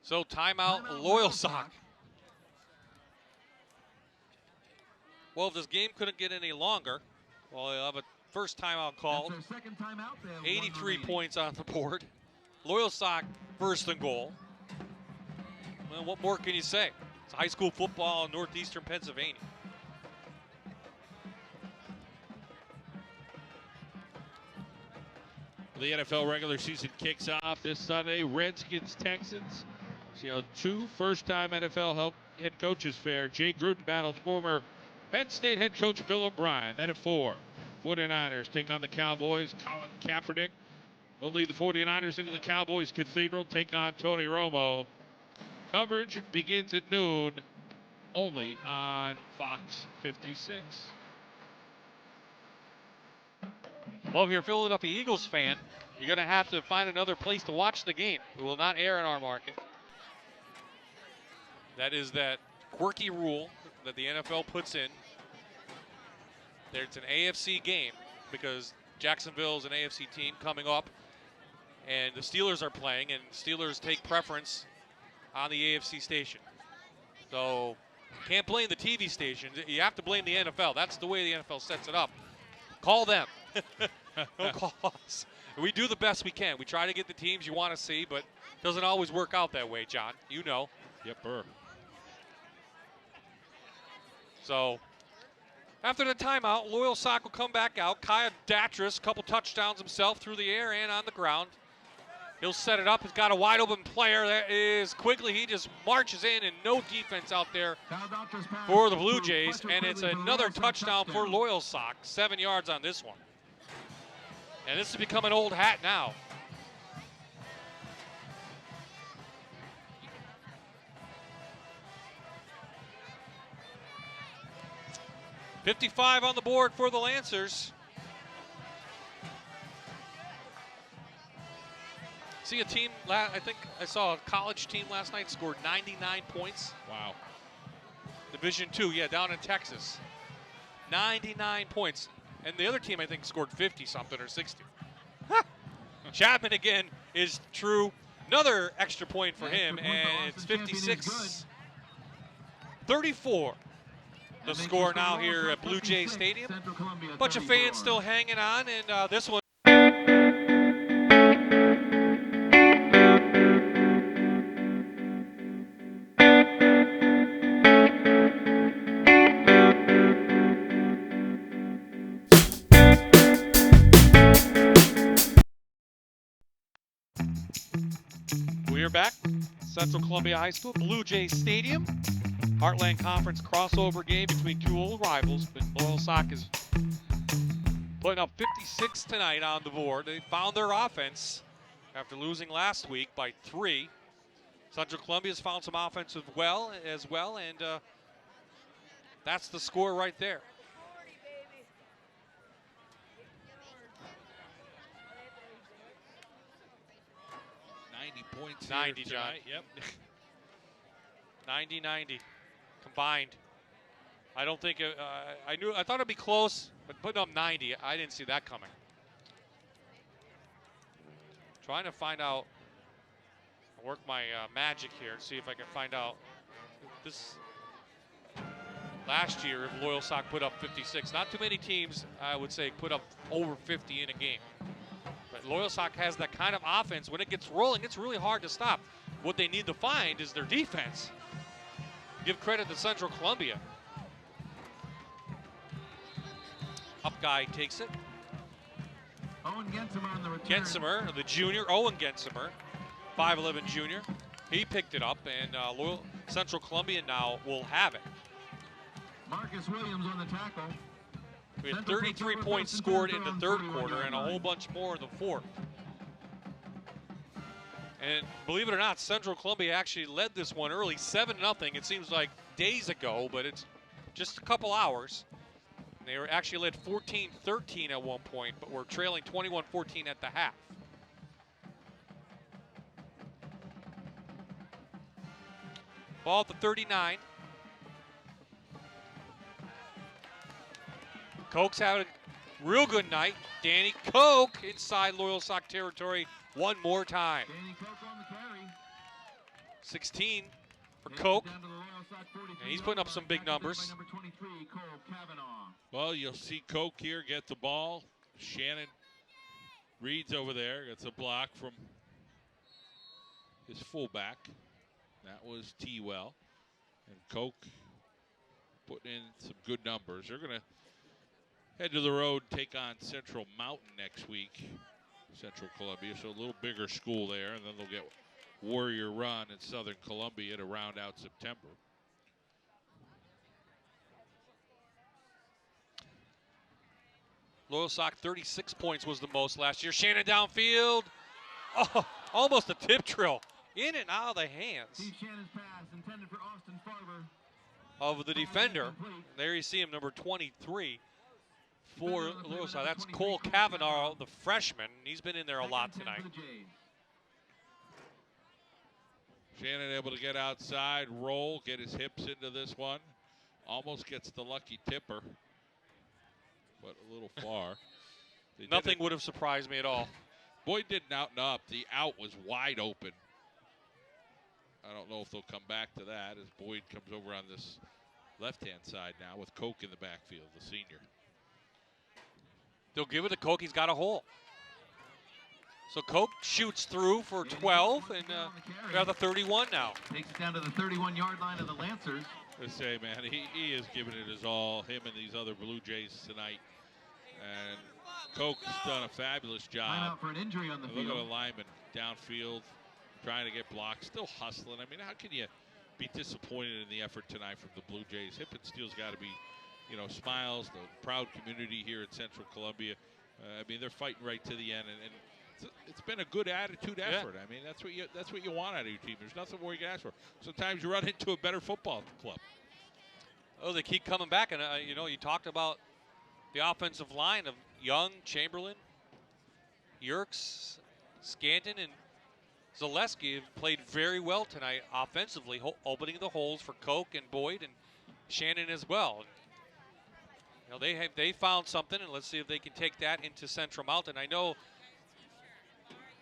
So timeout, Loyalsock. Well, if this game couldn't get any longer, well, they'll have a first timeout called. 83 points on the board. Loyalsock first and goal. Well, what more can you say? It's high school football in northeastern Pennsylvania. The NFL regular season kicks off this Sunday. Redskins, Texans. two first-time NFL head coaches fair. Jay Gruden battles former Penn State head coach Bill O'Brien. Then at 4, 49ers take on the Cowboys. Colin Kaepernick will lead the 49ers into the Cowboys Cathedral, take on Tony Romo. Coverage begins at noon, only on Fox 56. Well, if you're a Philadelphia Eagles fan, you're going to have to find another place to watch the game. It will not air in our market. That is that quirky rule that the NFL puts in. It's an AFC game because Jacksonville is an AFC team coming up, and the Steelers are playing, and Steelers take preference on the AFC station. So can't blame the TV stations. You have to blame the NFL. That's the way the NFL sets it up. Call them. Don't call us. We do the best we can. We try to get the teams you want to see, but it doesn't always work out that way, John. You know. Yep. So after the timeout, Loyalsock will come back out. Kaya Datris, a couple touchdowns himself through the air and on the ground. He'll set it up. He's got a wide open player. That is Quigley. He just marches in and no defense out there for the Blue Jays. And it's another touchdown for Loyalsock. 7 yards on this one. And this has become an old hat now. $55 on the board for the Lancers. See a team, I think I saw a college team last night scored 99 points. Wow. Division II, yeah, down in Texas. 99 points. And the other team, I think, scored 50-something or 60. Chapman again is true. Another extra point for him, and it's 56-34. The score now here at Blue Jay Stadium. Bunch of fans still hanging on, and this one. We're back, Central Columbia High School, Blue Jay Stadium. Heartland Conference crossover game between two old rivals, but Loyalsock is putting up 56 tonight on the board. They found their offense after losing last week by 3. Central Columbia's found some offense as well, and that's the score right there. Points 90, here John. tonight. Yep. 90-90 combined. I don't think I thought it'd be close, but putting up 90, I didn't see that coming. Trying to find out, work my magic here and see if I can find out this last year if Loyalsock put up 56. Not too many teams, I would say, put up over 50 in a game. But Loyalsock has that kind of offense. When it gets rolling, it's really hard to stop. What they need to find is their defense. Give credit to Central Columbia. Up guy takes it. Owen Gensimer on the return. Gensimer, the junior, Owen Gensimer, 5'11 junior. He picked it up, and Central Columbia now will have it. Marcus Williams on the tackle. We had 33 points scored in the third quarter and a whole bunch more in the fourth. And believe it or not, Central Columbia actually led this one early, 7-0. It seems like days ago, but it's just a couple hours. They were actually led 14-13 at one point, but were trailing 21-14 at the half. Ball at the 39. Koch's having a real good night. Danny Koch inside Loyalsock territory one more time. Danny Koch on the carry. 16 for Koch. And he's putting up some big numbers. Number 23, Cole Kavanaugh. Well, you'll see Koch here get the ball. Shannon Reed's over there. Gets a block from his fullback. That was T-Well. And Koch putting in some good numbers. They're going to head to the road, take on Central Mountain next week. Central Columbia, so a little bigger school there. And then they'll get Warrior Run in Southern Columbia to round out September. Loyalsock 36 points was the most last year. Shannon downfield. Oh, almost a tip drill. In and out of the hands Steve Shannon's pass intended for Austin Farber. of the defender. There you see him, number 23 for Loyalsock. That's Cole Kavanaugh, the freshman. He's been in there a lot tonight. Shannon able to get outside, roll, get his hips into this one. Almost gets the lucky tipper, but a little far. Nothing would have surprised me at all. Boyd didn't out and up. The out was wide open. I don't know if they'll come back to that as Boyd comes over on this left-hand side now with Koch in the backfield, the senior. They'll give it to Koch. He's got a hole. So Koch shoots through for 12, and they're at the 31 now. Takes it down to the 31-yard line of the Lancers. I say, man, he is giving it his all, him and these other Blue Jays tonight. And Koch's done a fabulous job. Line out for an injury on the field. Look at a lineman downfield trying to get blocked, still hustling. I mean, how can you be disappointed in the effort tonight from the Blue Jays? Hippensteel's got to be, you know, smiles, the proud community here in Central Columbia. I mean, they're fighting right to the end, and it's been a good attitude effort. I mean, that's what you want out of your team. There's nothing more you can ask for. Sometimes you run into a better football club. Oh, they keep coming back, and you know, you talked about the offensive line of Young, Chamberlain, Yerkes, Scanton, and Zaleski have played very well tonight offensively, opening the holes for Koch and Boyd and Shannon as well. You know, they found something, and let's see if they can take that into Central Mountain. I know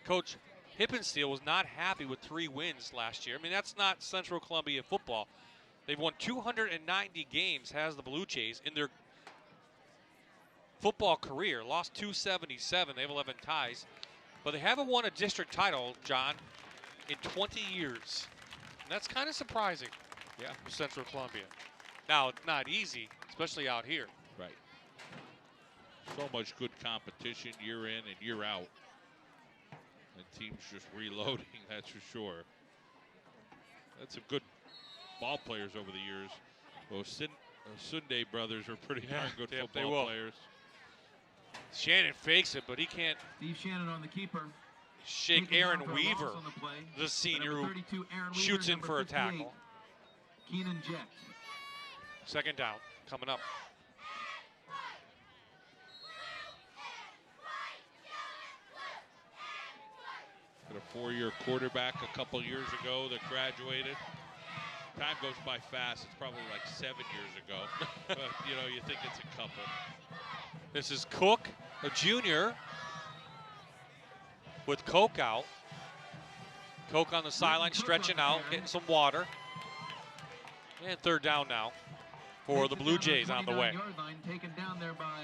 Coach Hippensteel was not happy with 3 wins last year. I mean, that's not Central Columbia football. They've won 290 games, has the Blue Jays, in their football career. Lost 277. They have 11 ties. But they haven't won a district title, John, in 20 years. And that's kind of surprising for Central Columbia. Now, it's not easy, especially out here. Right. So much good competition year in and year out. And teams just reloading, that's for sure. That's some good ball players over the years. Those Sunday brothers are pretty darn good football players. Shannon fakes it, but he can't. Steve Shannon on the keeper. shake Aaron Weaver, the senior who shoots in for a tackle. Keenan Jett. Second down coming up. Got a 4-year quarterback a couple years ago that graduated. Time goes by fast. It's probably like 7 years ago. But, you know, you think it's a couple. This is Cook, a junior, with Coke out. Coke on the sideline, stretching out, getting some water. And third down now for the Blue Jays on the way. Line, taken down there by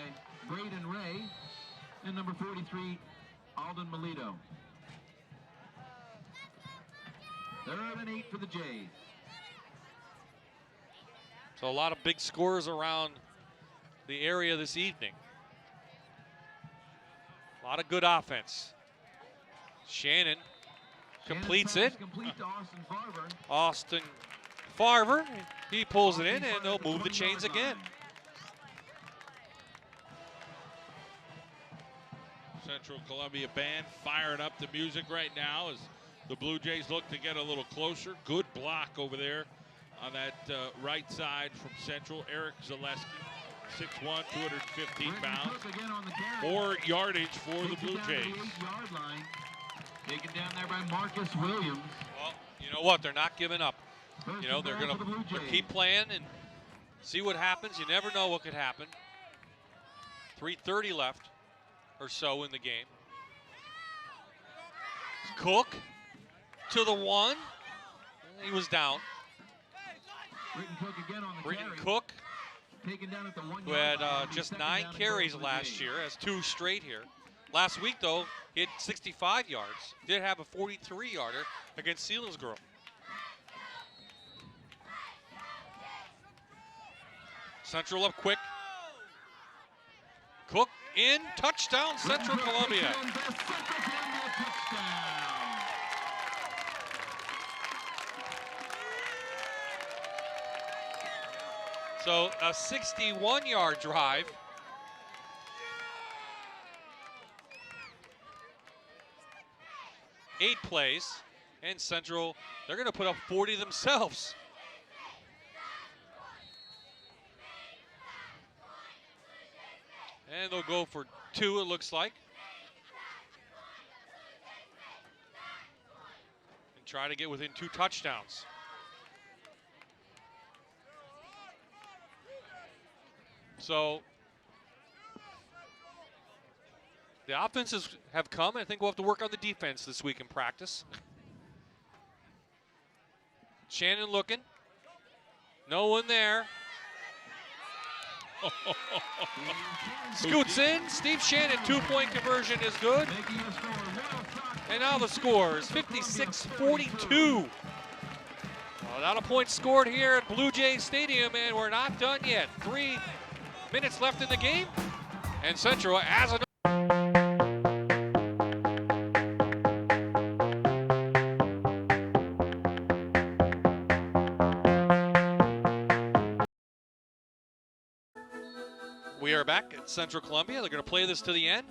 Braden Ray and number 43, Alden Melito. Third and 8 for the Jays. So a lot of big scores around the area this evening. A lot of good offense. Shannon completes it. Complete to Austin Farver. Austin Farver, he pulls it in, and they'll move the chains again. Central Columbia band firing up the music right now as the Blue Jays look to get a little closer. Good block over there on that right side from Central. Eric Zaleski, 6'1", 215 pounds. More yardage for the Blue Jays. Yard line. Taken down there by Marcus Williams. Well, you know what? They're not giving up. You know, they're going to keep playing and see what happens. You never know what could happen. 3:30 left or so in the game. Cook to the 1. He was down. Britton Cook, who had just 9 carries last year, has 2 straight here. Last week, though, he had 65 yards. Did have a 43-yarder against Selinsgrove. Central up quick. Cook in, touchdown, Central Columbia. So a 61-yard drive. Eight plays, and Central, they're going to put up 40 themselves. And they'll go for 2, it looks like. And try to get within 2 touchdowns. So the offenses have come. I think we'll have to work on the defense this week in practice. Shannon looking. No one there. Scoots in. Steve Shannon, 2-point conversion is good. And now the score is 56-42. Not a point scored here at Blue Jays Stadium, and we're not done yet. 3 minutes left in the game, and Central has another. We are back at Central Columbia. They're going to play this to the end.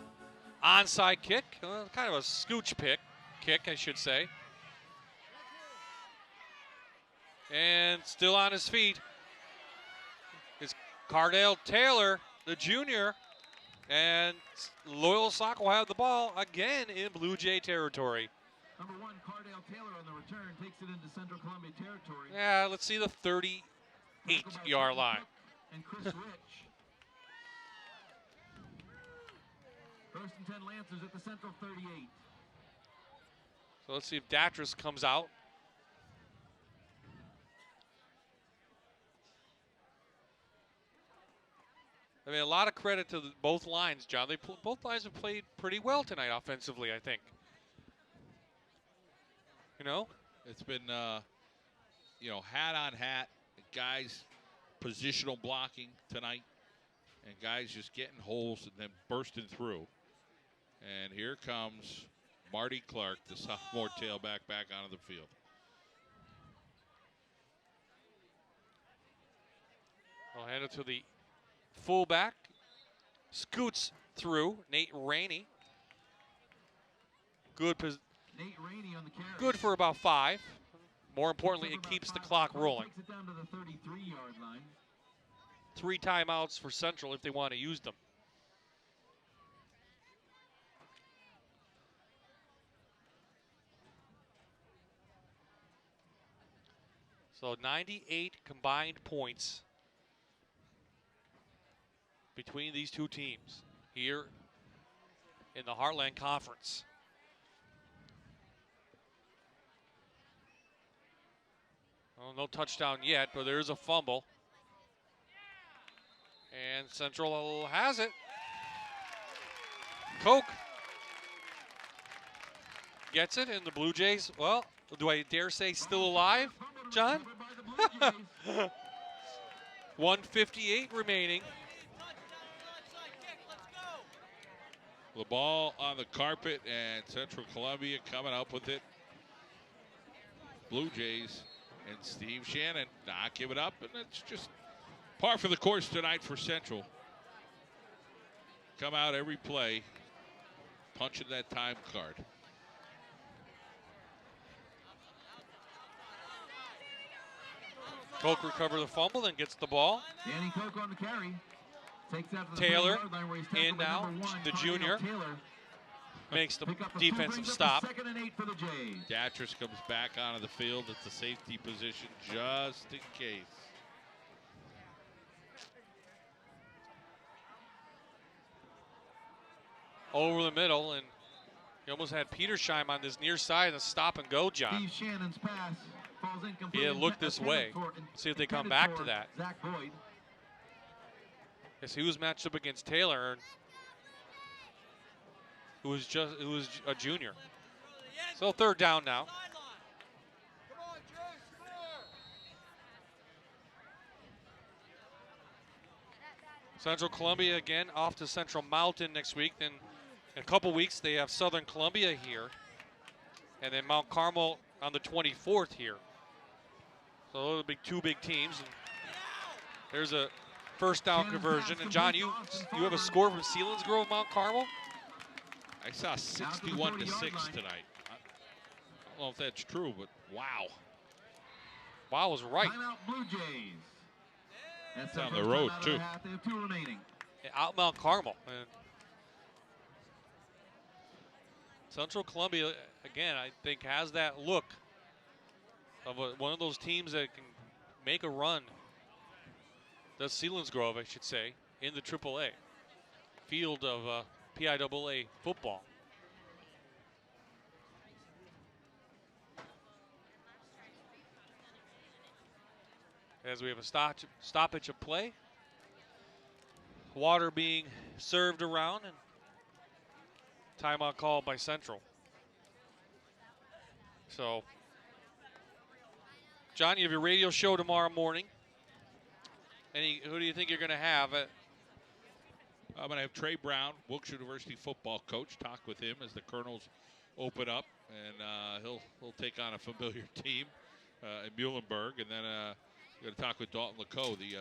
Onside kick, kind of a scooch kick, I should say. And still on his feet is Cardale Taylor, the junior, and Loyalsock will have the ball again in Blue Jay territory. Number 1, Cardale Taylor on the return takes it into Central Columbia territory. Yeah, let's see the 38-yard line. And Chris Rich. First and 10 Lancers at the Central 38. So let's see if Datris comes out. I mean, a lot of credit to both lines, John. Both lines have played pretty well tonight offensively, I think. You know? It's been, you know, hat on hat, guys positional blocking tonight, and guys just getting holes and then bursting through. And here comes Marty Clark, the sophomore tailback, back onto the field. I'll hand it to the fullback. Scoots through, Nate Rainey. good good for about 5. More importantly, it keeps the clock rolling. Takes it down to the 33-yard line. 3 timeouts for Central if they want to use them. So 98 combined points between these two teams here in the Heartland Conference. Well, no touchdown yet, but there's a fumble. And Central has it. Koch gets it, and the Blue Jays, well, do I dare say still alive, John? 1:58 remaining. The ball on the carpet, and Central Columbia coming up with it. Blue Jays and Steve Shannon not give it up, and it's just par for the course tonight for Central. Come out every play, punching that time card. Koch recovers the fumble, then gets the ball. Danny Koch on the carry. Takes out to the Taylor 30-yard line where he's tackled in by now, number 1, the Tyrell junior. Taylor. Makes the Pick up a 2, defensive brings up stop. a 2nd and 8 for the Jays. Datris comes back onto the field at the safety position just in case. Over the middle, and he almost had Petersheim on this near side and stop and go, John. Steve Shannon's pass falls incomplete. Yeah, look this way. See if they come back to that. Zach Boyd. Yes, he was matched up against Taylor, who was a junior. So 3rd down now. Central Columbia again off to Central Mountain next week. Then in a couple weeks they have Southern Columbia here, and then Mount Carmel on the 24th here. So those are 2 big teams. And there's a first down conversion. And John, you have a score from Selinsgrove, Mount Carmel? I saw 61 to 6 tonight. I don't know if that's true, but wow. Wow was right. Timeout Blue Jays. That's down their the first road, timeout of too. the half. They have 2 remaining. Out Mount Carmel. And Central Columbia, again, I think has that look of one of those teams that can make a run. Does Selinsgrove, I should say, in the AAA field of PIAA football. As we have a stoppage of play. Water being served around, and timeout called by Central. So, John, you have your radio show tomorrow morning. Who do you think you're going to have? I'm going to have Trey Brown, Wilkes University football coach, talk with him as the Colonels open up, and he'll take on a familiar team in Muhlenberg, and then going to talk with Dalton LeCaux, the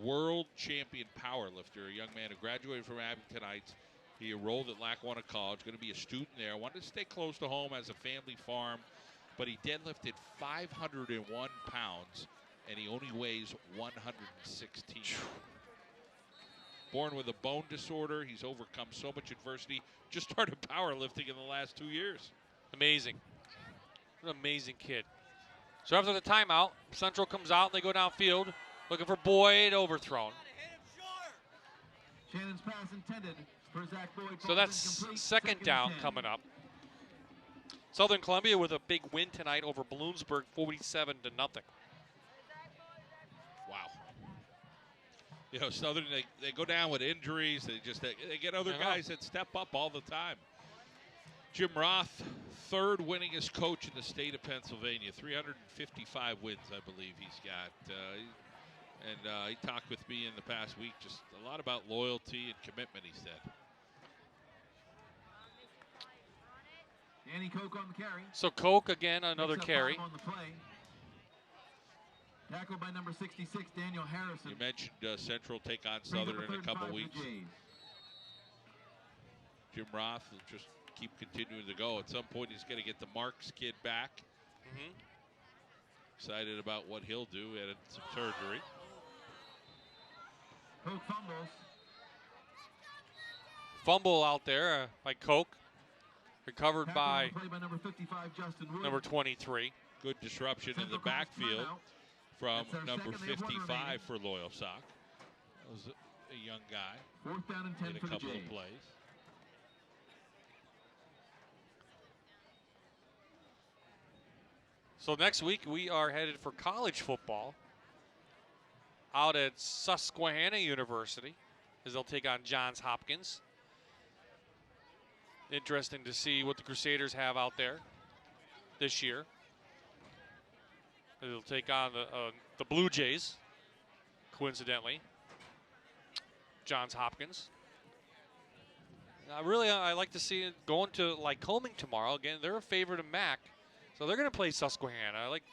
world champion powerlifter, a young man who graduated from Abington Heights. He enrolled at Lackawanna College, going to be a student there. Wanted to stay close to home as a family farm, but he deadlifted 501 pounds, and he only weighs 116. Born with a bone disorder, he's overcome so much adversity. Just started powerlifting in the last 2 years. Amazing. What an amazing kid. So after the timeout, Central comes out and they go downfield, looking for Boyd, overthrown. Shannon's pass intended for Zach Boyd. So that's second down coming up. Southern Columbia with a big win tonight over Bloomsburg, 47-0. Wow. You know, Southern, they go down with injuries. They get other guys that step up all the time. Jim Roth, 3rd winningest coach in the state of Pennsylvania. 355 wins, I believe he's got. He talked with me in the past week just a lot about loyalty and commitment, he said. Danny Koch on the carry. So Koch again, another Picks up carry. 5 on the play. Tackled by number 66, Daniel Harrison. You mentioned Central take on Brings up Southern in a 3rd and couple 5 for the weeks. Jays. Jim Roth will just keep continuing to go. At some point, he's going to get the Marks kid back. Excited about what he'll do at some surgery. Koch fumbles. Fumble out there by Koch. Recovered by number 55, Justin Wood. number 23. Good disruption in the backfield from number 55 for Loyalsock. That was a young guy. 4th down and 10 Made a for the couple Jays. of plays. So next week we are headed for college football out at Susquehanna University as they'll take on Johns Hopkins. Interesting to see what the Crusaders have out there this year. They'll take on the Bluejays, coincidentally. Johns Hopkins. I like to see it going to Lycoming tomorrow. Again, they're a favorite of MAC, so they're going to play Susquehanna. I like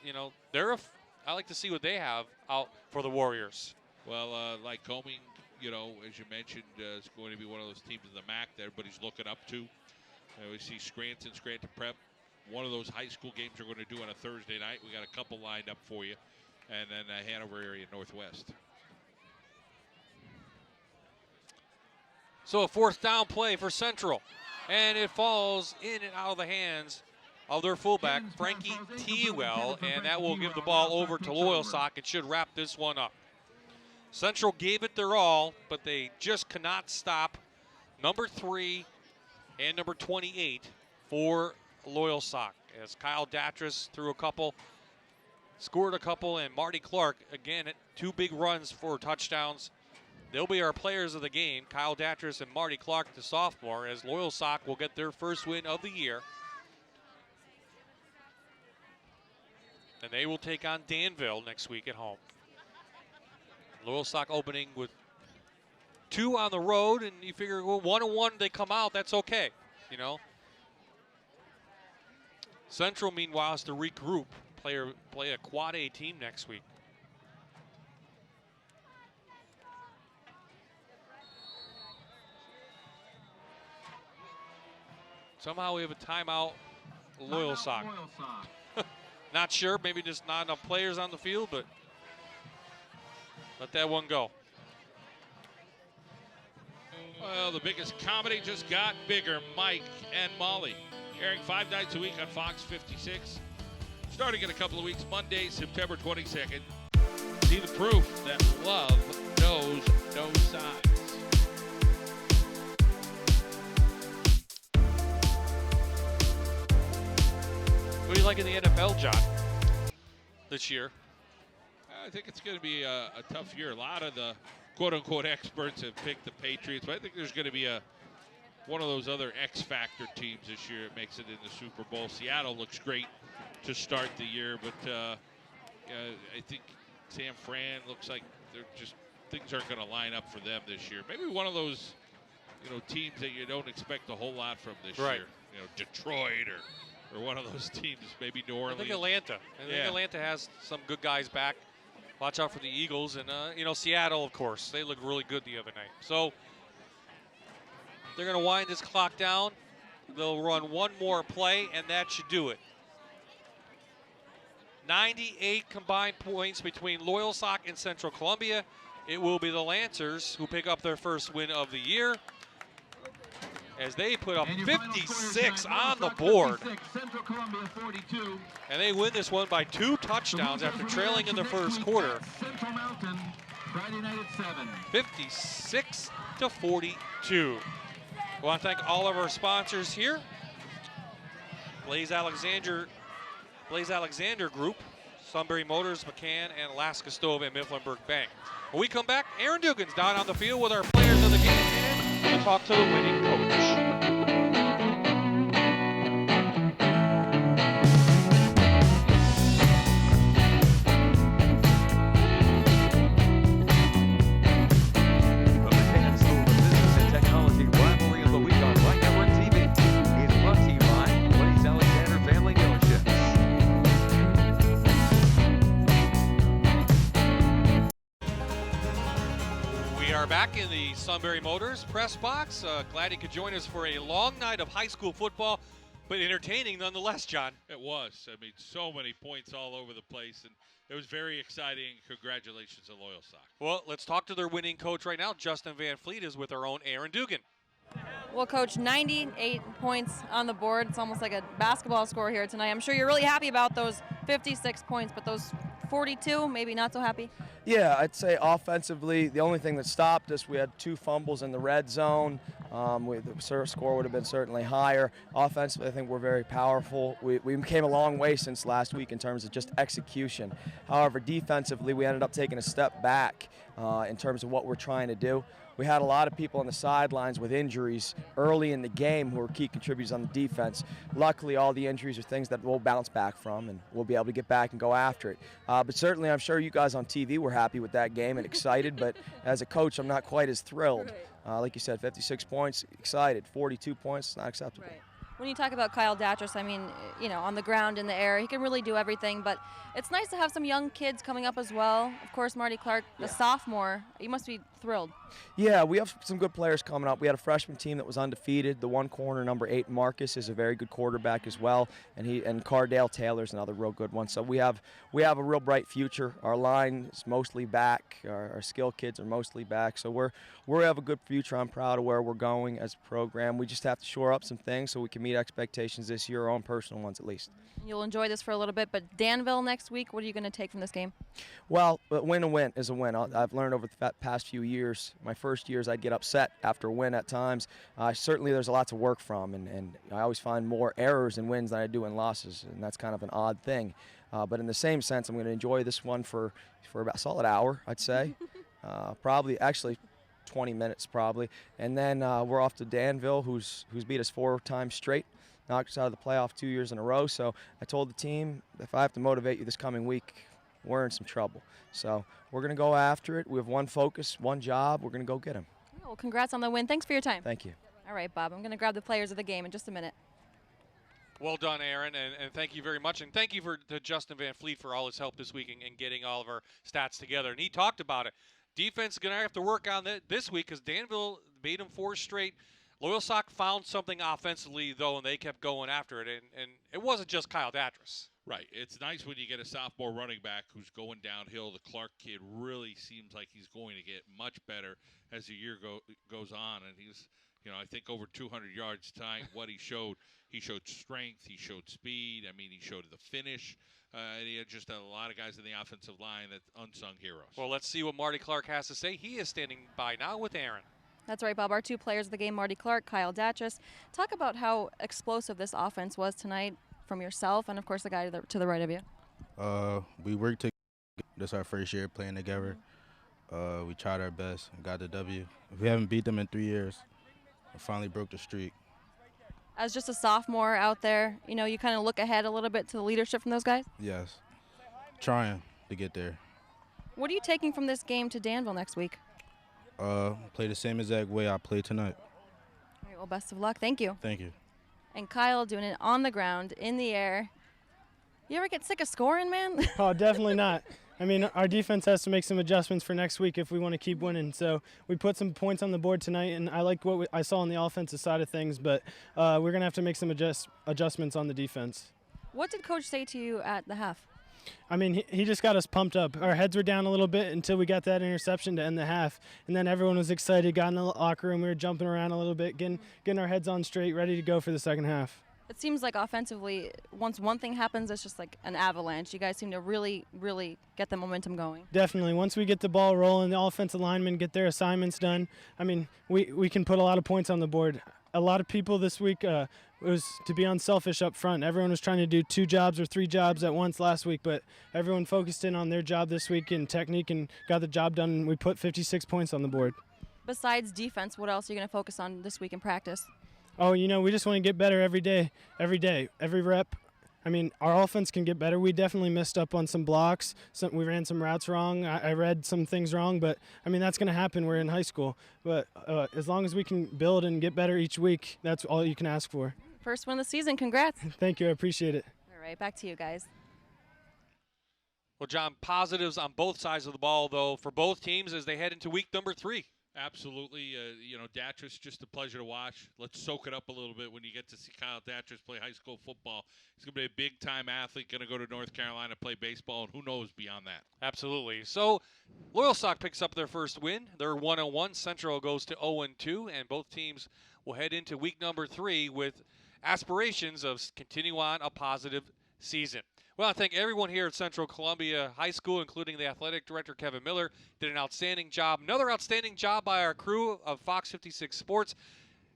to see what they have out for the Warriors. Well, Lycoming, as you mentioned, is going to be one of those teams in the MAC that everybody's looking up to. We see Scranton Prep. One of those high school games we're going to do on a Thursday night. We got a couple lined up for you. And then Hanover area Northwest. So a 4th down play for Central. And it falls in and out of the hands of their fullback, Frankie Tewell. And that will give the ball over to Loyalsock. It should wrap this one up. Central gave it their all, but they just cannot stop number 3 and number 28 for Loyalsock. As Kyle Datras threw a couple, scored a couple, and Marty Clark, again, 2 big runs for touchdowns. They'll be our players of the game, Kyle Datras and Marty Clark, the sophomore, as Loyalsock will get their first win of the year. And they will take on Danville next week at home. Loyalsock opening with 2 on the road, and you figure, well, 1-1 they come out, that's okay, Central, meanwhile, has to regroup, play a quad A team next week. Somehow we have a timeout, Loyalsock. Not sure, maybe just not enough players on the field, but let that one go. Well, the biggest comedy just got bigger. Mike and Molly, airing 5 nights a week on Fox 56. Starting in a couple of weeks, Monday, September 22nd. See the proof that love knows no size. What do you like in the NFL, John, this year? I think it's going to be a tough year. A lot of the quote-unquote experts have picked the Patriots, but I think there's going to be one of those other X-Factor teams this year that makes it in the Super Bowl. Seattle looks great to start the year, but I think San Fran looks like things aren't going to line up for them this year. Maybe one of those teams that you don't expect a whole lot from this year. Detroit or one of those teams, maybe New Orleans. I think Atlanta. I think Atlanta has some good guys back. Watch out for the Eagles. And, Seattle, of course. They looked really good the other night. So they're going to wind this clock down. They'll run one more play, and that should do it. 98 combined points between Loyalsock and Central Columbia. It will be the Lancers who pick up their first win of the year, as they put up 56 on the board. 56, Central Columbia 42. And they win this one by 2 touchdowns after trailing in the first quarter. Central Mountain, Friday night at 7. 56-42. I want to thank all of our sponsors here. Blaze Alexander Group, Sunbury Motors, McCann, and Alaska Stove and Mifflinburg Bank. When we come back, Aaron Dugan's down on the field with our players of the game, and we'll talk to the winning coach. back in the Sunbury Motors press box. Glad you could join us for a long night of high school football, but entertaining nonetheless, John. It was. I mean, so many points all over the place, and it was very exciting. Congratulations to Loyalsock. Well, let's talk to their winning coach right now. Justin Van Fleet is with our own Aaron Dugan. Well, Coach, 98 points on the board. It's almost like a basketball score here tonight. I'm sure you're really happy about those 56 points, but those 42, maybe not so happy? Yeah, I'd say offensively, the only thing that stopped us, we had 2 fumbles in the red zone. The score would have been certainly higher. Offensively, I think we're very powerful. We came a long way since last week in terms of just execution. However, defensively, we ended up taking a step back in terms of what we're trying to do. We had a lot of people on the sidelines with injuries early in the game who were key contributors on the defense. Luckily, all the injuries are things that we'll bounce back from, and we'll be able to get back and go after it. But certainly, I'm sure you guys on TV were happy with that game and excited, but as a coach, I'm not quite as thrilled. Like you said, 56 points, excited. 42 points, not acceptable. Right. When you talk about Kyle Datras, I mean, you know, on the ground, in the air, he can really do everything, but it's nice to have some young kids coming up as well. Of course, Marty Clark, the sophomore, you must be thrilled. Yeah, we have some good players coming up. We had a freshman team that was undefeated. The one corner, number 8, Marcus, is a very good quarterback as well, and Cardale Taylor's another real good one. So we have a real bright future. Our line is mostly back. Our skill kids are mostly back. So we have a good future. I'm proud of where we're going as a program. We just have to shore up some things so we can meet expectations this year, our own personal ones at least. You'll enjoy this for a little bit, but Danville next week, what are you going to take from this game? Well, a win is a win. I've learned over the past few years, my first years, I'd get upset after a win at times. Certainly there's a lot to work from, and I always find more errors in wins than I do in losses, and that's kind of an odd thing. But in the same sense, I'm going to enjoy this one for about a solid hour, I'd say. Actually 20 minutes probably. And then we're off to Danville, who's beat us 4 times straight, knocked us out of the playoff 2 years in a row. So I told the team, if I have to motivate you this coming week, we're in some trouble. So we're going to go after it. We have one focus, one job. We're going to go get them. Well, congrats on the win. Thanks for your time. Thank you. All right, Bob, I'm going to grab the players of the game in just a minute. Well done, Aaron, and thank you very much. And thank you to Justin Van Fleet for all his help this week in getting all of our stats together. And he talked about it. Defense is going to have to work on that this week because Danville beat them 4 straight. Loyalsock found something offensively, though, and they kept going after it. And it wasn't just Kyle Datras. Right. It's nice when you get a sophomore running back who's going downhill. The Clark kid really seems like he's going to get much better as the year goes on. And he's, I think over 200 yards tonight. What he showed strength, he showed speed. I mean, he showed the finish. And he had just a lot of guys in the offensive line that unsung heroes. Well, let's see what Marty Clark has to say. He is standing by now with Aaron. That's right, Bob. Our 2 players of the game, Marty Clark, Kyle Datras. Talk about how explosive this offense was tonight from yourself and, of course, the guy to the right of you. We worked together. This is our first year playing together. We tried our best and got the W. We haven't beat them in 3 years. We finally broke the streak. As just a sophomore out there, you kind of look ahead a little bit to the leadership from those guys? Yes. Trying to get there. What are you taking from this game to Danville next week? Play the same exact way I played tonight. All right, well, best of luck. Thank you. Thank you. And Kyle doing it on the ground, in the air. You ever get sick of scoring, man? Oh, definitely not. I mean, our defense has to make some adjustments for next week if we want to keep winning. So we put some points on the board tonight, and I like what I saw on the offensive side of things, but we're going to have to make some adjustments on the defense. What did Coach say to you at the half? I mean, he just got us pumped up. Our heads were down a little bit until we got that interception to end the half. And then everyone was excited, got in the locker room. We were jumping around a little bit, getting our heads on straight, ready to go for the second half. It seems like offensively, once one thing happens, it's just like an avalanche. You guys seem to really, really get the momentum going. Definitely. Once we get the ball rolling, the offensive linemen get their assignments done, I mean, we can put a lot of points on the board. A lot of people this week was to be unselfish up front. Everyone was trying to do 2 jobs or 3 jobs at once last week, but everyone focused in on their job this week in technique and got the job done, and we put 56 points on the board. Besides defense, what else are you going to focus on this week in practice? Oh, we just want to get better every day, every rep. I mean, our offense can get better. We definitely messed up on some blocks. We ran some routes wrong. I read some things wrong, but, I mean, that's going to happen. We're in high school. But as long as we can build and get better each week, that's all you can ask for. First win of the season. Congrats. Thank you. I appreciate it. All right, back to you guys. Well, John, positives on both sides of the ball, though, for both teams as they head into week number 3. Absolutely. You know, Datris, just a pleasure to watch. Let's soak it up a little bit when you get to see Kyle Datris play high school football. He's going to be a big-time athlete, going to go to North Carolina, play baseball, and who knows beyond that. Absolutely. So Loyalsock picks up their first win. They're 1-1. Central goes to 0-2, and both teams will head into week number 3 with aspirations of continue on a positive season. Well, I thank everyone here at Central Columbia High School, including the athletic director, Kevin Miller, did an outstanding job. Another outstanding job by our crew of Fox 56 Sports.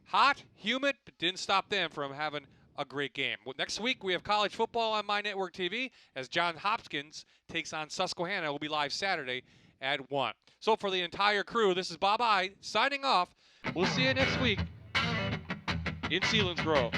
Hot, humid, but didn't stop them from having a great game. Well, next week, we have college football on My Network TV as John Hopkins takes on Susquehanna. We'll be live Saturday at 1. So for the entire crew, this is Bob I signing off. We'll see you next week in Selinsgrove.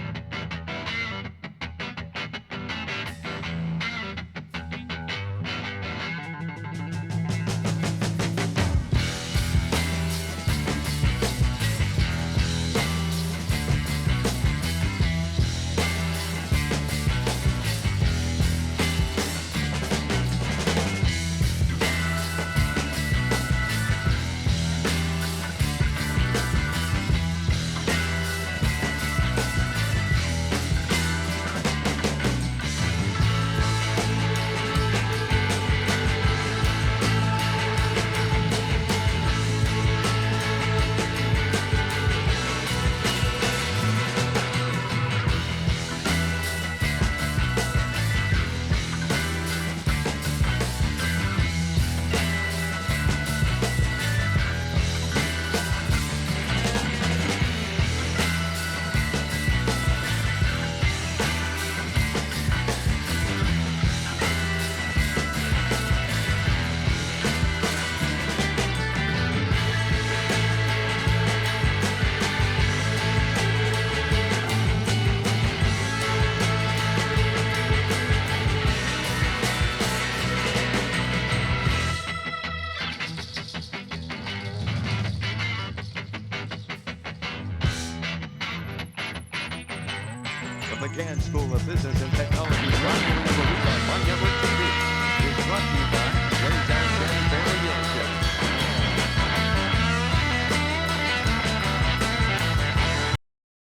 McCann School of Business and Technology.